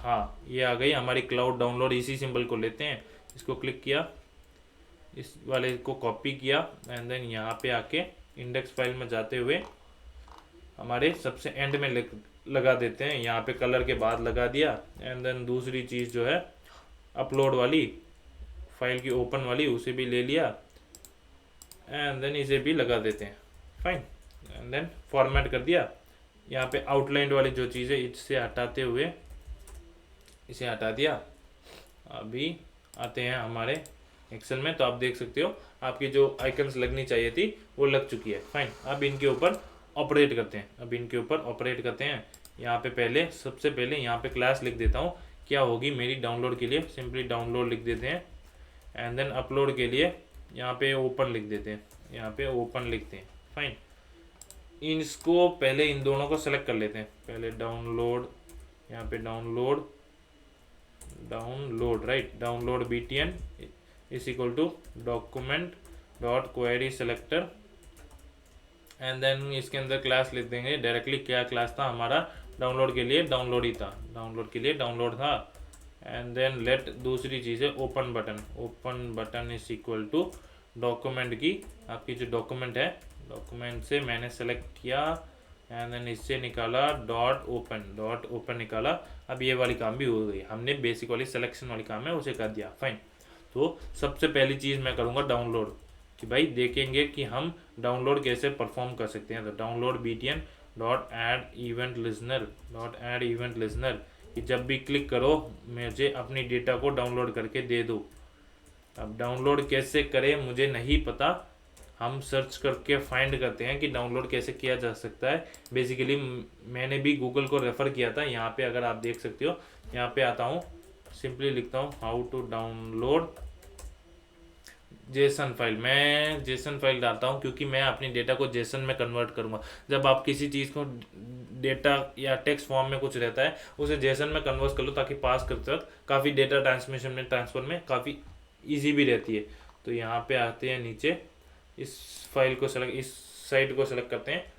हाँ ये आ गई हमारी क्लाउड डाउनलोड, इसी सिंबल को लेते हैं, इसको क्लिक किया, इस वाले को कॉपी किया एंड देन यहाँ पे आके इंडेक्स फाइल में जाते हुए हमारे सबसे एंड में लगा देते हैं। यहाँ पे कलर के बाद लगा दिया एंड देन दूसरी चीज़ जो है अपलोड वाली फाइल की ओपन वाली, उसे भी ले लिया एंड देन इसे भी लगा देते हैं, फाइन, एंड देन फॉर्मेट कर दिया। यहाँ पे आउटलाइन वाली जो चीज़ है इससे हटाते हुए इसे हटा दिया। अभी आते हैं हमारे एक्सेल में, तो आप देख सकते हो आपकी जो आइकन्स लगनी चाहिए थी वो लग चुकी है, फाइन। अब इनके ऊपर ऑपरेट करते हैं, अब इनके ऊपर ऑपरेट करते हैं। यहाँ पे पहले सबसे पहले यहाँ पे क्लास लिख देता हूँ, क्या होगी मेरी डाउनलोड के लिए, सिंपली डाउनलोड लिख देते हैं एंड देन अपलोड के लिए यहाँ पे ओपन लिख देते हैं, यहाँ पे ओपन लिखते हैं, फाइन। इसको पहले इन दोनों को सेलेक्ट कर लेते हैं, पहले डाउनलोड, यहाँ पे download right, download btn is equal to document dot query selector and then इसके अंदर क्लास लिख देंगे डायरेक्टली। क्या क्लास था हमारा, डाउनलोड के लिए डाउनलोड ही था, डाउनलोड के लिए डाउनलोड था एंड देन लेट दूसरी चीज़ है open button, open button is equal to document की, आपकी जो डॉक्यूमेंट है डॉक्यूमेंट से मैंने सेलेक्ट किया एंड देन इससे निकाला डॉट ओपन निकाला। अब ये वाली काम भी हो गई, हमने बेसिक वाली सिलेक्शन वाली काम है उसे कर दिया, फाइन। तो सबसे पहली चीज़ मैं करूँगा डाउनलोड, कि भाई देखेंगे कि हम डाउनलोड कैसे परफॉर्म कर सकते हैं। तो download btn dot add event Lesnar, कि जब भी क्लिक करो मुझे अपनी डेटा को डाउनलोड करके दे दो। अब डाउनलोड कैसे करें मुझे नहीं पता, हम सर्च करके फाइंड करते हैं कि डाउनलोड कैसे किया जा सकता है। बेसिकली मैंने भी गूगल को रेफ़र किया था, यहाँ पे अगर आप देख सकते हो, यहाँ पे आता हूँ, सिंपली लिखता हूँ how to download JSON file. मैं जेसन फाइल डालता हूँ क्योंकि मैं अपनी डेटा को जेसन में कन्वर्ट करूँगा। जब आप किसी चीज़ को डेटा या टेक्स्ट फॉर्म में कुछ रहता है उसे जेसन में कन्वर्ट कर लो, ताकि पास करते वक्त काफ़ी डेटा ट्रांसमिशन में ट्रांसफ़र में काफ़ी ईजी भी रहती है। तो यहाँ पे आते हैं नीचे, इस फाइल को सेलेक्ट, इस साइट को सेलेक्ट करते हैं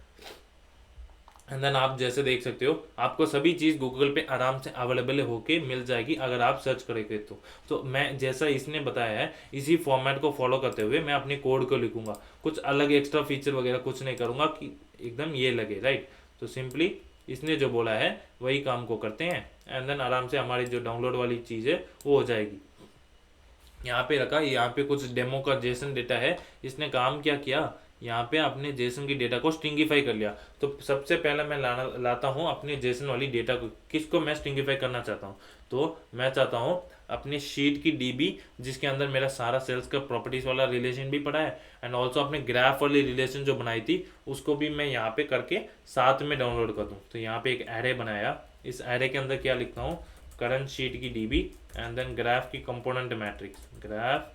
एंड देन आप जैसे देख सकते हो आपको सभी चीज़ गूगल पे आराम से अवेलेबल होके मिल जाएगी अगर आप सर्च करेंगे तो मैं जैसा इसने बताया है इसी फॉर्मेट को फॉलो करते हुए मैं अपने कोड को लिखूंगा, कुछ अलग एक्स्ट्रा फीचर वगैरह कुछ नहीं करूंगा कि एकदम ये लगे, राइट। तो सिंपली इसने जो बोला है वही काम को करते हैं एंड देन आराम से हमारी जो डाउनलोड वाली चीज़ है वो हो जाएगी। यहाँ पे रखा, यहाँ पे कुछ डेमो का जेसन डेटा है, इसने काम क्या किया, यहाँ पे अपने जेसन की डेटा को स्ट्रिंगिफाई कर लिया। तो सबसे पहले मैं लाता हूँ अपने जेसन वाली डेटा को, किसको मैं स्ट्रिंगिफाई करना चाहता हूँ, तो मैं चाहता हूँ अपनी शीट की डीबी जिसके अंदर मेरा सारा सेल्स का प्रॉपर्टीज वाला रिलेशन भी पड़ा है एंड ऑल्सो अपने ग्राफ वाली रिलेशन जो बनाई थी उसको भी मैं यहाँ पे करके साथ में डाउनलोड कर दूँ। तो यहाँ पे एक एरे बनाया, इस एरे के अंदर क्या लिखता हूँ, करंट शीट की डीबी एंड देन ग्राफ की कंपोनेंट मैट्रिक्स, ग्राफ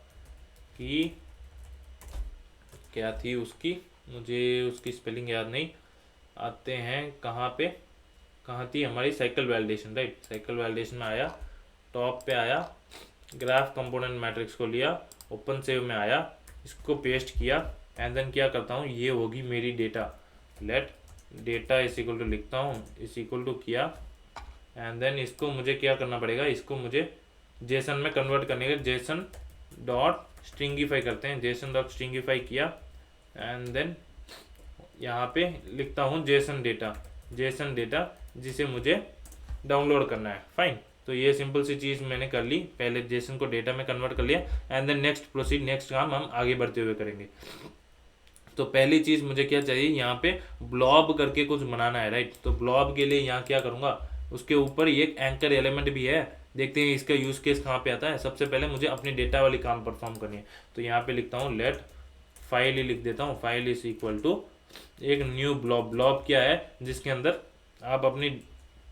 की क्या थी उसकी, मुझे उसकी स्पेलिंग याद नहीं, आते हैं कहाँ थी हमारी cycle validation, right, cycle validation में आया, टॉप पे आया, ग्राफ कंपोनेंट मैट्रिक्स को लिया, ओपन सेव में आया, इसको पेस्ट किया एंड देन क्या करता हूँ, ये होगी मेरी डेटा, लेट डेटा इस इक्वल टू लिखता हूँ, इस इक्वल टू किया एंड देन इसको मुझे क्या करना पड़ेगा, इसको मुझे जेसन में कन्वर्ट करने के जेसन डॉट स्ट्रिंगिफाई करते हैं, जेसन डॉट स्ट्रिंगिफाई किया एंड देन यहाँ पे लिखता हूँ जेसन डेटा जिसे मुझे डाउनलोड करना है, फाइन। तो ये सिंपल सी चीज़ मैंने कर ली, पहले जेसन को डेटा में कन्वर्ट कर लिया एंड देन नेक्स्ट काम हम आगे बढ़ते हुए करेंगे। तो पहली चीज़ मुझे क्या चाहिए, यहाँ पे ब्लॉब करके कुछ बनाना है, राइट। तो ब्लॉब के लिए यहाँ क्या करूँगा, उसके ऊपर ये एक एंकर एलिमेंट भी है देखते हैं इसका यूज़ केस कहाँ पे आता है। सबसे पहले मुझे अपनी डेटा वाली काम परफॉर्म करनी है, तो यहाँ पे लिखता हूँ लेट फाइल ही लिख देता हूँ, फाइल इज इक्वल टू एक न्यू ब्लॉब। ब्लॉब क्या है, जिसके अंदर आप अपनी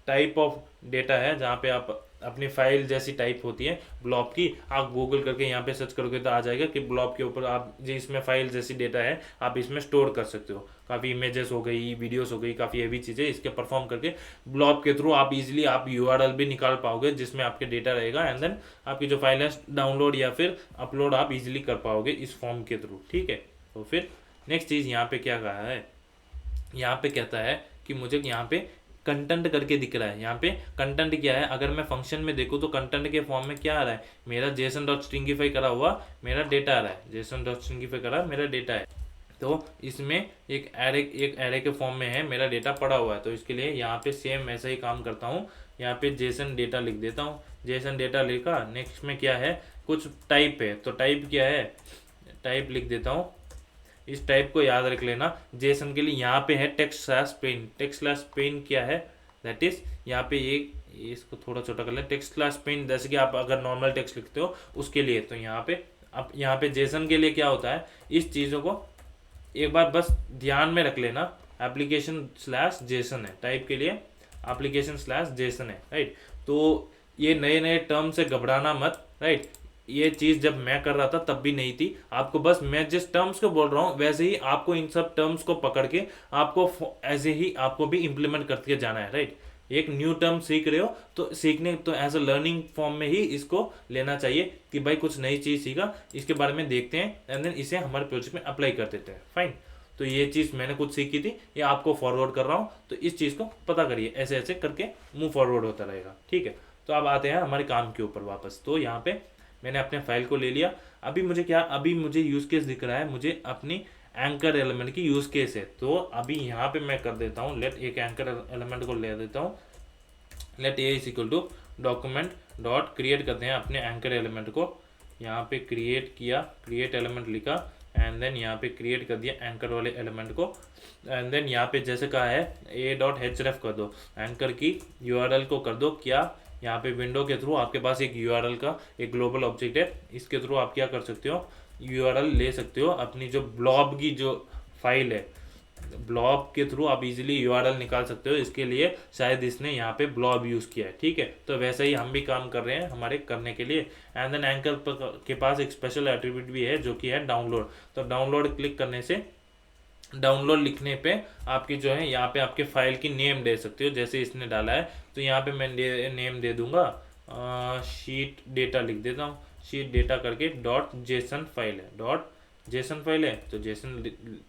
टाइप ऑफ डेटा है, जहाँ पे आप अपनी फाइल जैसी टाइप होती है ब्लॉब की, आप गूगल करके यहाँ पे सर्च करोगे तो आ जाएगा कि ब्लॉब के ऊपर आप जो इसमें फाइल जैसी डेटा है आप इसमें स्टोर कर सकते हो। काफ़ी इमेजेस हो गई, वीडियोस हो गई, काफ़ी हैवी चीज़ें इसके परफॉर्म करके ब्लॉब के थ्रू आप इजीली आप यूआरएल भी निकाल पाओगे जिसमें आपके डेटा रहेगा, एंड देन आपकी जो फाइल है डाउनलोड या फिर अपलोड आप इजीली कर पाओगे इस फॉर्म के थ्रू। ठीक है, तो फिर नेक्स्ट चीज़ यहाँ पे क्या कहा है, यहाँ पे कहता है कि मुझे यहाँ पे कंटेंट करके दिख रहा है। यहाँ पे कंटेंट क्या है, अगर मैं फंक्शन में देखूँ तो कंटेंट के फॉर्म में क्या आ रहा है, मेरा जेसन डॉट स्ट्रिंगिफाई करा हुआ मेरा डेटा आ रहा है, जेसन डॉट स्ट्रिंगिफाई करा मेरा डेटा है। तो इसमें एक एरे के फॉर्म में है मेरा डेटा पड़ा हुआ है, तो इसके लिए यहाँ पे सेम ऐसा ही काम करता हूँ, यहाँ पे जेसन डेटा लिख देता हूँ। जेसन डेटा लिखा, नेक्स्ट में क्या है, कुछ टाइप है, तो टाइप क्या है, टाइप लिख देता हूँ। इस टाइप को याद रख लेना जेसन के लिए, यहाँ पे है text slash pen. Text slash pen क्या है, दैट इज यहाँ पे इसको थोड़ा छोटा कर लें, टेक्स्ट स्लैश पेन जैसे कि आप अगर नॉर्मल टेक्स्ट लिखते हो उसके लिए। तो यहाँ पे अब यहाँ पे जेसन के लिए क्या होता है, इस चीज़ों को एक बार बस ध्यान में रख लेना, एप्लीकेशन स्लैश जेसन है, टाइप के लिए एप्लीकेशन स्लैश जेसन है, राइट। तो ये नए नए टर्म से घबराना मत, राइट। ये चीज़ जब मैं कर रहा था तब भी नहीं थी, आपको बस मैं जिस टर्म्स को बोल रहा हूँ वैसे ही आपको इन सब टर्म्स को पकड़ के आपको ऐसे ही आपको भी इम्प्लीमेंट करके जाना है, राइट। एक न्यू टर्म सीख रहे हो तो सीखने तो एज अ लर्निंग फॉर्म में ही इसको लेना चाहिए कि भाई कुछ नई चीज़ सीखा, इसके बारे में देखते हैं एंड देन इसे हमारे प्रोजेक्ट में अप्लाई कर देते हैं, फाइन। तो ये चीज़ मैंने कुछ सीखी थी, ये आपको फॉरवर्ड कर रहा हूँ, तो इस चीज़ को पता करिए, ऐसे ऐसे करके मूव फॉरवर्ड होता रहेगा, ठीक है। तो अब आते हैं हमारे काम के ऊपर वापस। तो यहाँ पे मैंने अपने फाइल को ले लिया, अभी मुझे यूज़ केस दिख रहा है, मुझे अपनी एंकर एलिमेंट की यूज़ केस है। तो अभी यहाँ पे मैं कर देता हूँ लेट एक एंकर एलिमेंट को ले देता हूँ, let A is equal to document dot create करते हैं अपने एंकर एलिमेंट को। यहाँ पे क्रिएट किया, क्रिएट एलिमेंट लिखा एंड देन यहाँ पे क्रिएट कर दिया एंकर वाले एलिमेंट को, एंड देन यहाँ पे जैसे कहा है ए डॉट href कर दो, एंकर की यूआरएल को कर दो क्या, यहाँ पे विंडो के थ्रू आपके पास एक यूआरएल का एक ग्लोबल ऑब्जेक्ट है, इसके थ्रू आप क्या कर सकते हो, यूआरएल ले सकते हो अपनी जो ब्लॉब की जो फाइल है, ब्लॉब के थ्रू आप इजीली यूआरएल निकाल सकते हो। इसके लिए शायद इसने यहाँ पे ब्लॉब यूज़ किया है, ठीक है। तो वैसे ही हम भी काम कर रहे हैं हमारे करने के लिए। एंड देन एंकर के पास एक स्पेशल एट्रीब्यूट भी है जो कि है डाउनलोड। तो डाउनलोड क्लिक करने से डाउनलोड लिखने पे आपकी जो है यहाँ पे आपके फाइल की नेम दे सकते हो, जैसे इसने डाला है तो यहाँ पे मैं नेम दे दूंगा शीट डेटा लिख देता हूँ, शीट डेटा करके डॉट जेसन फाइल है, डॉट जेसन फाइल है तो जेसन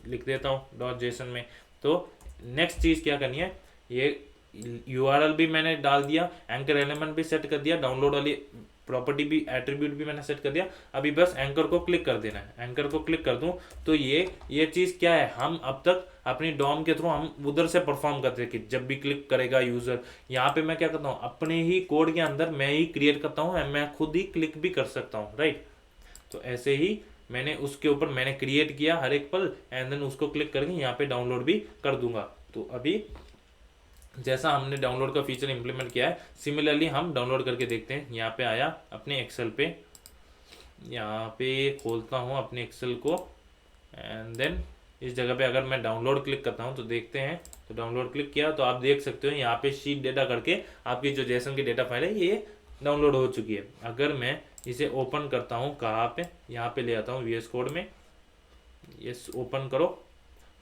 लिख देता हूँ डॉट जेसन में। तो नेक्स्ट चीज़ क्या करनी है, ये यूआरएल भी मैंने डाल दिया, एंकर एलिमेंट भी सेट कर दिया, डाउनलोड वाली प्रॉपर्टी भी एट्रीब्यूट भी मैंने सेट कर दिया। अभी बस एंकर को क्लिक कर देना है, एंकर को क्लिक कर दूं तो ये चीज़ क्या है, हम अब तक अपनी डॉम के थ्रू हम उधर से परफॉर्म करते थे कि जब भी क्लिक करेगा यूज़र, यहाँ पे मैं क्या करता हूँ अपने ही कोड के अंदर मैं ही क्रिएट करता हूँ, मैं खुद ही क्लिक भी कर सकता हूँ, राइट। तो ऐसे ही मैंने उसके ऊपर मैंने क्रिएट किया हर एक पल, एंड देन उसको क्लिक करके यहाँ पे डाउनलोड भी कर दूंगा। तो अभी जैसा हमने डाउनलोड का फीचर इंप्लीमेंट किया है, सिमिलरली हम डाउनलोड करके देखते हैं। यहाँ पे आया अपने एक्सेल पे, यहाँ पे खोलता हूँ अपने एक्सेल को, एंड देन इस जगह पे अगर मैं डाउनलोड क्लिक करता हूँ तो देखते हैं। तो डाउनलोड क्लिक किया तो आप देख सकते हो यहाँ पे शीट डेटा करके आपकी जो जेसन की डेटा फाइल है ये डाउनलोड हो चुकी है। अगर मैं इसे ओपन करता हूँ कहाँ पे, यहाँ पे ले आता हूँ VS कोड में, ये ओपन करो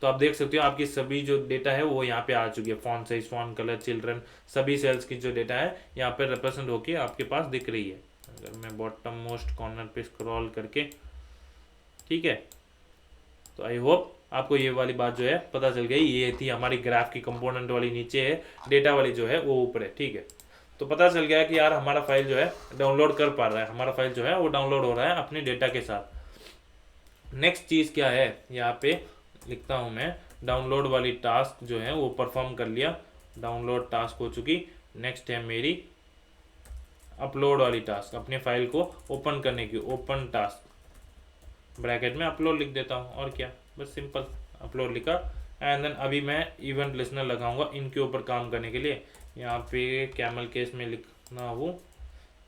तो आप देख सकते हो आपकी सभी जो डेटा है वो यहाँ पे आ चुकी है, font size, font colour, children, सभी सेल्स की जो डेटा है यहाँ पे रिप्रेजेंट होके आपके पास दिख रही है। अगर मैं बॉटम मोस्ट कॉर्नर पे स्क्रॉल करके, ठीक है, तो आई होप आपको ये वाली बात जो है पता चल गई। ये थी हमारी ग्राफ की कंपोनेंट वाली नीचे है, डेटा वाली जो है वो ऊपर है, ठीक है। तो पता चल गया कि यार हमारा फाइल जो है डाउनलोड कर पा रहा है, हमारा फाइल जो है वो डाउनलोड हो रहा है अपने डेटा के साथ। नेक्स्ट चीज़ क्या है, यहाँ पे लिखता हूँ मैं डाउनलोड वाली टास्क जो है वो परफॉर्म कर लिया, डाउनलोड टास्क हो चुकी। नेक्स्ट है मेरी अपलोड वाली टास्क, अपने फाइल को ओपन करने की, ओपन टास्क ब्रैकेट में अपलोड लिख देता हूँ, और क्या, बस सिंपल अपलोड लिखा। एंड देन अभी मैं इवेंट लिस्नर लगाऊंगा इनके ऊपर काम करने के लिए। यहाँ पे कैमल केस में लिखना हो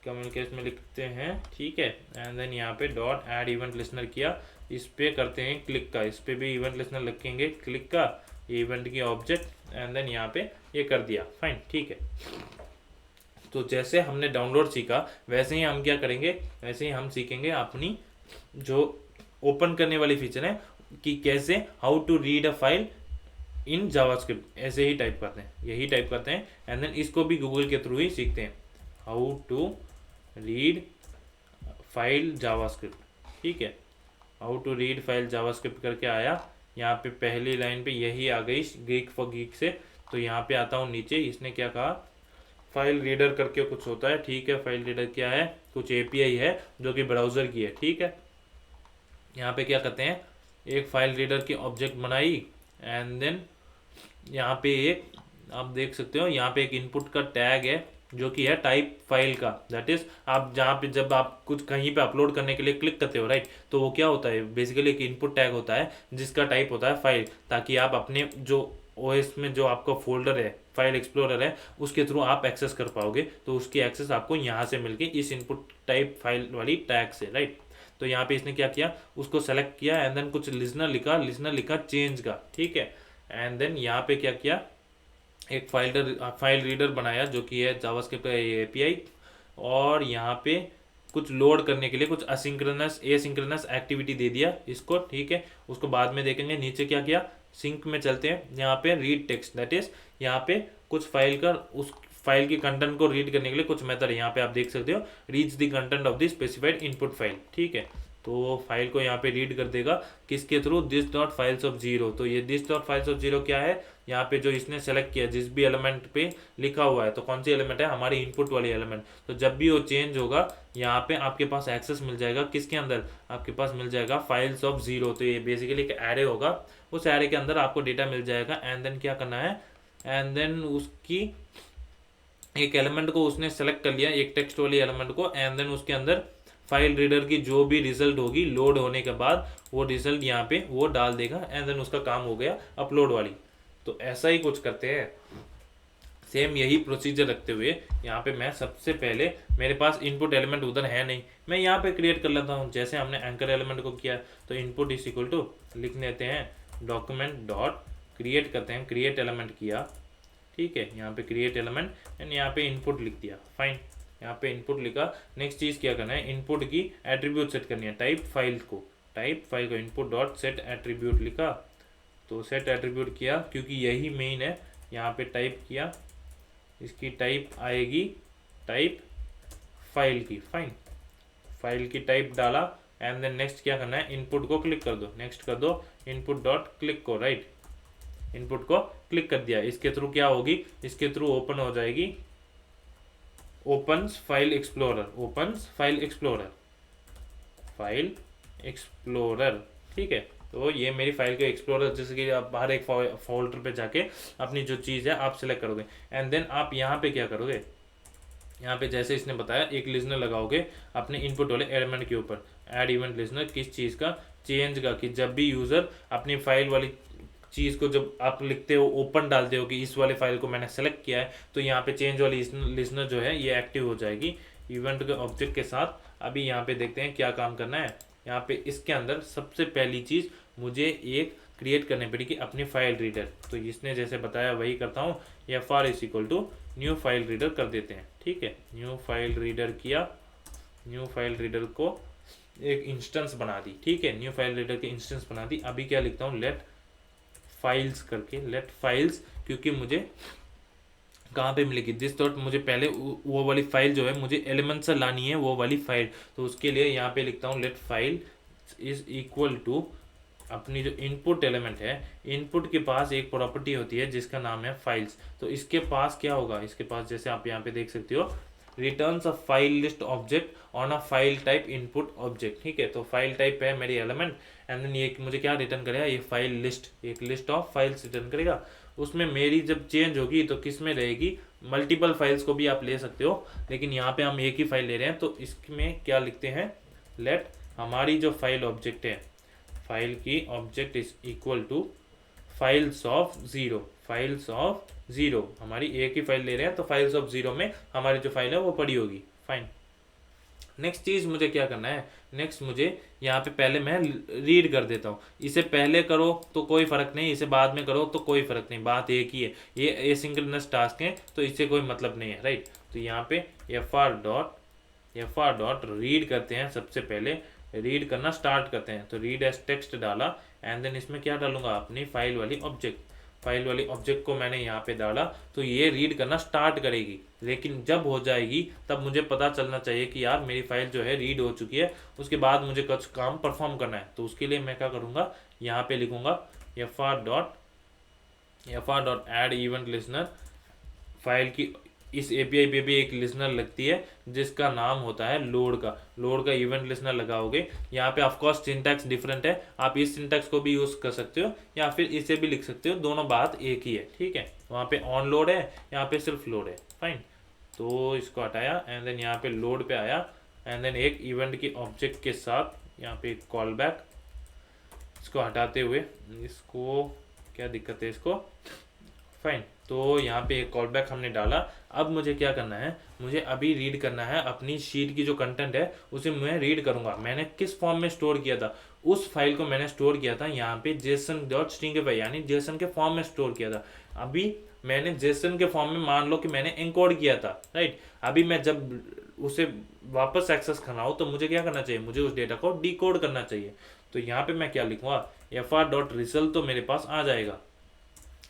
कमल केस में लिखते हैं, ठीक है। एंड देन यहाँ पे डॉट ऐड इवेंट लिस्नर किया, इस पे करते हैं क्लिक का, इस पे भी इवेंट लिस्नर लिखेंगे क्लिक का, ये इवेंट की ऑब्जेक्ट, एंड देन यहाँ पे ये कर दिया, फाइन, ठीक है। तो जैसे हमने डाउनलोड सीखा वैसे ही हम क्या करेंगे, वैसे ही हम सीखेंगे अपनी जो ओपन करने वाली फीचर है कि कैसे how to read a file in JavaScript, ऐसे ही टाइप करते हैं, यही टाइप करते हैं। एंड देन इसको भी गूगल के थ्रू ही सीखते हैं, how to read file JavaScript, ठीक है। How to read file JavaScript करके आया, यहाँ पे पहली लाइन पे यही आ गई गीक फॉर गीक से। तो यहाँ पे आता हूँ नीचे, इसने क्या कहा, फाइल रीडर करके कुछ होता है, ठीक है। फाइल रीडर क्या है, कुछ एपीआई है जो कि ब्राउज़र की है, ठीक है। यहाँ पे क्या करते हैं, एक फाइल रीडर की ऑब्जेक्ट बनाई, एंड देन यहाँ पे एक आप देख सकते हो, यहाँ पे एक इनपुट का टैग है जो कि है टाइप फाइल का, दैट इज आप जहाँ पे जब आप कुछ कहीं पे अपलोड करने के लिए क्लिक करते हो, राइट, तो वो क्या होता है, बेसिकली एक इनपुट टैग होता है जिसका टाइप होता है फाइल, ताकि आप अपने जो ओएस में जो आपका फोल्डर है, फाइल एक्सप्लोरर है, उसके थ्रू आप एक्सेस कर पाओगे। तो उसकी एक्सेस आपको यहाँ से मिलके इस इनपुट टाइप फाइल वाली टैग से, राइट। तो यहाँ पे इसने क्या किया, उसको सेलेक्ट किया, एंड देन कुछ लिसनर लिखा चेंज का, ठीक है। एंड देन यहाँ पे क्या किया, एक फाइल रीडर बनाया जो कि है जावास्क्रिप्ट का एपीआई, और यहाँ पे कुछ लोड करने के लिए कुछ एसिंक्रोनस एक्टिविटी दे दिया इसको, ठीक है। उसको बाद में देखेंगे। नीचे क्या किया, सिंक में चलते हैं, यहाँ पे रीड टेक्स्ट, दैट इज यहाँ पे कुछ उस फाइल की कंटेंट को रीड करने के लिए कुछ मेथड है, यहाँ पे आप देख सकते हो, reach the content of the specified input file, ठीक है। तो फाइल को यहाँ पे रीड कर देगा किसके through, this dot files of zero. तो ये this dot files of zero क्या है, यहाँ पे जो इसने सेलेक्ट किया, जिस भी एलिमेंट पे लिखा हुआ है, तो कौन सी एलिमेंट है, हमारी इनपुट वाली एलिमेंट। तो जब भी वो चेंज होगा यहाँ पे आपके पास एक्सेस मिल जाएगा, किसके अंदर, आपके पास मिल जाएगा फाइल्स ऑफ जीरो। तो ये बेसिकली एक एरे होगा, उस एरे के अंदर आपको डेटा मिल जाएगा। एंड देन क्या करना है, एंड देन उसकी एक एलिमेंट को उसने सेलेक्ट कर लिया, एक टेक्स्ट वाली एलिमेंट को, एंड देन उसके अंदर फाइल रीडर की जो भी रिजल्ट होगी लोड होने के बाद वो रिजल्ट यहाँ पे वो डाल देगा, एंड देन उसका काम हो गया अपलोड वाली। तो ऐसा ही कुछ करते हैं, सेम यही प्रोसीजर रखते हुए यहाँ पे मैं सबसे पहले, मेरे पास इनपुट एलिमेंट उधर है नहीं, मैं यहाँ पे क्रिएट कर लेता हूँ, जैसे हमने एंकर एलिमेंट को किया। तो इनपुट इज इक्वल टू लिख लेते हैं डॉक्यूमेंट डॉट क्रिएट करते हैं, क्रिएट एलिमेंट किया, ठीक है। यहाँ पे क्रिएट एलिमेंट एंड यहाँ पे इनपुट लिख दिया, फाइन। यहाँ पे इनपुट लिखा, नेक्स्ट चीज़ क्या करना है, इनपुट की एट्रीब्यूट सेट करनी है, टाइप फाइल को इनपुट डॉट सेट एट्रीब्यूट लिखा। तो सेट एट्रीब्यूट किया क्योंकि यही मेन है, यहाँ पे टाइप किया, इसकी टाइप आएगी टाइप फाइल की, फाइन, फाइल की टाइप डाला। एंड देन नेक्स्ट क्या करना है, इनपुट को क्लिक कर दो, नेक्स्ट कर दो इनपुट डॉट क्लिक को, राइट, इनपुट को क्लिक कर दिया। इसके थ्रू क्या होगी, इसके थ्रू ओपन हो जाएगी ओपन्स फाइल एक्सप्लोरर, ठीक है। तो ये मेरी फाइल का एक्सप्लोरर, जैसे कि आप बाहर एक फोल्डर पे जाके अपनी जो चीज़ है आप सिलेक्ट करोगे, एंड देन आप यहाँ पे क्या करोगे, यहाँ पे जैसे इसने बताया एक लिजनर लगाओगे अपने इनपुट वाले एलिमेंट के ऊपर, ऐड इवेंट लिजनर, किस चीज़ का, चेंज का, कि जब भी यूज़र अपनी फाइल वाली चीज़ को जब आप लिखते हो, ओपन डालते हो कि इस वाले फाइल को मैंने सेलेक्ट किया है, तो यहाँ पे चेंज वाली लिजनर जो है ये एक्टिव हो जाएगी इवेंट के ऑब्जेक्ट के साथ। अभी यहाँ पे देखते हैं क्या काम करना है। यहाँ पे इसके अंदर सबसे पहली चीज़ मुझे एक क्रिएट करनी पड़ेगी अपनी फाइल रीडर। तो इसने जैसे बताया वही करता हूँ, F R is equal to new file reader कर देते हैं, ठीक है। न्यू फाइल रीडर किया, न्यू फाइल रीडर को एक इंस्टेंस बना दी, ठीक है, न्यू फाइल रीडर की इंस्टेंस बना दी। अभी क्या लिखता हूँ, लेट फाइल्स करके, लेट फाइल्स, क्योंकि मुझे कहाँ पे मिलेगी, दिस डॉट, मुझे पहले वो वाली फाइल जो है मुझे एलिमेंट से लानी है, वो वाली फाइल। तो उसके लिए यहाँ पे लिखता हूँ let file is equal to अपनी जो इनपुट एलिमेंट है, इनपुट के पास एक प्रॉपर्टी होती है जिसका नाम है फाइल्स। तो इसके पास क्या होगा, इसके पास जैसे आप यहाँ पे देख सकते हो, returns a file list object on a file type input object, ठीक है। तो फाइल टाइप है मेरी एलिमेंट, एंड देन ये मुझे क्या रिटर्न करेगा, ये फाइल लिस्ट, एक लिस्ट ऑफ फाइल्स रिटर्न करेगा। उसमें मेरी जब चेंज होगी तो किस में रहेगी, मल्टीपल फाइल्स को भी आप ले सकते हो, लेकिन यहाँ पे हम एक ही फाइल ले रहे हैं। तो इसमें क्या लिखते हैं, लेट हमारी जो फाइल ऑब्जेक्ट है, फाइल की object is equal to files of zero, हमारी एक ही फाइल ले रहे हैं, तो फाइल्स ऑफ जीरो में हमारी जो फाइल है वो पड़ी होगी, फाइन। नेक्स्ट चीज़ मुझे क्या करना है, नेक्स्ट मुझे यहाँ पे पहले मैं रीड कर देता हूँ। इसे पहले करो तो कोई फ़र्क नहीं, इसे बाद में करो तो कोई फ़र्क नहीं, बात एक ही है, ये एसिंक्रोनस टास्क है तो इससे कोई मतलब नहीं है, राइट। तो यहाँ पे fr डॉट रीड करते हैं, सबसे पहले रीड करना स्टार्ट करते हैं। तो रीड एज टेक्स्ट डाला एंड देन इसमें क्या डालूंगा, अपनी फाइल वाली ऑब्जेक्ट को मैंने यहाँ पे डाला, तो ये रीड करना स्टार्ट करेगी। लेकिन जब हो जाएगी तब मुझे पता चलना चाहिए कि यार मेरी फाइल जो है रीड हो चुकी है, उसके बाद मुझे कुछ काम परफॉर्म करना है। तो उसके लिए मैं क्या करूँगा, यहाँ पे लिखूंगा fr dot add event listener. File की इस एपीआई पे भी एक लिसनर लगती है जिसका नाम होता है लोड का इवेंट लिसनर लगाओगे। यहाँ पे ऑफकोर्स सिंटैक्स डिफरेंट है, आप इस सिंटैक्स को भी यूज़ कर सकते हो या फिर इसे भी लिख सकते हो, दोनों बात एक ही है, ठीक है। वहाँ पे ऑन लोड है, यहाँ पे सिर्फ लोड है, फाइन। तो इसको हटाया एंड देन यहाँ पे लोड पे आया एंड देन एक इवेंट की ऑब्जेक्ट के साथ यहाँ पे कॉल बैक, इसको हटाते हुए इसको क्या दिक्कत है इसको, फाइन। तो यहाँ पे एक कॉल बैक हमने डाला। अब मुझे क्या करना है, मुझे अभी रीड करना है अपनी शीट की जो कंटेंट है उसे मैं रीड करूंगा। मैंने किस फॉर्म में स्टोर किया था, उस फाइल को मैंने स्टोर किया था यहाँ पे जेसन डॉट स्ट्रिंगिफाई, यानी जेसन के फॉर्म में स्टोर किया था। अभी मैंने जेसन के फॉर्म में मान लो कि मैंने एनकोड किया था, राइट। अभी मैं जब उसे वापस एक्सेस करना हो तो मुझे क्या करना चाहिए, मुझे उस डेटा को डिकोड करना चाहिए। तो यहाँ पे मैं क्या लिखूंगा, fr डॉट रिजल्ट, तो मेरे पास आ जाएगा।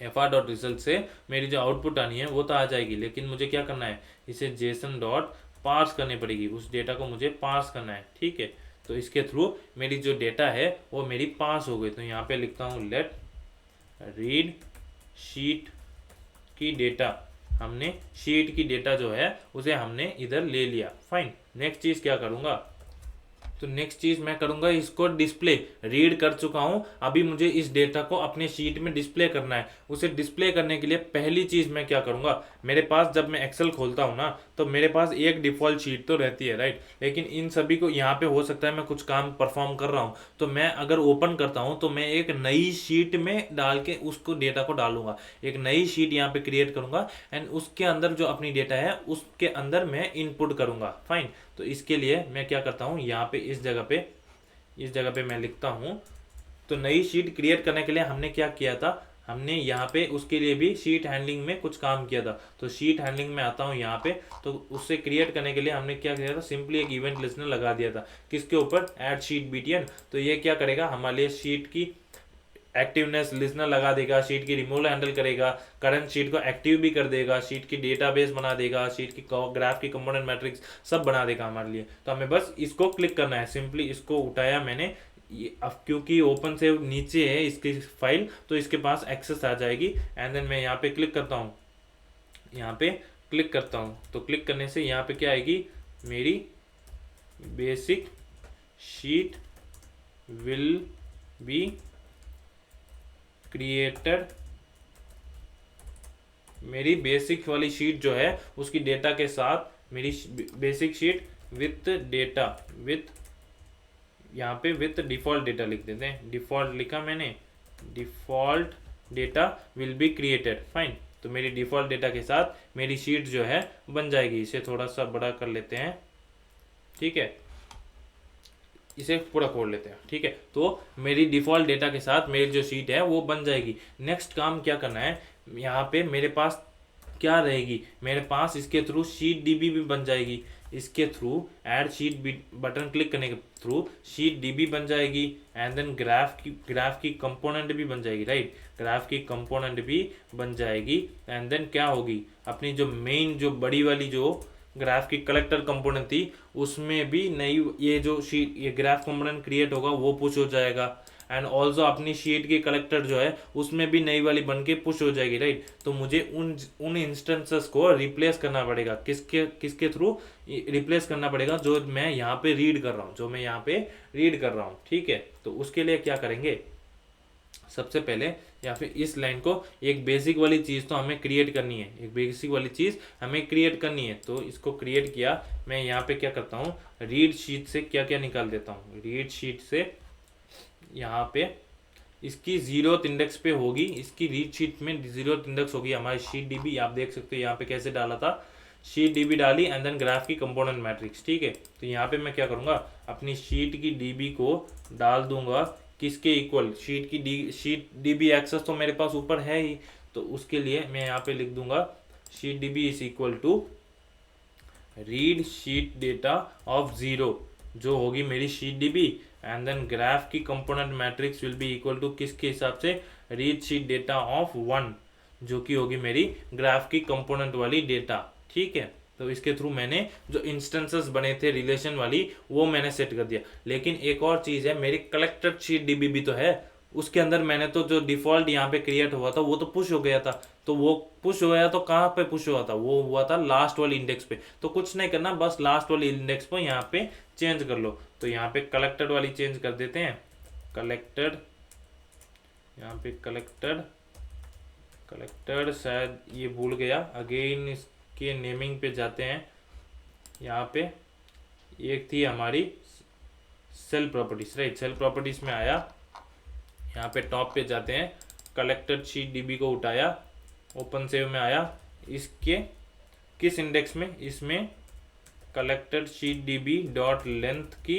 fr डॉट रिजल्ट से मेरी जो आउटपुट आनी है वो तो आ जाएगी, लेकिन मुझे क्या करना है, इसे जेसन डॉट पार्स करनी पड़ेगी, उस डेटा को मुझे पार्स करना है, ठीक है। तो इसके थ्रू मेरी जो डेटा है वो मेरी पास हो गई। तो यहाँ पे लिखता हूँ लेट रीड शीट की डेटा, हमने शीट की डेटा जो है उसे हमने इधर ले लिया, फाइन। नेक्स्ट चीज़ क्या करूँगा, तो नेक्स्ट चीज़ मैं करूँगा इसको डिस्प्ले। रीड कर चुका हूँ, अभी मुझे इस डेटा को अपने शीट में डिस्प्ले करना है। उसे डिस्प्ले करने के लिए पहली चीज़ मैं क्या करूँगा, मेरे पास जब मैं एक्सेल खोलता हूँ ना तो मेरे पास एक डिफ़ॉल्ट शीट तो रहती है, राइट। लेकिन इन सभी को यहाँ पे हो सकता है मैं कुछ काम परफॉर्म कर रहा हूँ, तो मैं अगर ओपन करता हूँ तो मैं एक नई शीट में डाल के उसको डेटा को डालूंगा। एक नई शीट यहाँ पे क्रिएट करूँगा एंड उसके अंदर जो अपनी डेटा है उसके अंदर मैं इनपुट करूँगा, फाइन। तो इसके लिए मैं क्या करता हूँ, यहाँ पे इस जगह पे मैं लिखता हूँ। तो नई शीट क्रिएट करने के लिए हमने क्या किया था, हमने यहाँ पे उसके लिए भी शीट हैंडलिंग में कुछ काम किया था। तो शीट हैंडलिंग में आता हूँ यहाँ पे, तो उससे क्रिएट करने के लिए हमने क्या किया था, सिंपली एक इवेंट लिस्टनर लगा दिया था। किसके ऊपर, ऐड शीट बीटीएन। तो ये क्या करेगा, हमारे लिए शीट की एक्टिवनेस लिस्नर लगा देगा, शीट की रिमूवल हैंडल करेगा, करंट शीट को एक्टिव भी कर देगा, शीट की डेटाबेस बना देगा, शीट की ग्राफ की कंपोनेंट मैट्रिक्स सब बना देगा हमारे लिए। तो हमें बस इसको क्लिक करना है, सिंपली इसको उठाया मैंने, अब क्योंकि ओपन से नीचे है इसकी फाइल तो इसके पास एक्सेस आ जाएगी। एंड देन मैं यहाँ पे क्लिक करता हूँ, यहाँ पे क्लिक करता हूँ, तो क्लिक करने से यहाँ पे क्या आएगी, मेरी basic sheet will be created. मेरी बेसिक वाली शीट जो है उसकी डेटा के साथ मेरी basic sheet with data, with यहाँ पे विथ डिफॉल्ट डेटा लिख देते हैं, डिफॉल्ट लिखा मैंने, default data will be created, fine. तो मेरी डिफॉल्ट डेटा के साथ मेरी शीट जो है बन जाएगी। इसे थोड़ा सा बड़ा कर लेते हैं, ठीक है, इसे पूरा खोल लेते हैं, ठीक है। तो मेरी डिफ़ॉल्ट डेटा के साथ मेरी जो शीट है वो बन जाएगी। नेक्स्ट काम क्या करना है, यहाँ पे मेरे पास क्या रहेगी, मेरे पास इसके थ्रू शीट डीबी भी बन जाएगी। इसके through add sheet button click करने के थ्रू शीट डीबी बन जाएगी। एंड देन ग्राफ की कंपोनेंट भी बन जाएगी, राइट, ग्राफ की कंपोनेंट भी बन जाएगी। एंड देन क्या होगी, अपनी जो मेन जो बड़ी वाली जो ग्राफ की कलेक्टर कंपोनेंट थी उसमें भी नई ये जो शीट ये ग्राफ कंपोनेंट क्रिएट होगा वो पुश हो जाएगा। एंड ऑल्सो अपनी शीट की कलेक्टर जो है उसमें भी नई वाली बन के पुश हो जाएगी, राइट। तो मुझे उन इंस्टेंसेस को रिप्लेस करना पड़ेगा, किसके थ्रू रिप्लेस करना पड़ेगा, जो मैं यहाँ पे रीड कर रहा हूँ, ठीक है। तो उसके लिए क्या करेंगे, सबसे पहले या फिर इस लाइन को एक बेसिक वाली चीज़ तो हमें क्रिएट करनी है, एक बेसिक वाली चीज़ हमें क्रिएट करनी है। तो इसको क्रिएट किया, मैं यहाँ पे क्या करता हूँ, रीड शीट से क्या क्या निकाल देता हूँ, रीड शीट से यहाँ पे इसकी 0th इंडेक्स पे होगी, इसकी रीड शीट में 0th इंडेक्स होगी हमारी शीट डीबी। आप देख सकते हो यहाँ पे कैसे डाला था, शीट डीबी डाली एंड देन ग्राफ की कंपोनेंट मैट्रिक्स। ठीक है, तो यहाँ पे मैं क्या करूँगा, अपनी शीट की डीबी को डाल दूंगा किसके इक्वल, शीट डीबी एक्सेस तो मेरे पास ऊपर है ही, तो उसके लिए मैं यहाँ पे लिख दूंगा sheet DB is equal to read sheet data of 0 जो होगी मेरी sheet DB, and then graph की component matrix will be equal to किसके हिसाब से, रीड शीट डेटा ऑफ 1 जो कि होगी मेरी ग्राफ की कंपोनेंट वाली डेटा। ठीक है, तो इसके थ्रू मैंने जो इंस्टेंसेस बने थे रिलेशन वाली वो मैंने सेट कर दिया। लेकिन एक और चीज़ है, मेरी कलेक्टेड शीट डीबी भी तो है, उसके अंदर मैंने तो जो डिफॉल्ट यहाँ पे क्रिएट हुआ था वो तो पुश हो गया था, तो वो पुश हो गया तो कहाँ पे पुश हुआ था, वो हुआ था लास्ट वाली इंडेक्स पे। तो कुछ नहीं करना, बस लास्ट वाली इंडेक्स को यहाँ पे चेंज कर लो। तो यहाँ पे कलेक्टेड वाली चेंज कर देते हैं, कलेक्टेड, यहाँ पे कलेक्टेड शायद ये भूल गया, अगेन इसके नेमिंग पे जाते हैं। यहाँ पे एक थी हमारी cell properties, right, cell properties में आया, यहाँ पे टॉप पे जाते हैं, कलेक्टेड शीट डीबी को उठाया, ओपन सेव में आया, इसके किस इंडेक्स में, इसमें collected sheet dB dot length की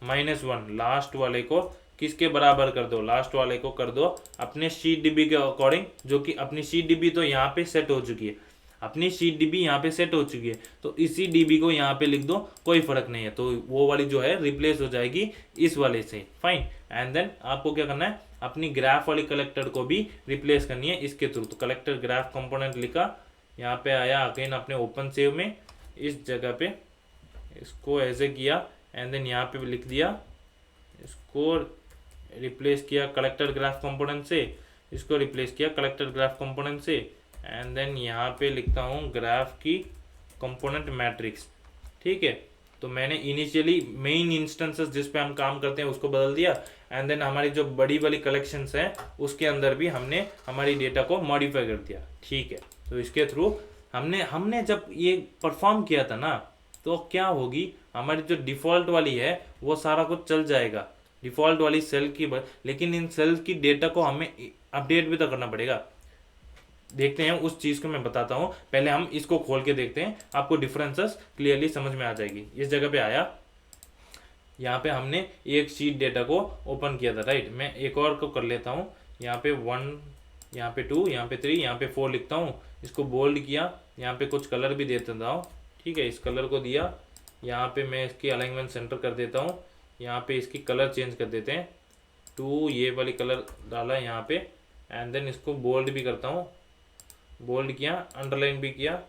-1 लास्ट वाले को किसके बराबर कर दो, लास्ट वाले को कर दो अपने शीट डीबी के अकॉर्डिंग, जो कि अपनी शीट डीबी तो यहाँ पे सेट हो चुकी है, अपनी शीट डीबी यहाँ पे सेट हो चुकी है, तो इसी डीबी को यहाँ पे लिख दो, कोई फर्क नहीं है, तो वो वाली जो है रिप्लेस हो जाएगी इस वाले से। फाइन, एंड देन आपको क्या करना है, अपनी ग्राफ वाली कलेक्टर को भी रिप्लेस करनी है इसके थ्रू। तो कलेक्टर ग्राफ कंपोनेंट लिखा, यहाँ पे आया अगेन अपने ओपन सेव में, इस जगह पे इसको ऐसे किया एंड देन यहाँ पे लिख दिया, इसको रिप्लेस किया कलेक्टर ग्राफ कंपोनेंट से, इसको रिप्लेस किया कलेक्टर ग्राफ कंपोनेंट से, एंड देन यहाँ पे लिखता हूँ ग्राफ की कंपोनेंट मैट्रिक्स। ठीक है, तो मैंने इनिशियली मेन इंस्टेंसेस जिस पे हम काम करते हैं उसको बदल दिया, एंड देन हमारी जो बड़ी वाली कलेक्शंस हैं उसके अंदर भी हमने हमारी डेटा को मॉडिफाई कर दिया। ठीक है, तो इसके थ्रू हमने जब ये परफॉर्म किया था ना, तो क्या होगी, हमारी जो डिफ़ॉल्ट वाली है वो सारा कुछ चल जाएगा, डिफ़ॉल्ट वाली सेल की, लेकिन इन सेल की डेटा को हमें अपडेट भी तो करना पड़ेगा। देखते हैं उस चीज़ को मैं बताता हूँ, पहले हम इसको खोल के देखते हैं, आपको डिफरेंसेस क्लियरली समझ में आ जाएगी। इस जगह पे आया, यहाँ पे हमने एक शीट डेटा को ओपन किया था, राइट, मैं एक और को कर लेता हूँ, यहाँ पे 1, यहाँ पे 2, यहाँ पे 3, यहाँ पे 4 लिखता हूँ, इसको बोल्ड किया, यहाँ पे कुछ कलर भी दे देता हूँ। ठीक है, इस कलर को दिया, यहाँ पे मैं इसकी अलाइनमेंट सेंटर कर देता हूँ, यहाँ पे इसकी कलर चेंज कर देते हैं, 2 ये वाली कलर डाला यहाँ पे, एंड देन इसको बोल्ड भी करता हूँ, बोल्ड किया, अंडरलाइन भी किया,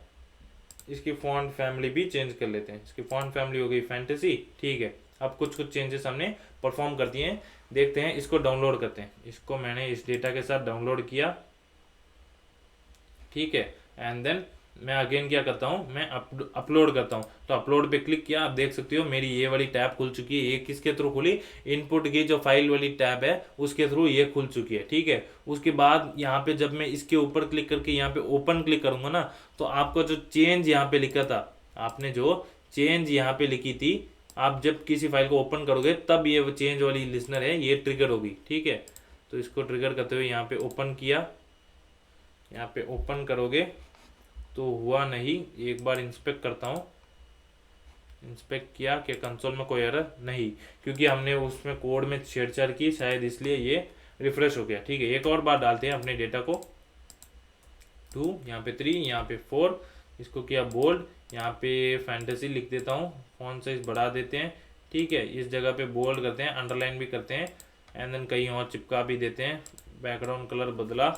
इसकी फॉन्ट फैमिली भी चेंज कर लेते हैं, इसकी फॉन्ट फैमिली हो गई फैंटेसी। ठीक है, अब कुछ चेंजेस हमने परफॉर्म कर दिए हैं, देखते हैं, इसको डाउनलोड करते हैं, इसको मैंने इस डेटा के साथ डाउनलोड किया। ठीक है, एंड देन मैं अगेन क्या करता हूँ, मैं अपलोड करता हूँ, तो अपलोड पे क्लिक किया, आप देख सकते हो मेरी ये वाली टैब खुल चुकी है। ये किसके थ्रू खुली, इनपुट की जो फाइल वाली टैब है उसके थ्रू ये खुल चुकी है। ठीक है, उसके बाद यहाँ पे जब मैं इसके ऊपर क्लिक करके यहाँ पे ओपन क्लिक करूंगा ना, तो आपको जो चेंज यहाँ पे लिखा था, आपने जो चेंज यहाँ पे लिखी थी, आप जब किसी फाइल को ओपन करोगे तब ये चेंज वाली लिसनर है ये ट्रिगर होगी। ठीक है, तो इसको ट्रिगर करते हुए यहाँ पे ओपन किया, यहाँ पे ओपन करोगे तो हुआ नहीं, एक बार इंस्पेक्ट करता हूँ, इंस्पेक्ट किया कि कंसोल में कोई एरर नहीं, क्योंकि हमने उसमें कोड में छेड़छाड़ की, शायद इसलिए ये रिफ्रेश हो गया। ठीक है, एक और बार डालते हैं अपने डेटा को, 2, यहाँ पे 3, यहाँ पे 4, इसको किया बोल्ड, यहाँ पे फैंटेसी लिख देता हूँ, फॉन्ट साइज बढ़ा देते हैं। ठीक है, इस जगह पे बोल्ड करते हैं, अंडरलाइन भी करते हैं, एंड देन कहीं और चिपका भी देते हैं, बैकग्राउंड कलर बदला,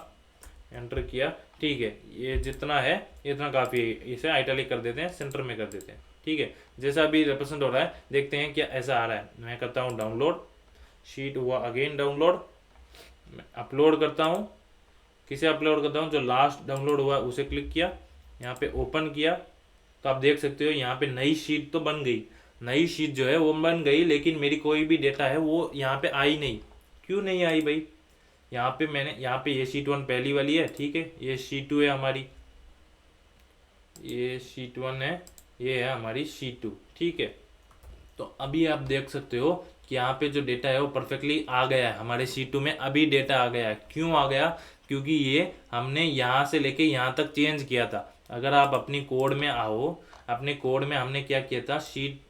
एंटर किया। ठीक है, ये जितना है इतना काफ़ी है, इसे आइटैलिक कर देते हैं, सेंटर में कर देते हैं। ठीक है, जैसा अभी रिप्रेजेंट हो रहा है, देखते हैं क्या ऐसा आ रहा है। मैं करता हूँ डाउनलोड, शीट हुआ अगेन डाउनलोड, मैं अपलोड करता हूँ, किसे अपलोड करता हूँ, जो लास्ट डाउनलोड हुआ उसे क्लिक किया, यहाँ पे ओपन किया, तो आप देख सकते हो यहाँ पे नई शीट तो बन गई, नई शीट जो है वो बन गई, लेकिन मेरी कोई भी डेटा है वो यहाँ पे आई नहीं। क्यों नहीं आई भाई, यहाँ पे मैंने, यहाँ पे ये शीट 1 पहली वाली है। ठीक है, ये शीट 2 है हमारी, ये शीट 1 है, ये है हमारी शीट 2। ठीक है, तो अभी आप देख सकते हो कि यहाँ पे जो डेटा है वो परफेक्टली आ गया है, हमारे शीट 2 में अभी डेटा आ गया है। क्यों आ गया, क्योंकि ये हमने यहाँ से लेके यहाँ तक चेंज किया था, अगर आप अपनी कोड में आओ, अपने कोड में हमने क्या किया था,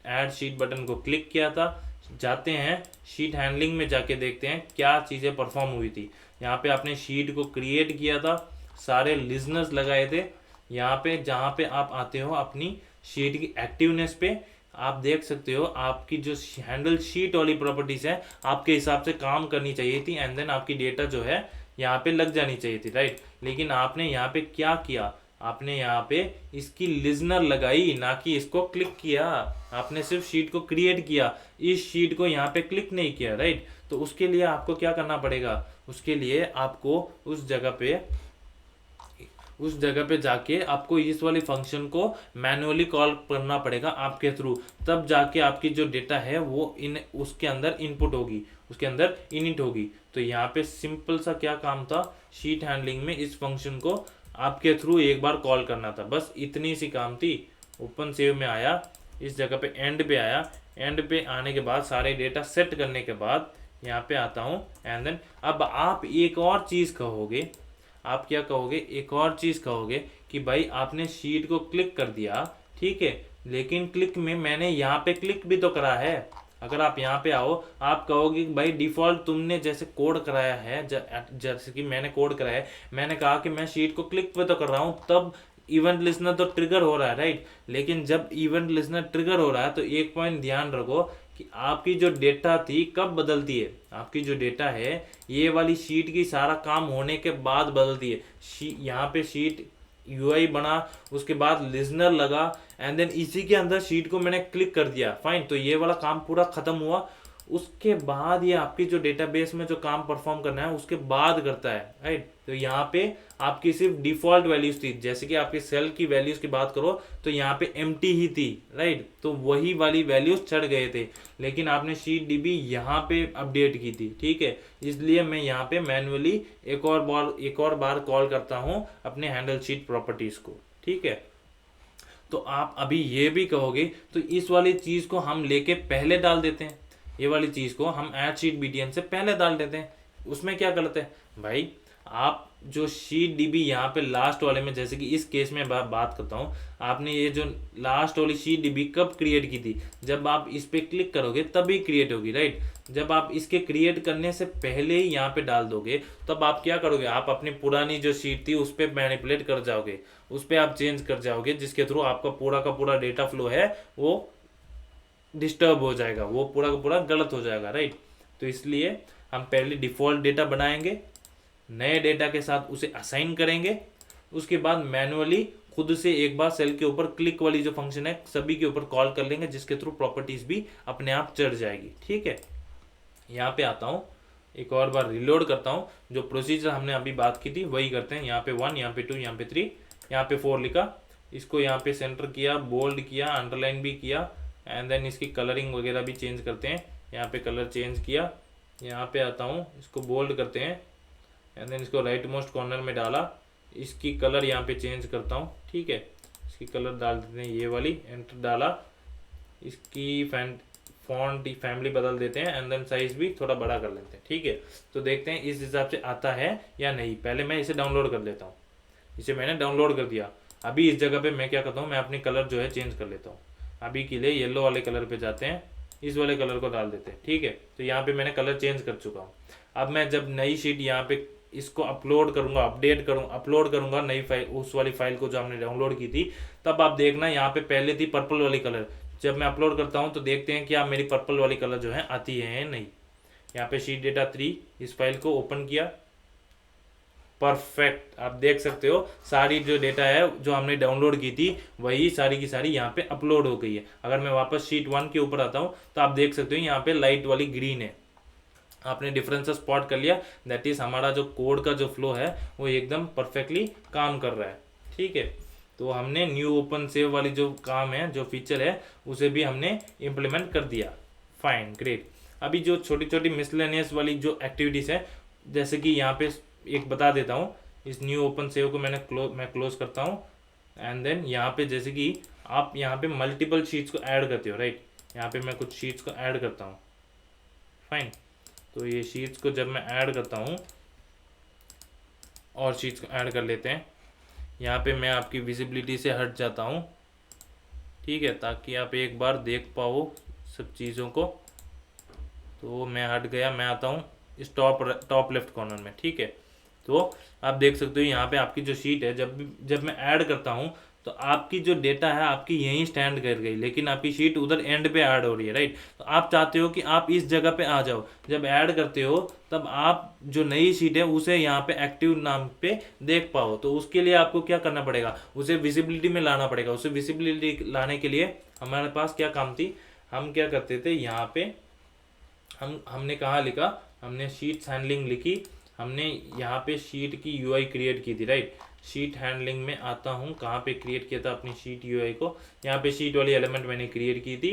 ऐड शीट बटन को क्लिक किया था। जाते हैं शीट हैंडलिंग में, जाके देखते हैं क्या चीज़ें परफॉर्म हुई थी। यहाँ पे आपने शीट को क्रिएट किया था, सारे लिजनर्स लगाए थे। यहाँ पे जहाँ पे आप आते हो अपनी शीट की एक्टिवनेस पे, आप देख सकते हो आपकी जो हैंडल शीट वाली प्रॉपर्टीज है आपके हिसाब से काम करनी चाहिए थी, एंड देन आपकी डेटा जो है यहाँ पे लग जानी चाहिए थी, राइट। लेकिन आपने यहाँ पे क्या किया, आपने यहाँ पे इसकी लिजनर लगाई, ना कि इसको क्लिक किया। आपने सिर्फ शीट को क्रिएट किया, इस शीट को यहाँ पे क्लिक नहीं किया, राइट। तो उसके लिए आपको क्या करना पड़ेगा, उसके लिए आपको उस जगह पे जाके आपको इस वाली फंक्शन को मैन्युअली कॉल करना पड़ेगा आपके थ्रू। तब जाके आपकी जो डेटा है वो उसके अंदर इनपुट होगी, उसके अंदर इनिट होगी। तो यहाँ पे सिंपल सा क्या काम था, शीट हैंडलिंग में इस फंक्शन को आपके थ्रू एक बार कॉल करना था, बस इतनी सी काम थी। ओपन सेव में आया, इस जगह पे एंड पे आया, एंड पे आने के बाद सारे डेटा सेट करने के बाद यहाँ पे आता हूँ, एंड देन अब आप एक और चीज़ कहोगे, आप क्या कहोगे, एक और चीज़ कहोगे कि भाई आपने शीट को क्लिक कर दिया, ठीक है, लेकिन क्लिक में मैंने यहाँ पे क्लिक भी तो करा है। अगर आप यहाँ पे आओ, आप कहोगे कि भाई डिफ़ॉल्ट तुमने जैसे कोड कराया है, जैसे कि मैंने कोड कराया है, मैंने कहा कि मैं शीट को क्लिक पे तो कर रहा हूँ, तब इवेंट लिस्नर तो ट्रिगर हो रहा है, राइट। लेकिन जब इवेंट लिस्नर ट्रिगर हो रहा है तो एक पॉइंट ध्यान रखो कि आपकी जो डेटा थी कब बदलती है, आपकी जो डेटा है ये वाली शीट की सारा काम होने के बाद बदलती है। यहाँ पे शीट यूआई बना, उसके बाद लिजनर लगा, एंड देन इसी के अंदर शीट को मैंने क्लिक कर दिया, फाइन, तो ये वाला काम पूरा खत्म हुआ। उसके बाद ये आपकी जो डेटाबेस में जो काम परफॉर्म करना है उसके बाद करता है, राइट। तो यहाँ पे आपकी सिर्फ डिफॉल्ट वैल्यूज थी, जैसे कि आपके सेल की वैल्यूज की बात करो तो यहाँ पे एम्प्टी ही थी, राइट, तो वही वाली वैल्यूज चढ़ गए थे, लेकिन आपने शीट डीबी यहाँ पे अपडेट की थी, ठीक है। इसलिए मैं यहाँ पे मैन्युअली एक और बार कॉल करता हूँ अपने हैंडल शीट प्रॉपर्टीज को, ठीक है। तो आप अभी ये भी कहोगे तो इस वाली चीज को हम लेके पहले डाल देते हैं, ये वाली चीज को हम ऐड शीट बीटीएन से पहले डाल देते हैं, उसमें क्या गलत है भाई। आप जो शीट डीबी यहाँ पे लास्ट वाले में, जैसे कि इस केस में बात करता हूँ, आपने ये जो लास्ट वाली शीट डीबी कब क्रिएट की थी, जब आप इस पे क्लिक करोगे तभी क्रिएट होगी, राइट। जब आप इसके क्रिएट करने से पहले ही यहाँ पे डाल दोगे तब आप क्या करोगे, आप अपनी पुरानी जो शीट थी उस पर मैनिपुलेट कर जाओगे, उस पर आप चेंज कर जाओगे, जिसके थ्रू आपका पूरा का पूरा डेटा फ्लो है वो डिस्टर्ब हो जाएगा, वो पूरा का पूरा गलत हो जाएगा, राइट। तो इसलिए हम पहले डिफॉल्ट डेटा बनाएंगे, नए डेटा के साथ उसे असाइन करेंगे, उसके बाद मैन्युअली खुद से एक बार सेल के ऊपर क्लिक वाली जो फंक्शन है सभी के ऊपर कॉल कर लेंगे, जिसके थ्रू प्रॉपर्टीज भी अपने आप चढ़ जाएगी, ठीक है। यहाँ पे आता हूँ, एक और बार रिलोड करता हूँ, जो प्रोसीजर हमने अभी बात की थी वही करते हैं। यहाँ पे 1, यहाँ पे 2, यहाँ पे 3, यहाँ पे 4 लिखा, इसको यहाँ पे सेंटर किया, बोल्ड किया, अंडरलाइन भी किया, एंड देन इसकी कलरिंग वगैरह भी चेंज करते हैं। यहाँ पे कलर चेंज किया, यहाँ पे आता हूँ, इसको बोल्ड करते हैं, एंड देन इसको राइट मोस्ट कॉर्नर में डाला, इसकी कलर यहाँ पे चेंज करता हूँ, ठीक है। इसकी कलर डाल देते हैं ये वाली, एंटर डाला, इसकी फॉन्ट फैमिली बदल देते हैं, एंड देन साइज भी थोड़ा बड़ा कर लेते हैं, ठीक है। तो देखते हैं इस हिसाब से आता है या नहीं। पहले मैं इसे डाउनलोड कर लेता हूँ, इसे मैंने डाउनलोड कर दिया। अभी इस जगह पे मैं क्या करता हूँ, मैं अपनी कलर जो है चेंज कर लेता हूँ। अभी के लिए येलो वाले कलर पे जाते हैं, इस वाले कलर को डाल देते हैं, ठीक है। तो यहाँ पे मैंने कलर चेंज कर चुका हूँ। अब मैं जब नई शीट यहाँ पे इसको अपलोड करूंगा, अपलोड करूंगा नई फाइल, उस वाली फाइल को जो हमने डाउनलोड की थी, तब आप देखना यहाँ पे पहले थी पर्पल वाली कलर। जब मैं अपलोड करता हूँ तो देखते हैं कि आप मेरी पर्पल वाली कलर जो है आती है या नहीं। यहाँ पे शीट डेटा 3, इस फाइल को ओपन किया, परफेक्ट, आप देख सकते हो सारी जो डेटा है जो हमने डाउनलोड की थी वही सारी की सारी यहाँ पे अपलोड हो गई है। अगर मैं वापस शीट 1 के ऊपर आता हूँ तो आप देख सकते हो यहाँ पे लाइट वाली ग्रीन है, आपने डिफरेंस स्पॉट कर लिया, दैट इज हमारा जो कोड का जो फ्लो है वो एकदम परफेक्टली काम कर रहा है, ठीक है। तो हमने न्यू ओपन सेव वाली जो काम है, जो फीचर है, उसे भी हमने इम्प्लीमेंट कर दिया, फाइन, ग्रेट। अभी जो छोटी छोटी मिसलेनियस वाली जो एक्टिविटीज़ है, जैसे कि यहाँ पे एक बता देता हूँ, इस न्यू ओपन सेव को मैं क्लोज करता हूँ, एंड देन यहाँ पे जैसे कि आप यहाँ पे मल्टीपल शीट्स को ऐड करते हो, राइट। यहाँ पे मैं कुछ शीट्स को ऐड करता हूँ, फाइन। तो ये शीट्स को जब मैं ऐड करता हूँ, और शीट्स को ऐड कर लेते हैं, यहाँ पे मैं आपकी विजिबिलिटी से हट जाता हूँ, ठीक है, ताकि आप एक बार देख पाओ सब चीज़ों को। तो मैं हट गया, मैं आता हूँ इस टॉप लेफ्ट कॉर्नर में, ठीक है। तो आप देख सकते हो यहाँ पे आपकी जो शीट है, जब मैं ऐड करता हूँ तो आपकी जो डेटा है आपकी यहीं स्टैंड कर गई, लेकिन आपकी शीट उधर एंड पे ऐड हो रही है, राइट। तो आप चाहते हो कि आप इस जगह पे आ जाओ, जब ऐड करते हो तब आप जो नई शीट है उसे यहाँ पे एक्टिव नाम पे देख पाओ। तो उसके लिए आपको क्या करना पड़ेगा, उसे विजिबिलिटी में लाना पड़ेगा। उसे विजिबिलिटी लाने के लिए हमारे पास क्या काम थी, हम क्या करते थे, यहाँ पे हमने कहाँ लिखा, हमने शीट्स हैंडलिंग लिखी, हमने यहाँ पे शीट की यूआई क्रिएट की थी, राइट। शीट हैंडलिंग में आता हूँ, कहाँ पे क्रिएट किया था अपनी शीट यूआई को, यहाँ पे शीट वाली एलिमेंट मैंने क्रिएट की थी,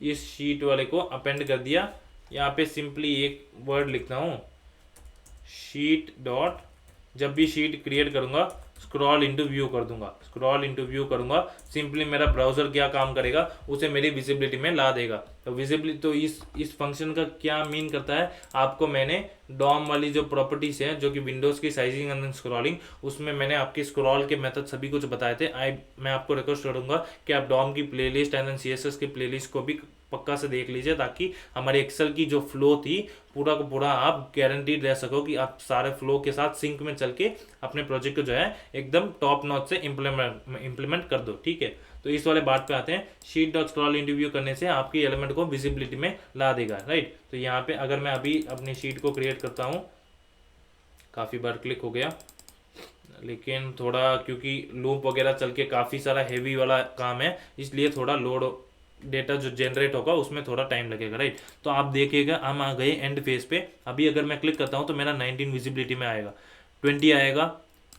इस शीट वाले को अपेंड कर दिया। यहाँ पे सिंपली एक वर्ड लिखता हूँ, शीट डॉट, जब भी शीट क्रिएट करूँगा स्क्रॉल इनटू व्यू कर दूंगा, स्क्रॉल इनटू व्यू करूंगा, सिंपली मेरा ब्राउजर क्या काम करेगा, उसे मेरी विजिबिलिटी में ला देगा। तो विजिबिलिटी, तो इस फंक्शन का क्या मीन करता है, आपको मैंने डॉम वाली जो प्रॉपर्टीज है जो कि विंडोज की साइजिंग एंड स्क्रॉलिंग, उसमें मैंने आपकी स्क्रॉल के मेथड सभी कुछ बताए थे। मैं आपको रिक्वेस्ट करूंगा कि आप डॉम की प्लेलिस्ट एंड सीएसएस की प्लेलिस्ट को भी पक्का से देख लीजिए, ताकि हमारे एक्सेल की जो फ्लो थी पूरा का पूरा आप गारंटीड रह सको कि आप सारे फ्लो के साथ सिंक में चल के अपने प्रोजेक्ट को जो है एकदम टॉप नॉच से इम्प्लीमेंट कर दो, ठीक है। तो इस वाले बात पे आते हैं, शीट डॉट स्क्रॉल इंटरव्यू करने से आपकी एलिमेंट को विजिबिलिटी में ला देगा, राइट। तो यहाँ पे अगर मैं अभी अपनी शीट को क्रिएट करता हूँ, काफ़ी बार क्लिक हो गया, लेकिन थोड़ा क्योंकि लूप वगैरह चल के काफ़ी सारा हेवी वाला काम है, इसलिए थोड़ा लोड डेटा जो जनरेट होगा उसमें थोड़ा टाइम लगेगा, राइट। तो आप देखिएगा हम आ गए एंड फेज पे। अभी अगर मैं क्लिक करता हूँ तो मेरा 19 विजिबिलिटी में आएगा, 20 आएगा,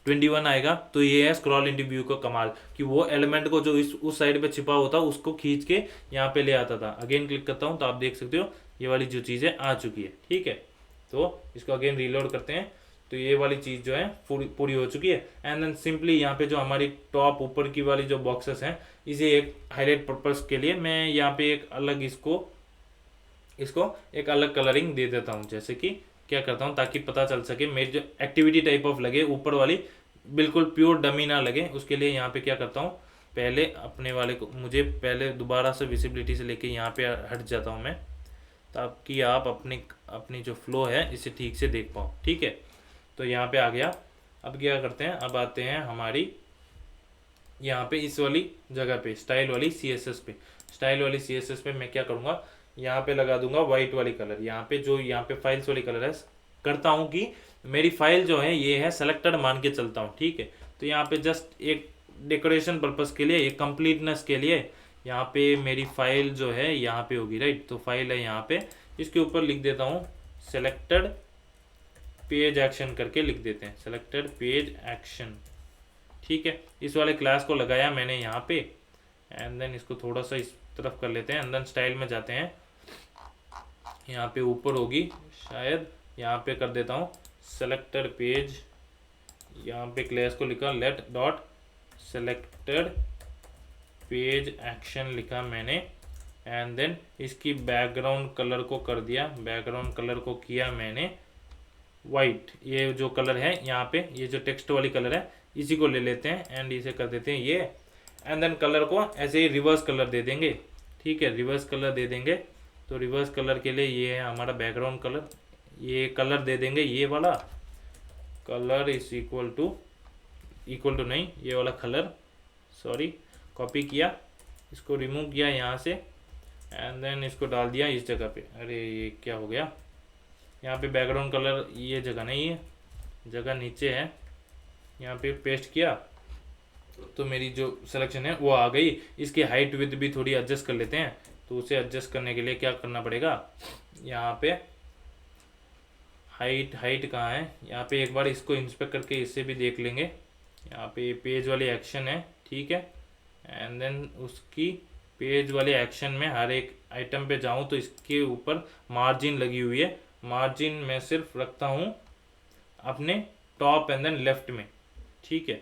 21 आएगा। तो ये है स्क्रॉल इंटरव्यू का कमाल, कि वो एलिमेंट को जो उस साइड पे छिपा होता उसको खींच के यहाँ पे ले आता था। अगेन क्लिक करता हूँ तो आप देख सकते हो ये वाली जो चीज़ें आ चुकी है, ठीक है। तो इसको अगेन रीलोड करते हैं, तो ये वाली चीज़ जो है पूरी हो चुकी है। एंड देन सिंपली यहाँ पे जो हमारी टॉप ऊपर की वाली जो बॉक्सेस हैं, इसे एक हाईलाइट पर्पस के लिए मैं यहाँ पे एक अलग इसको एक अलग कलरिंग दे देता हूँ। जैसे कि क्या करता हूँ, ताकि पता चल सके मेरी जो एक्टिविटी टाइप ऑफ लगे, ऊपर वाली बिल्कुल प्योर डमी ना लगे, उसके लिए यहाँ पे क्या करता हूँ, पहले अपने वाले को मुझे पहले दोबारा से विजिबिलिटी से लेके यहाँ पे हट जाता हूँ मैं, ताकि आप अपनी जो फ्लो है इसे ठीक से देख पाओ, ठीक है। तो यहाँ पे आ गया। अब क्या करते हैं, अब आते हैं हमारी यहाँ पे इस वाली जगह पे स्टाइल वाली सीएसएस पे। स्टाइल वाली सीएसएस पे मैं क्या करूँगा, यहाँ पे लगा दूंगा वाइट वाली कलर। यहाँ पे जो यहाँ पे फाइल्स वाली कलर है, करता हूँ कि मेरी फाइल जो है ये है सेलेक्टेड मान के चलता हूँ, ठीक है। तो यहाँ पे जस्ट एक डेकोरेशन पर्पस के लिए, एक कंप्लीटनेस के लिए यहाँ पे मेरी फाइल जो है यहाँ पे होगी, राइट। तो फाइल है यहाँ पे, इसके ऊपर लिख देता हूँ सेलेक्टेड पेज एक्शन करके लिख देते हैं, सेलेक्टेड पेज एक्शन, ठीक है। इस वाले क्लास को लगाया मैंने यहाँ पे, एंड देन इसको थोड़ा सा इस तरफ कर लेते हैं। एंड देन स्टाइल में जाते हैं, यहाँ पे ऊपर होगी शायद, यहाँ पे कर देता हूँ सेलेक्टेड पेज, यहाँ पे क्लास को लिखा let dot selected page action लिखा मैंने। एंड देन इसकी बैकग्राउंड कलर को कर दिया, बैकग्राउंड कलर को किया मैंने वाइट। ये जो कलर है यहाँ पे, ये जो टेक्स्ट वाली कलर है, इसी को ले लेते हैं एंड इसे कर देते हैं ये। एंड देन कलर को ऐसे ही रिवर्स कलर दे देंगे, ठीक है, रिवर्स कलर दे देंगे। तो रिवर्स कलर के लिए ये है हमारा बैकग्राउंड कलर, ये कलर दे देंगे, ये वाला कलर इज इक्वल टू नहीं, ये वाला कलर, सॉरी, कॉपी किया, इसको रिमूव किया यहाँ से, एंड देन इसको डाल दिया इस जगह पे। अरे ये क्या हो गया, यहाँ पे बैकग्राउंड कलर ये जगह नहीं है, जगह नीचे है, यहाँ पे पेस्ट किया तो मेरी जो सिलेक्शन है वो आ गई। इसकी हाइट विड्थ भी थोड़ी एडजस्ट कर लेते हैं। तो उसे एडजस्ट करने के लिए क्या करना पड़ेगा, यहाँ पे हाइट कहाँ है, यहाँ पे एक बार इसको इंस्पेक्ट करके इससे भी देख लेंगे। यहाँ पे पेज वाली एक्शन है, ठीक है। एंड देन उसकी पेज वाले एक्शन में हर एक आइटम पे जाऊँ तो इसके ऊपर मार्जिन लगी हुई है। मार्जिन मैं सिर्फ रखता हूँ अपने टॉप एंड देन लेफ्ट में, ठीक है।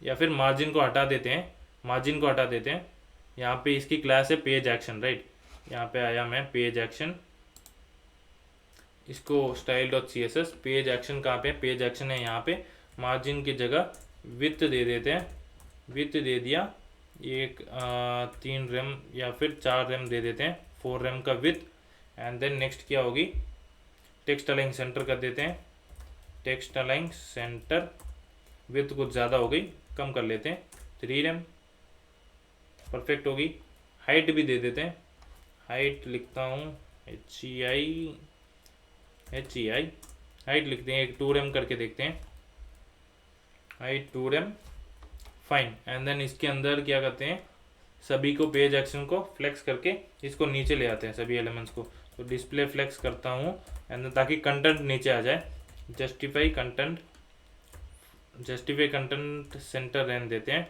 या फिर मार्जिन को हटा देते हैं, मार्जिन को हटा देते हैं। यहाँ पे इसकी क्लास है पेज एक्शन, राइट। यहाँ पे आया मैं पेज एक्शन, इसको style dot C S S, page action कहाँ पे, पेज एक्शन है यहाँ पे। मार्जिन की जगह विथ दे देते हैं, विथ दे दिया, एक 3 रैम या फिर 4 रैम दे देते हैं, 4 रैम का विथ। एंड देन नेक्स्ट क्या होगी, टेक्स्ट अलाइन सेंटर कर देते हैं, टेक्स्ट अलाइन सेंटर, विथ कुछ ज़्यादा हो गई, कम कर लेते हैं, 3 रैम, परफेक्ट होगी। हाइट भी दे देते हैं, हाइट लिखता हूँ HEI, हाइट लिखते हैं, एक 2 रैम करके देखते हैं, height 2 rem, fine. And then इसके अंदर क्या करते हैं, सभी को पेज एक्शन को फ्लेक्स करके इसको नीचे ले आते हैं, सभी एलिमेंट्स को। तो डिस्प्ले फ्लेक्स करता हूँ एंड देन ताकि कंटेंट नीचे आ जाए, जस्टिफाई कंटेंट सेंटर रहने देते हैं।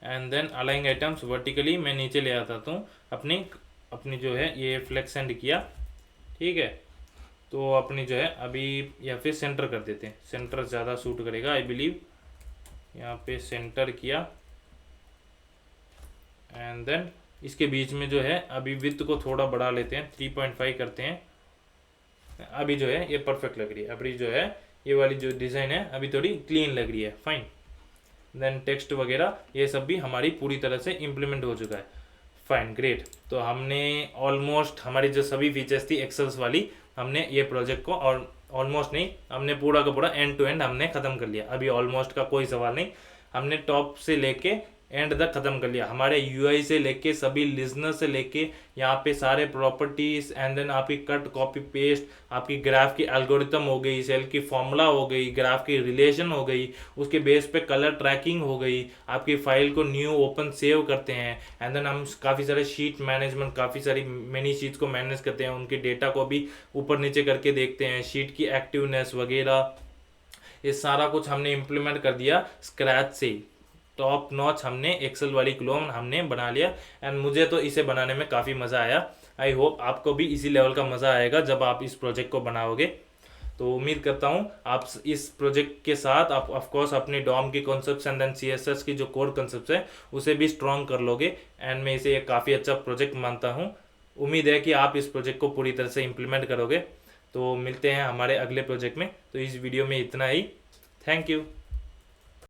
And then align items vertically मैं नीचे ले आता हूँ, अपनी जो है ये फ्लेक्स एंड किया, ठीक है। तो अपनी जो है अभी या फिर सेंटर कर देते हैं, सेंटर ज़्यादा सूट करेगा आई बिलीव, यहाँ पे सेंटर किया। एंड देन इसके बीच में जो है अभी विड्थ को थोड़ा बढ़ा लेते हैं, 3.5 करते हैं, अभी जो है ये परफेक्ट लग रही है। अभी जो है ये वाली जो डिज़ाइन है अभी थोड़ी क्लीन लग रही है, फाइन। देन टेक्स्ट वगैरह ये सब भी हमारी पूरी तरह से इम्प्लीमेंट हो चुका है, फाइन, ग्रेट। तो हमने ऑलमोस्ट हमारी जो सभी फीचर्स थी एक्सेल्स वाली, हमने ये प्रोजेक्ट को, और ऑलमोस्ट नहीं, हमने पूरा का पूरा एंड टू एंड हमने ख़त्म कर लिया। अभी ऑलमोस्ट का कोई सवाल नहीं, हमने टॉप से लेके एंड तक ख़त्म कर लिया। हमारे यूआई से लेके सभी लिजनर से लेके यहाँ पे सारे प्रॉपर्टीज, एंड देन आपकी कट कॉपी पेस्ट, आपकी ग्राफ की एल्गोरिथम हो गई, सेल की फॉर्मूला हो गई, ग्राफ की रिलेशन हो गई, उसके बेस पे कलर ट्रैकिंग हो गई, आपकी फाइल को न्यू ओपन सेव करते हैं। एंड देन हम काफ़ी सारे शीट मैनेजमेंट, काफ़ी सारी मिनी शीट्स को मैनेज करते हैं, उनके डेटा को भी ऊपर नीचे करके देखते हैं, शीट की एक्टिवनेस वगैरह, ये सारा कुछ हमने इम्प्लीमेंट कर दिया स्क्रैच से। टॉप नॉच हमने एक्सेल वाली क्लोन हमने बना लिया, एंड मुझे तो इसे बनाने में काफ़ी मज़ा आया। आई होप आपको भी इसी लेवल का मज़ा आएगा जब आप इस प्रोजेक्ट को बनाओगे। तो उम्मीद करता हूँ आप इस प्रोजेक्ट के साथ आप ऑफकोर्स अपनी डॉम की कॉन्सेप्ट्स एंड देन CSS की जो कोर कॉन्सेप्ट्स है उसे भी स्ट्रॉन्ग कर लोगे, एंड मैं इसे एक काफ़ी अच्छा प्रोजेक्ट मानता हूँ। उम्मीद है कि आप इस प्रोजेक्ट को पूरी तरह से इम्प्लीमेंट करोगे। तो मिलते हैं हमारे अगले प्रोजेक्ट में। तो इस वीडियो में इतना ही, थैंक यू।